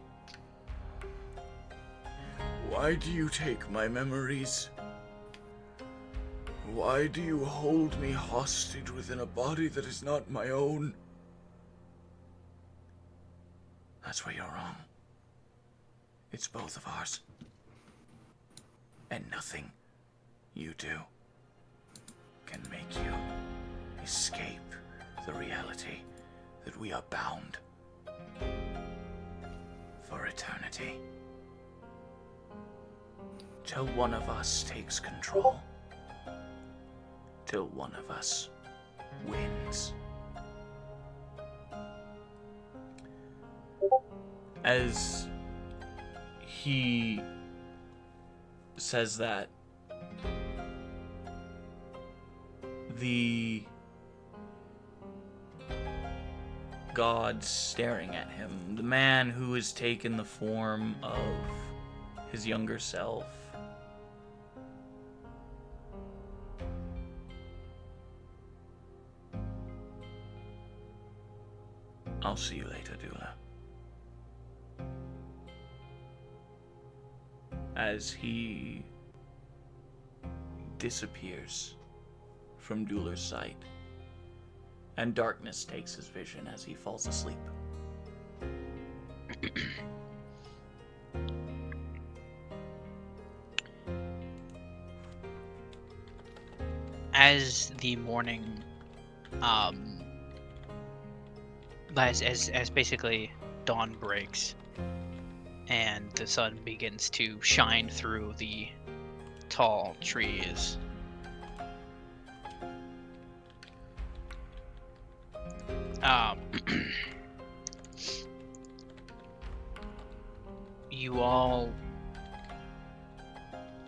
Why do you take my memories? Why do you hold me hostage within a body that is not my own? That's where you're wrong. It's both of ours. And nothing you do can make you escape the reality that we are bound for eternity. Till one of us takes control. Till one of us wins. As he says that, the god staring at him, the man who has taken the form of his younger self, I'll see you later, Dula. As he disappears from Dueler's sight, and darkness takes his vision as he falls asleep. as the morning, as basically dawn breaks, and the sun begins to shine through the tall trees. You all,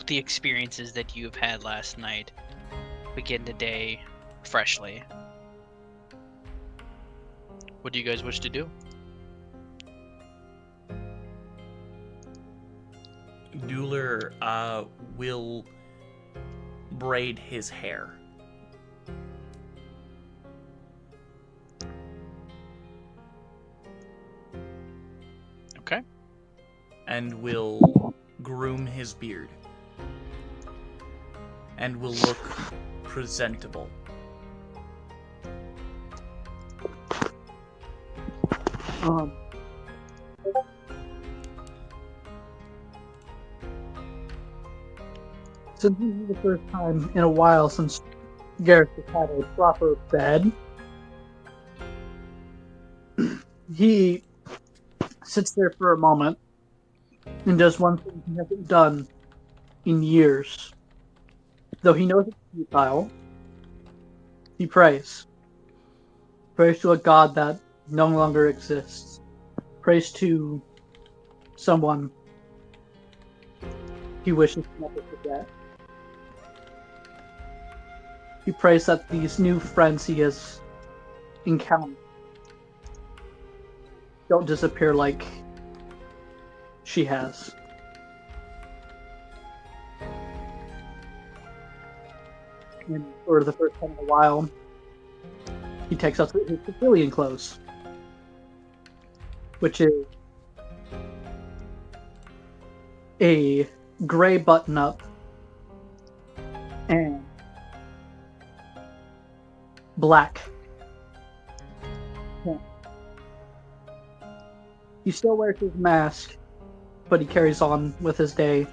the experiences that you've had last night, begin the day freshly. What do you guys wish to do? Dueler will braid his hair. Okay. And will groom his beard. And will look presentable. Since this is the first time in a while since Gareth has had a proper bed, he sits there for a moment and does one thing he hasn't done in years. Though he knows it's futile, he prays. Prays to a god that no longer exists. Prays to someone he wishes to never forget. He prays that these new friends he has encountered don't disappear like she has. And for the first time in a while, he takes out his civilian clothes, which is a gray button-up and black pants. He still wears his mask, but he carries on with his day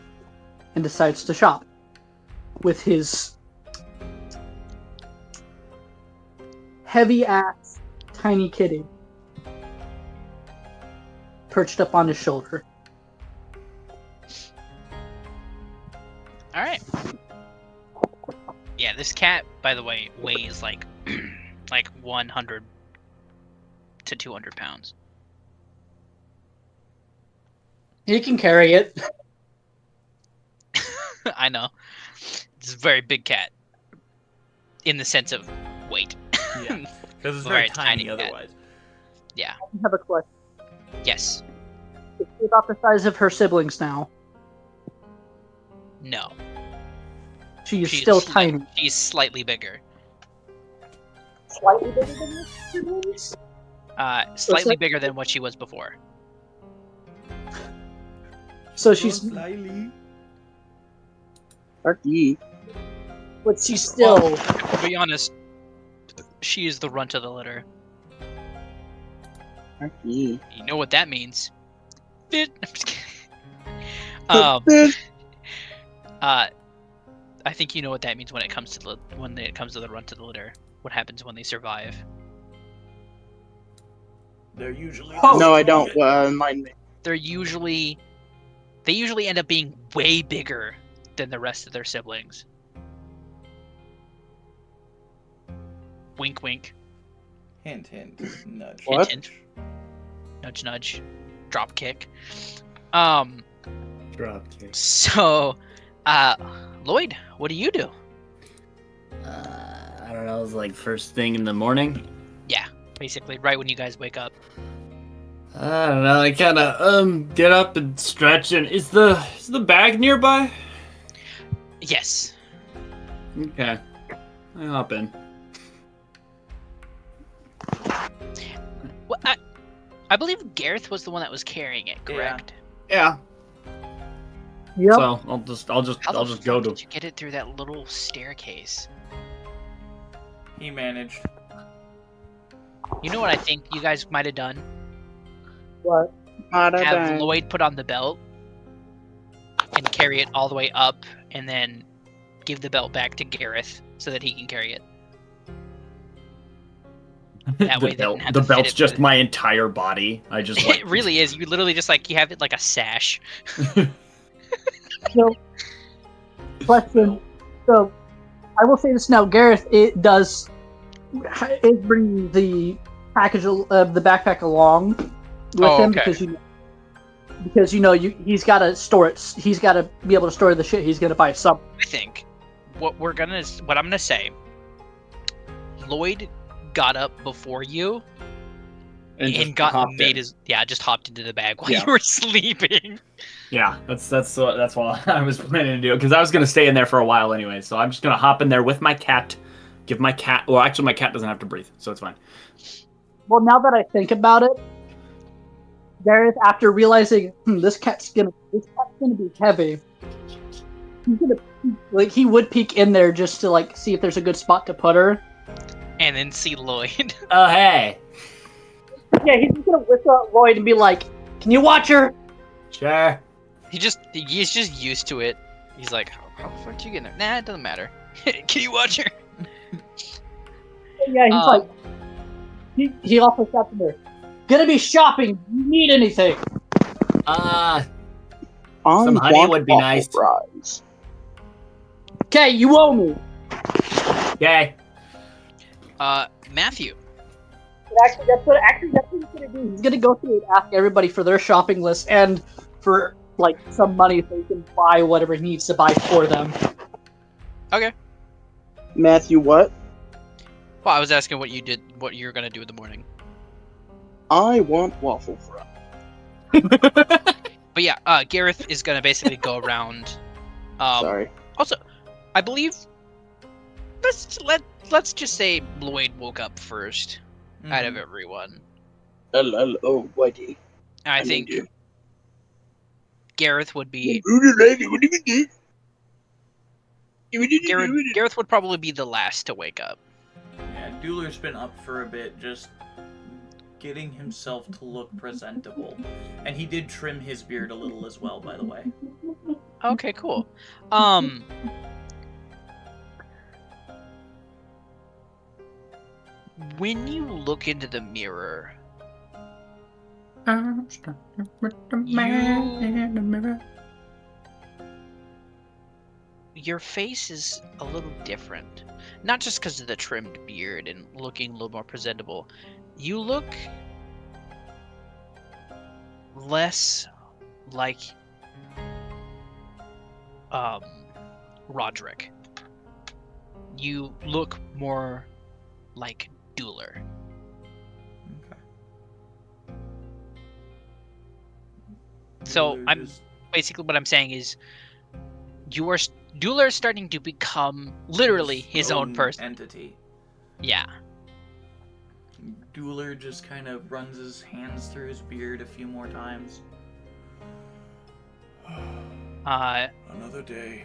and decides to shop with his heavy-ass tiny kitty perched up on his shoulder. Alright. Yeah, this cat, by the way, weighs like 100 to 200 pounds. He can carry it. I know. It's a very big cat. In the sense of weight. Yeah, because it's Very very tiny tiny cat. otherwise. Yeah. I have a question. Yes. Is she about the size of her siblings now? No. She's still sli- tiny. She's slightly bigger. Slightly bigger than your siblings? Slightly bigger than what she was before. So she's, Slightly. Turkey. but she's still. Well, to be honest, she is the runt of the litter. Turkey. You know what that means. I'm just kidding. I think you know what that means when it comes to the runt of the litter. What happens when they survive? They're usually. No, I don't. Mind me. They usually end up being way bigger than the rest of their siblings. Wink, wink. Hint, hint, nudge. What? Hint, hint. Nudge, nudge. Drop kick. Dropkick. So, Lloyd, what do you do? I don't know. It's like first thing in the morning. Yeah, basically right when you guys wake up. I don't know. I kind of get up and stretch. And is the bag nearby? Yes. Okay. I hop in. Well, I believe Gareth was the one that was carrying it, correct? Yeah. Yep. So I'll just How I'll the just go fuck to. did you get it through that little staircase? He managed. You know what I think you guys might have done? What? Lloyd put on the belt and carry it all the way up, and then give the belt back to Gareth so that he can carry it. That way they didn't have The to fit belt's it just with- my entire body. I just like It really is. You literally just like you have it like a sash. So, question. So, I will say this now, Gareth. It bringing the package of the backpack along with him okay. because he's got to store it. He's got to be able to store the shit he's gonna buy. Some. I think what I'm gonna say. Lloyd got up before you and just got hopped made in. just hopped into the bag while Yeah. you were sleeping. Yeah, that's what I was planning to do because I was gonna stay in there for a while anyway. So I'm just gonna hop in there with my cat, give my cat. Well, actually, my cat doesn't have to breathe, so it's fine. Well, now that I think about it, Gareth, after realizing this cat's gonna be heavy, he's gonna he would peek in there just to see if there's a good spot to put her. And then see Lloyd. Oh, hey. Yeah, he's just gonna whistle at Lloyd and be like, "Can you watch her?" Sure. He's just used to it. He's like, how the fuck did you get in there? Nah, it doesn't matter. Can you watch her? Yeah, he's he also stopped in there. Gonna be shopping. Do you need anything? Some honey would be nice. Fries. Okay, you owe me. Okay. Matthew. Actually, that's what he's gonna do. He's gonna go through and ask everybody for their shopping list and for some money so he can buy whatever he needs to buy for them. Okay. Matthew, what? Well, I was asking what you're gonna do in the morning. I want waffle fries. But yeah, Gareth is gonna basically go around. Sorry. Also, I believe let's just say Lloyd woke up first out of everyone. Hello, buddy. I think Gareth would be. Gareth would probably be the last to wake up. Yeah, Dueler's been up for a bit, just getting himself to look presentable. And he did trim his beard a little as well, by the way. Okay, cool. When you look into the mirror, your face is a little different. Not just because of the trimmed beard and looking a little more presentable. You look less like Roderick. You look more like Dueler. Okay. So Dueler basically what I'm saying is Dueler is starting to become literally his own person. Entity. Yeah. Dueler just kind of runs his hands through his beard a few more times. Another day.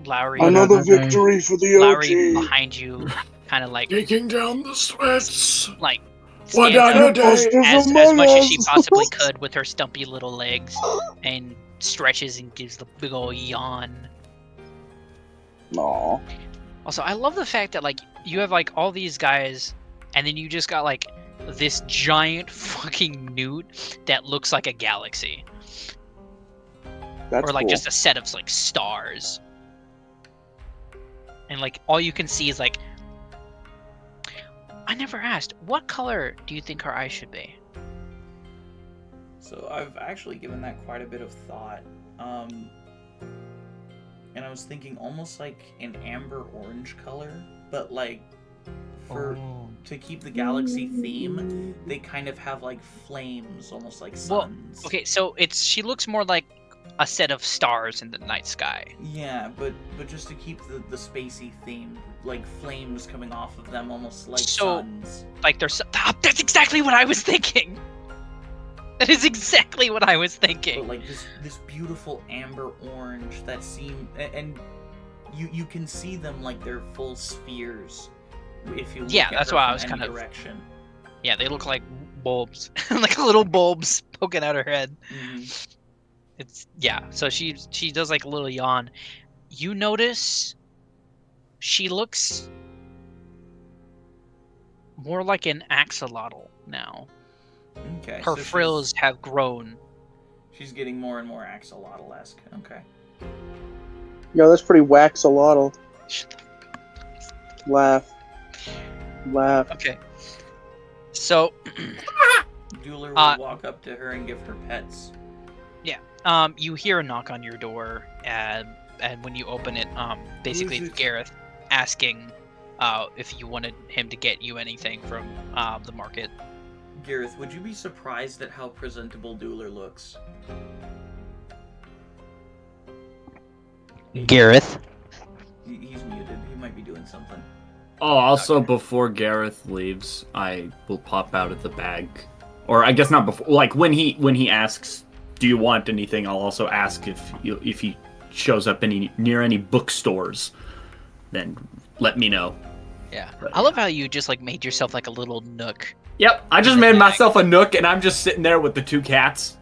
Lowry. Another victory for the Lowry OG. behind you, kind of Taking down the sweats. like One stands other up day. as much as she possibly could with her stumpy little legs, and stretches and gives the big ol' yawn. Aw. Also, I love the fact that you have all these guys, and then you just got this giant fucking newt that looks like a galaxy, That's or cool. just a set of stars, and all you can see is I never asked, what color do you think her eyes should be? So I've actually given that quite a bit of thought. And I was thinking almost like an amber orange color, but to keep the galaxy theme, they kind of have flames, almost like suns. Okay, so she looks more like a set of stars in the night sky. Yeah, but just to keep the spacey theme, flames coming off of them, almost like suns. That's exactly what I was thinking. That is exactly what I was thinking. But this beautiful amber orange that and you can see them they're full spheres if you look at that's her why I from was any kind of direction. Yeah, they look like bulbs, like little bulbs poking out her head. Mm-hmm. So she does a little yawn. you notice she looks more like an axolotl now. Okay. Her so frills have grown. She's getting more and more axolotl-esque. Okay. Yo, that's pretty waxolotl. Laugh. Okay. So, Dueler will walk up to her and give her pets. you hear a knock on your door, and when you open it, basically it's Gareth asking if you wanted him to get you anything from the market. Gareth, would you be surprised at how presentable Dueler looks? Gareth? He's muted. He might be doing something. Oh, also before Gareth leaves, I will pop out of the bag, or I guess not before. Like when he asks, "Do you want anything?" I'll also ask if he shows up near any bookstores. Then let me know. Yeah. But, I love how you just like made yourself like a little nook. Yep, I just made myself a nook, and I'm just sitting there with the two cats.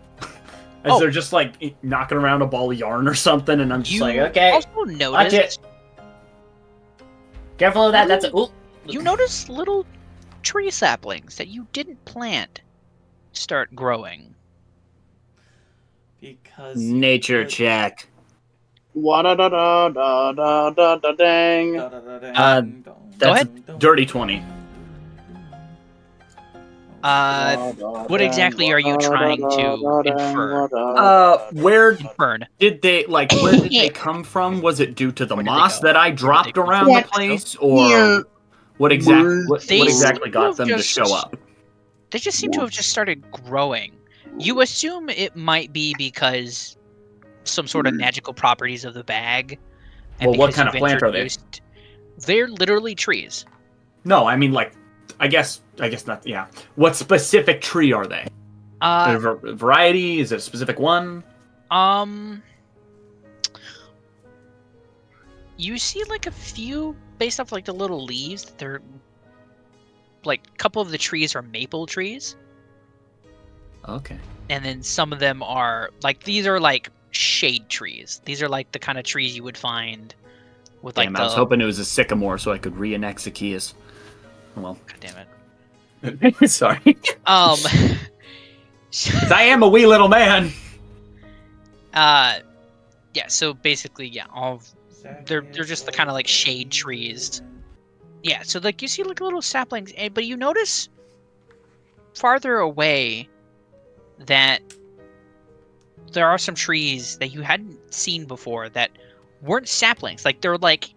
As they're just like knocking around a ball of yarn or something, and I'm just like, okay. Also Watch noticed it. Careful of that. That's a. Ooh. you notice little tree saplings that you didn't plant start growing. Because Nature check. Wa-da-da-da-da-da-da-dang. That's ahead. a dirty 20. What exactly are you trying to infer? Where Infern. did they where did they come from? Was it due to the Where did they moss go? that I Where did dropped they go? around the place, or what exactly got them to show up? They just seem to have just started growing. You assume it might be because some sort of magical properties of the bag. And Well, what because kind of you've plant are they? introduced- They're literally trees. No, I mean I guess not. Yeah, what specific tree are they? A variety? Is it a specific one? You see like a few based off like the little leaves. They're like a couple of the trees are maple trees, Okay. and then some of them are like these are like shade trees. These are like the kind of trees you would find with like Damn, I was hoping it was a sycamore so I could reenact Zacchaeus. Well, God damn it. sorry. 'Cause I am a wee little man. Yeah. So basically, yeah, they're just the kind of like shade trees. Yeah. So like you see like little saplings, but you notice farther away that there are some trees that you hadn't seen before that weren't saplings. Like they're like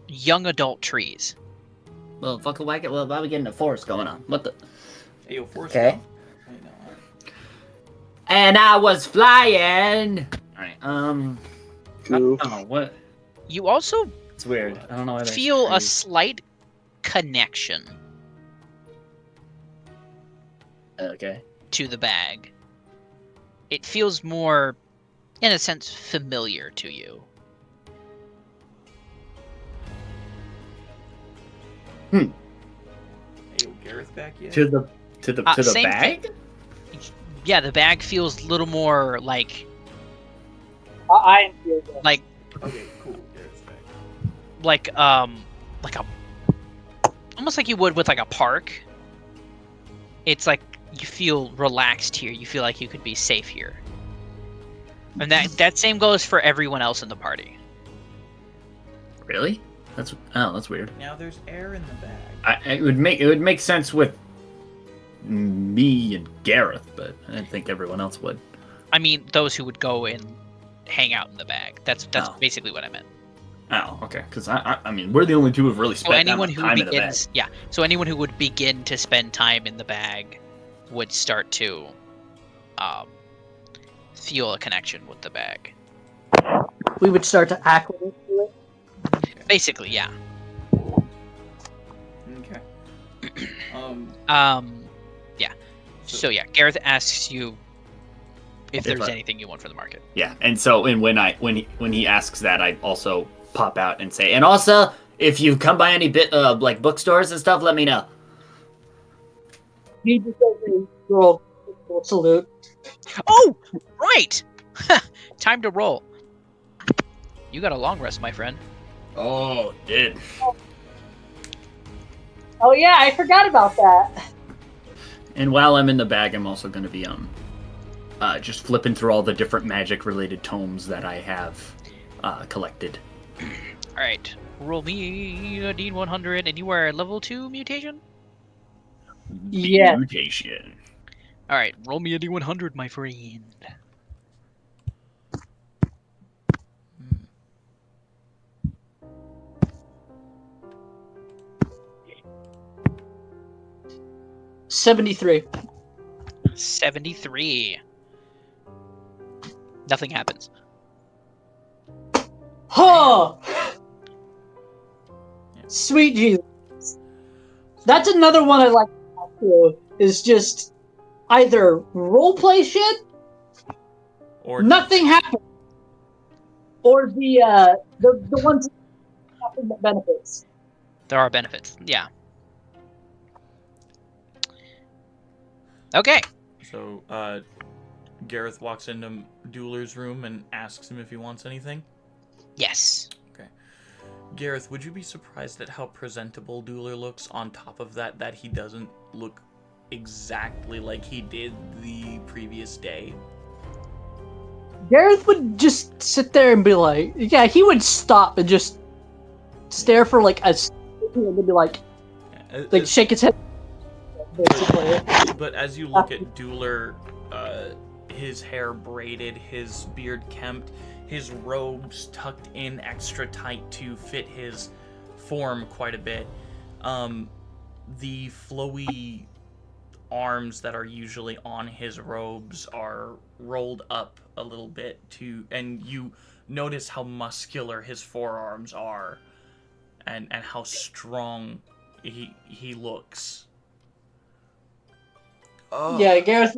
young adult trees. Well, fuck a whack it. Well, why are we getting a forest going on? What the? Hey, yo, force Okay. stuff. And I was flying. All right. Goof. I don't know what. You also It's weird. I don't know why there's feel a trees. slight connection Okay. to the bag. It feels more, in a sense, familiar to you. Hey, yo, Gareth back yet? To the Same bag? thing. Yeah, the bag feels a little more like I feel that. like Okay, cool. Gareth's back. like a almost like you would with like a park. It's like you feel relaxed here. You feel like you could be safe here. And that same goes for everyone else in the party. Really? That's weird. Now there's air in the bag. It would make sense with me and Gareth, but I didn't think everyone else would. I mean, those who would go and hang out in the bag. That's Oh. basically what I meant. Oh, okay. Because I mean, we're the only two who've really So spent that anyone much who time in the bag. begins, yeah. So anyone who would begin to spend time in the bag would start to feel a connection with the bag. We would start to acclimate to it. Basically, yeah. Okay. Yeah. So yeah, Gareth asks you if there's I- anything you want for the market. Yeah, and so when he asks that, I also pop out and say, and also if you come by any like bookstores and stuff, let me know. He just goes and roll salute. Oh, right. Time to roll. You got a long rest, my friend. Oh, did. Oh yeah, I forgot about that. And while I'm in the bag, I'm also going to be just flipping through all the different magic-related tomes that I have collected. All right, roll me a D100, and you are level 2 mutation. Yeah. Mutation. All right, roll me a D100, my friend. — 73. 73. Nothing happens. Huh! Sweet Jesus. That's another one I like to is just either roleplay shit, Or nothing happens, or the ones nothing but benefits. There are benefits. Yeah. Okay. So, Gareth walks into Dueler's room and asks him if he wants anything. Yes. Okay. Gareth, would you be surprised at how presentable Dueler looks on top of that he doesn't look exactly like he did the previous day? Gareth would just sit there and be like, yeah, he would stop and just stare for like a second and then be like shake his head. Basically. But as you look at Dueler, his hair braided, his beard kempt, his robes tucked in extra tight to fit his form quite a bit. The flowy arms that are usually on his robes are rolled up a little bit and you notice how muscular his forearms are and how strong he looks. Yeah, Gareth.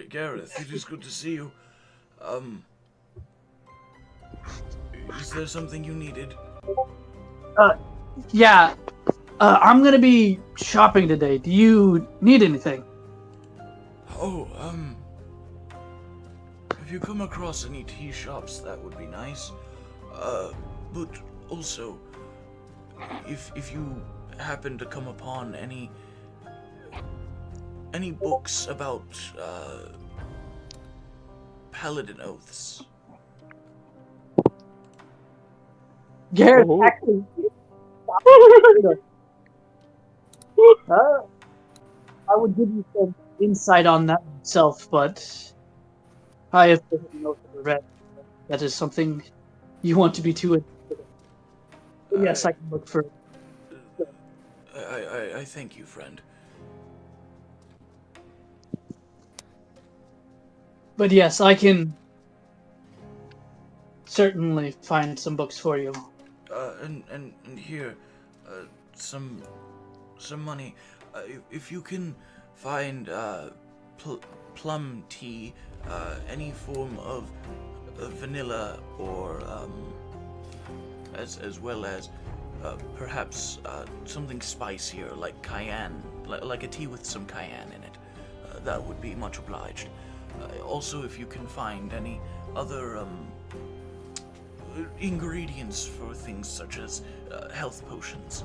Gareth, it is good to see you. Is there something you needed? Yeah. I'm gonna be shopping today. Do you need anything? Oh, if you come across any tea shops, that would be nice. But also, if you happen to come upon any books about paladin oaths. Gareth, actually. I would give you some insight on that myself, but I have no read. That is something you want to be too interested in. Yes, I can look for. I thank you, friend. But yes, I can certainly find some books for you. And here, some money. If you can find plum tea, any form of vanilla, or as well as perhaps something spicier like cayenne, like a tea with some cayenne in it, that would be much obliged. Also, if you can find any other ingredients for things such as health potions.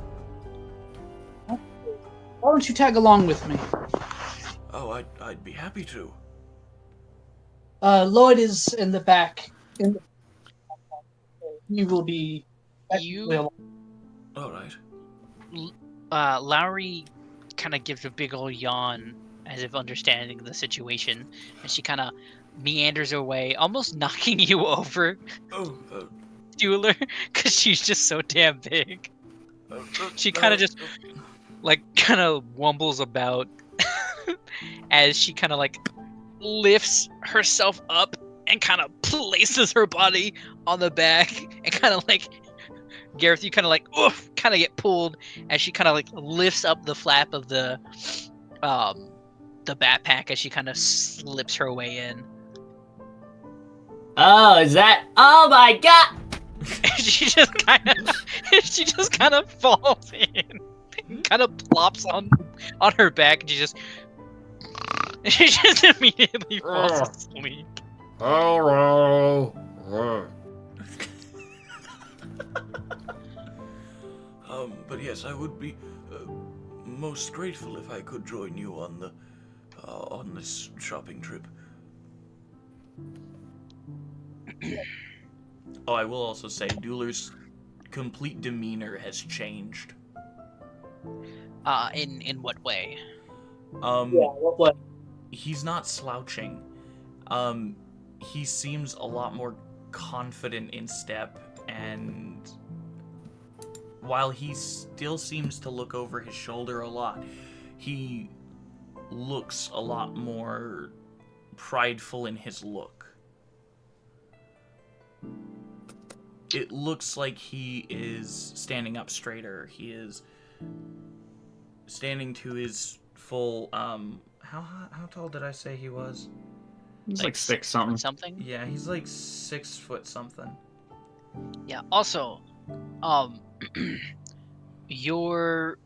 Why don't you tag along with me? Oh, I'd be happy to. Lloyd is in the back. He will be. All right. Lowry kind of gives a big old yawn as if understanding the situation, and she kind of meanders away, almost knocking you over, Dueler, because she's just so damn big. She kind of just kind of wumbles about as she kind of lifts herself up and kind of places her body on the back and kind of Gareth, you kind of kind of get pulled as she kind of lifts up the flap of the backpack as she kind of slips her way in. Oh, is that? Oh my god! she just kind of falls in, kind of plops on her back, and she just immediately falls asleep. Hello. yes, I would be most grateful if I could join you on this shopping trip. Oh, I will also say, Dueler's complete demeanor has changed. In what way? What way? He's not slouching. He seems a lot more confident in step, and while he still seems to look over his shoulder a lot, he looks a lot more prideful in his look. It looks like he is standing up straighter. He is standing to his full, how tall did I say he was? He's like 6 something. Something? Yeah, he's like 6 foot something. Yeah. Also, your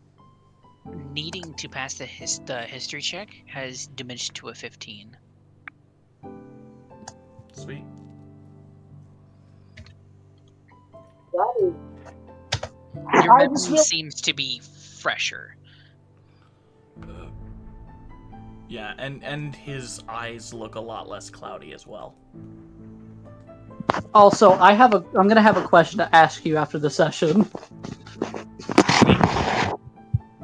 needing to pass the history check has diminished to a 15. Sweet. Your memory seems to be fresher. Yeah, and his eyes look a lot less cloudy as well. Also, I'm gonna have a question to ask you after the session.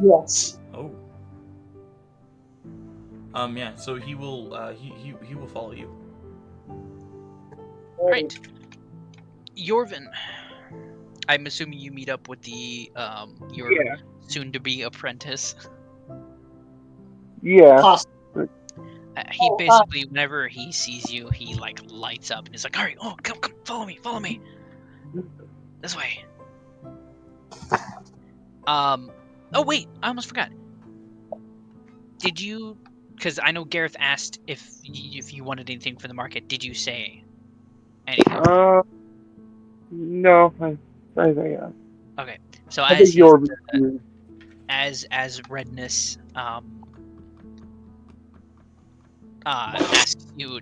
Yes. Oh. Yeah. So he will. He will follow you. Right. Yorvin, I'm assuming you meet up with the your soon-to-be apprentice. Yeah. He basically, whenever he sees you, he like lights up and is like, "All right, oh, come, follow me, this way." Oh wait, I almost forgot. Did you? Because I know Gareth asked if you wanted anything from the market. Did you say anything? No, I think. Okay, so I think as Redness asks you,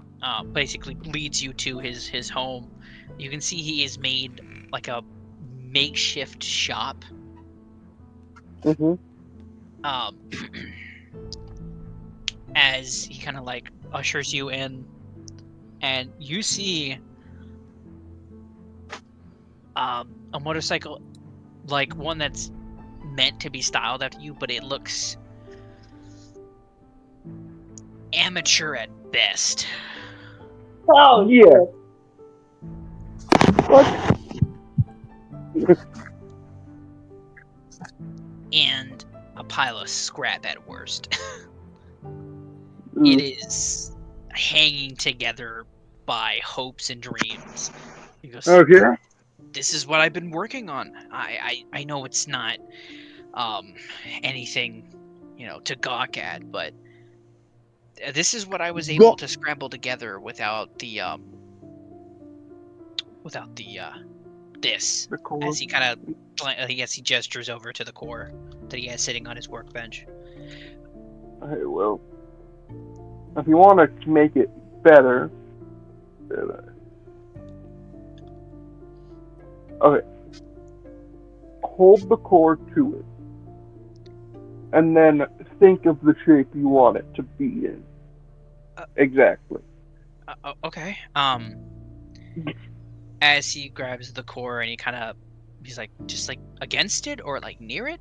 basically leads you to his home. You can see he has made like a makeshift shop. As he kind of like ushers you in, and you see a motorcycle, like one that's meant to be styled after you, but it looks amateur at best. Oh yeah. What? And a pile of scrap at worst. It is hanging together by hopes and dreams. He goes, Okay. "This is what I've been working on. I know it's not anything, to gawk at, but this is what I was able to scramble together without the this." As he kind of, I guess he gestures over to the core that he has sitting on his workbench. Okay, well, if you want to make it better, okay, hold the core to it, and then think of the shape you want it to be in. Exactly. Okay. As he grabs the core and he's like, just like against it or like near it?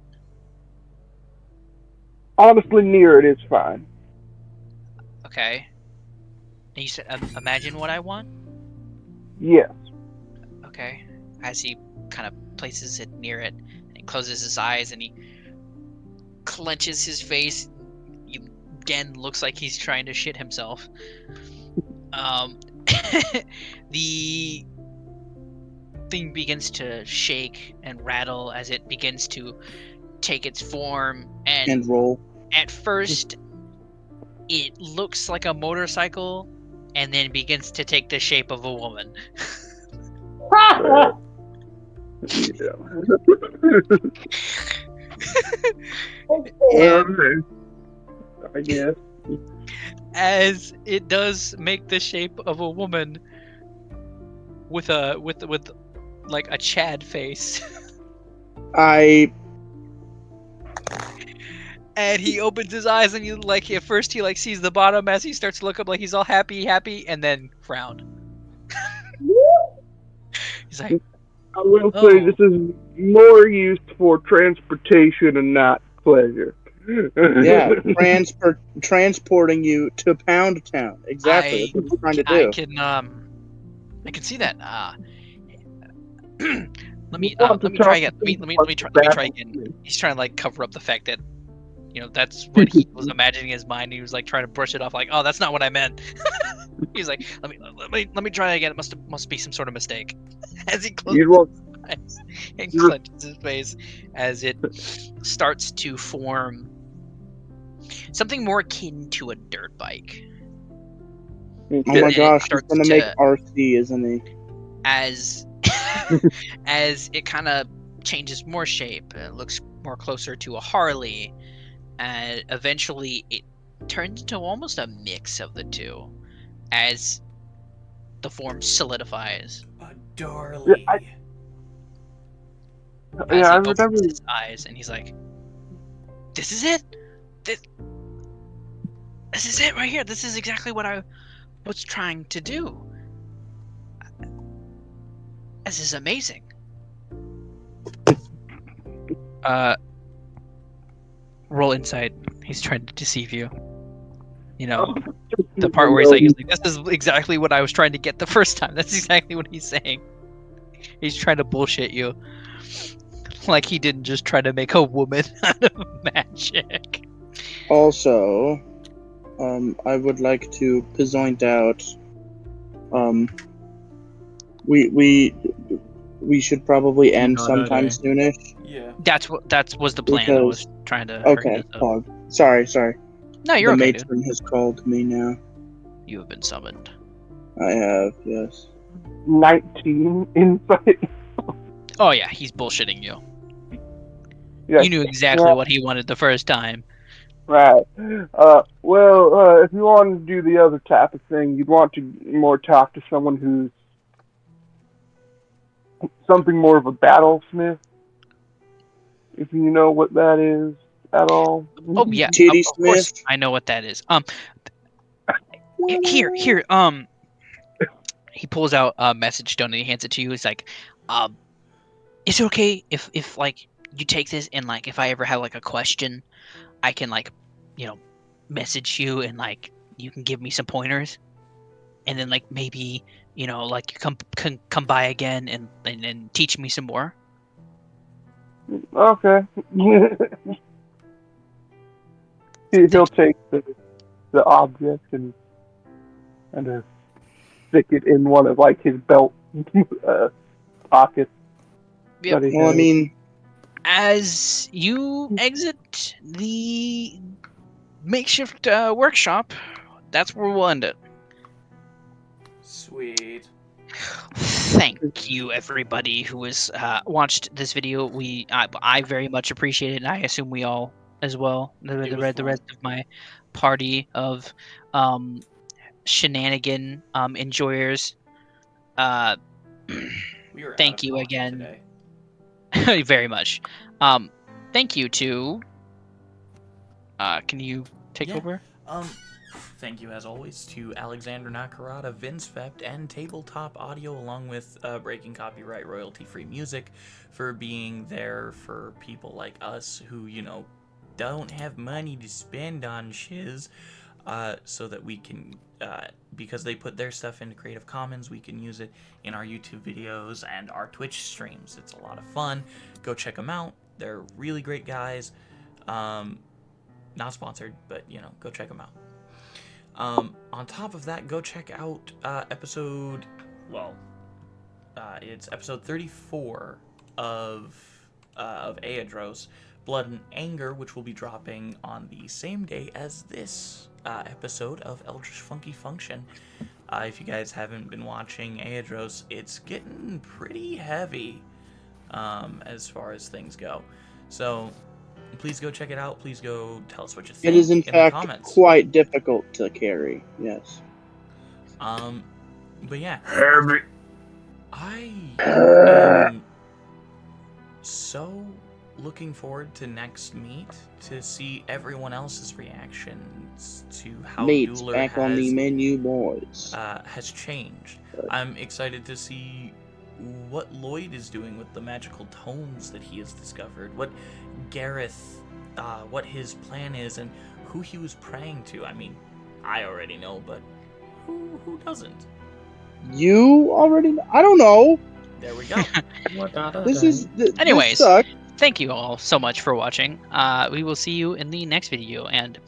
Honestly, near it is fine. Okay. And you said, imagine what I want? Yes. Okay. As he kind of places it near it, and he closes his eyes and he clenches his face. He again looks like he's trying to shit himself. The thing begins to shake and rattle as it begins to take its form And roll. At first, it looks like a motorcycle, and then begins to take the shape of a woman. I guess. As it does make the shape of a woman with like a Chad face. I And he opens his eyes, and you like at first he like sees the bottom as he starts to look up, like he's all happy, and then frowned. He's like, I will say "Oh, this is more used for transportation and not pleasure. Yeah, transporting you to Pound Town. Exactly. That's what we're trying to do. I can see that. Let me want to let me try talk again. to Let me people try about again. He's trying to like cover up the fact that that's what he was imagining in his mind. He was like trying to brush it off, like, oh, that's not what I meant. He's like, let me try again. It must be some sort of mistake. As he closes You want his eyes and clenches his face, as it starts to form something more akin to a dirt bike. Oh my And it gosh, he's starts gonna make RC, isn't he? as as it kind of changes more shape. It looks more closer to a Harley, and eventually it turns into almost a mix of the two as the form solidifies. A darling. As I he remember. opens his eyes and he's like, "This is it. This is it right here. This is exactly what I was trying to do. This is amazing." Roll insight. He's trying to deceive you. The part where he's like, "This is exactly what I was trying to get the first time." That's exactly what he's saying. He's trying to bullshit you. Like he didn't just try to make a woman out of magic. Also, I would like to point out, we should probably end sometime soonish. Yeah. That was the plan. I was trying to hurry Okay, this up. Pog. Sorry. No, you're the okay, dude. matron has called me now. You have been summoned. I have, yes. 19 insight. Oh yeah, he's bullshitting you. Yeah. You knew exactly what he wanted the first time. Right. Well, if you want to do the other type of thing, you'd want to more talk to someone who's something more of a battlesmith. If you know what that is at all. Oh yeah, Titty of course Smith? I know what that is. Here. He pulls out a message stone and he hands it to you. He's like, is it okay if like you take this and like if I ever have like a question, I can like, message you and like you can give me some pointers, and then like maybe like you come by again and teach me some more. Okay. He'll take the object and kind of stick it in one of like his belt pockets. Yep. Well, I mean, As you exit the makeshift workshop, that's where we'll end it. Sweet. Thank you, everybody who has watched this video. I very much appreciate it, and I assume we all as well. The rest of my party of shenanigan enjoyers. We were Thank out of you pocket again, today. very much. Thank you to. Can you take over? Thank you as always to Alexander Nakarada, vindsvept, and Tabletop Audio, along with Breaking Copyright royalty-free music, for being there for people like us who, don't have money to spend on shiz, so that we can, because they put their stuff into Creative Commons, we can use it in our YouTube videos and our Twitch streams. It's a lot of fun. Go check them out. They're really great guys. Not sponsored, but, go check them out. On top of that, go check out it's episode 34 of Aedros, Blood and Anger, which will be dropping on the same day as this episode of Eldritch Funky Function. If you guys haven't been watching Aedros, it's getting pretty heavy as far as things go. So please go check it out. Please go tell us what you think. It is in the fact comments. quite difficult to carry. Yes. But yeah, I am so looking forward to next meet to see everyone else's reactions to how Meat's Dueler back on the menu, boys. has changed. I'm excited to see what Lloyd is doing with the magical tomes that he has discovered, what Gareth, what his plan is, and who he was praying to. I mean, I already know, but who doesn't? You already? I don't know. There we go. Anyways, this sucks. thank you all so much for watching. We will see you in the next video, and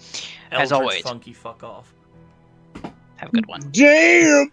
as Eldritch always, funky fuck off. have a good one. Damn.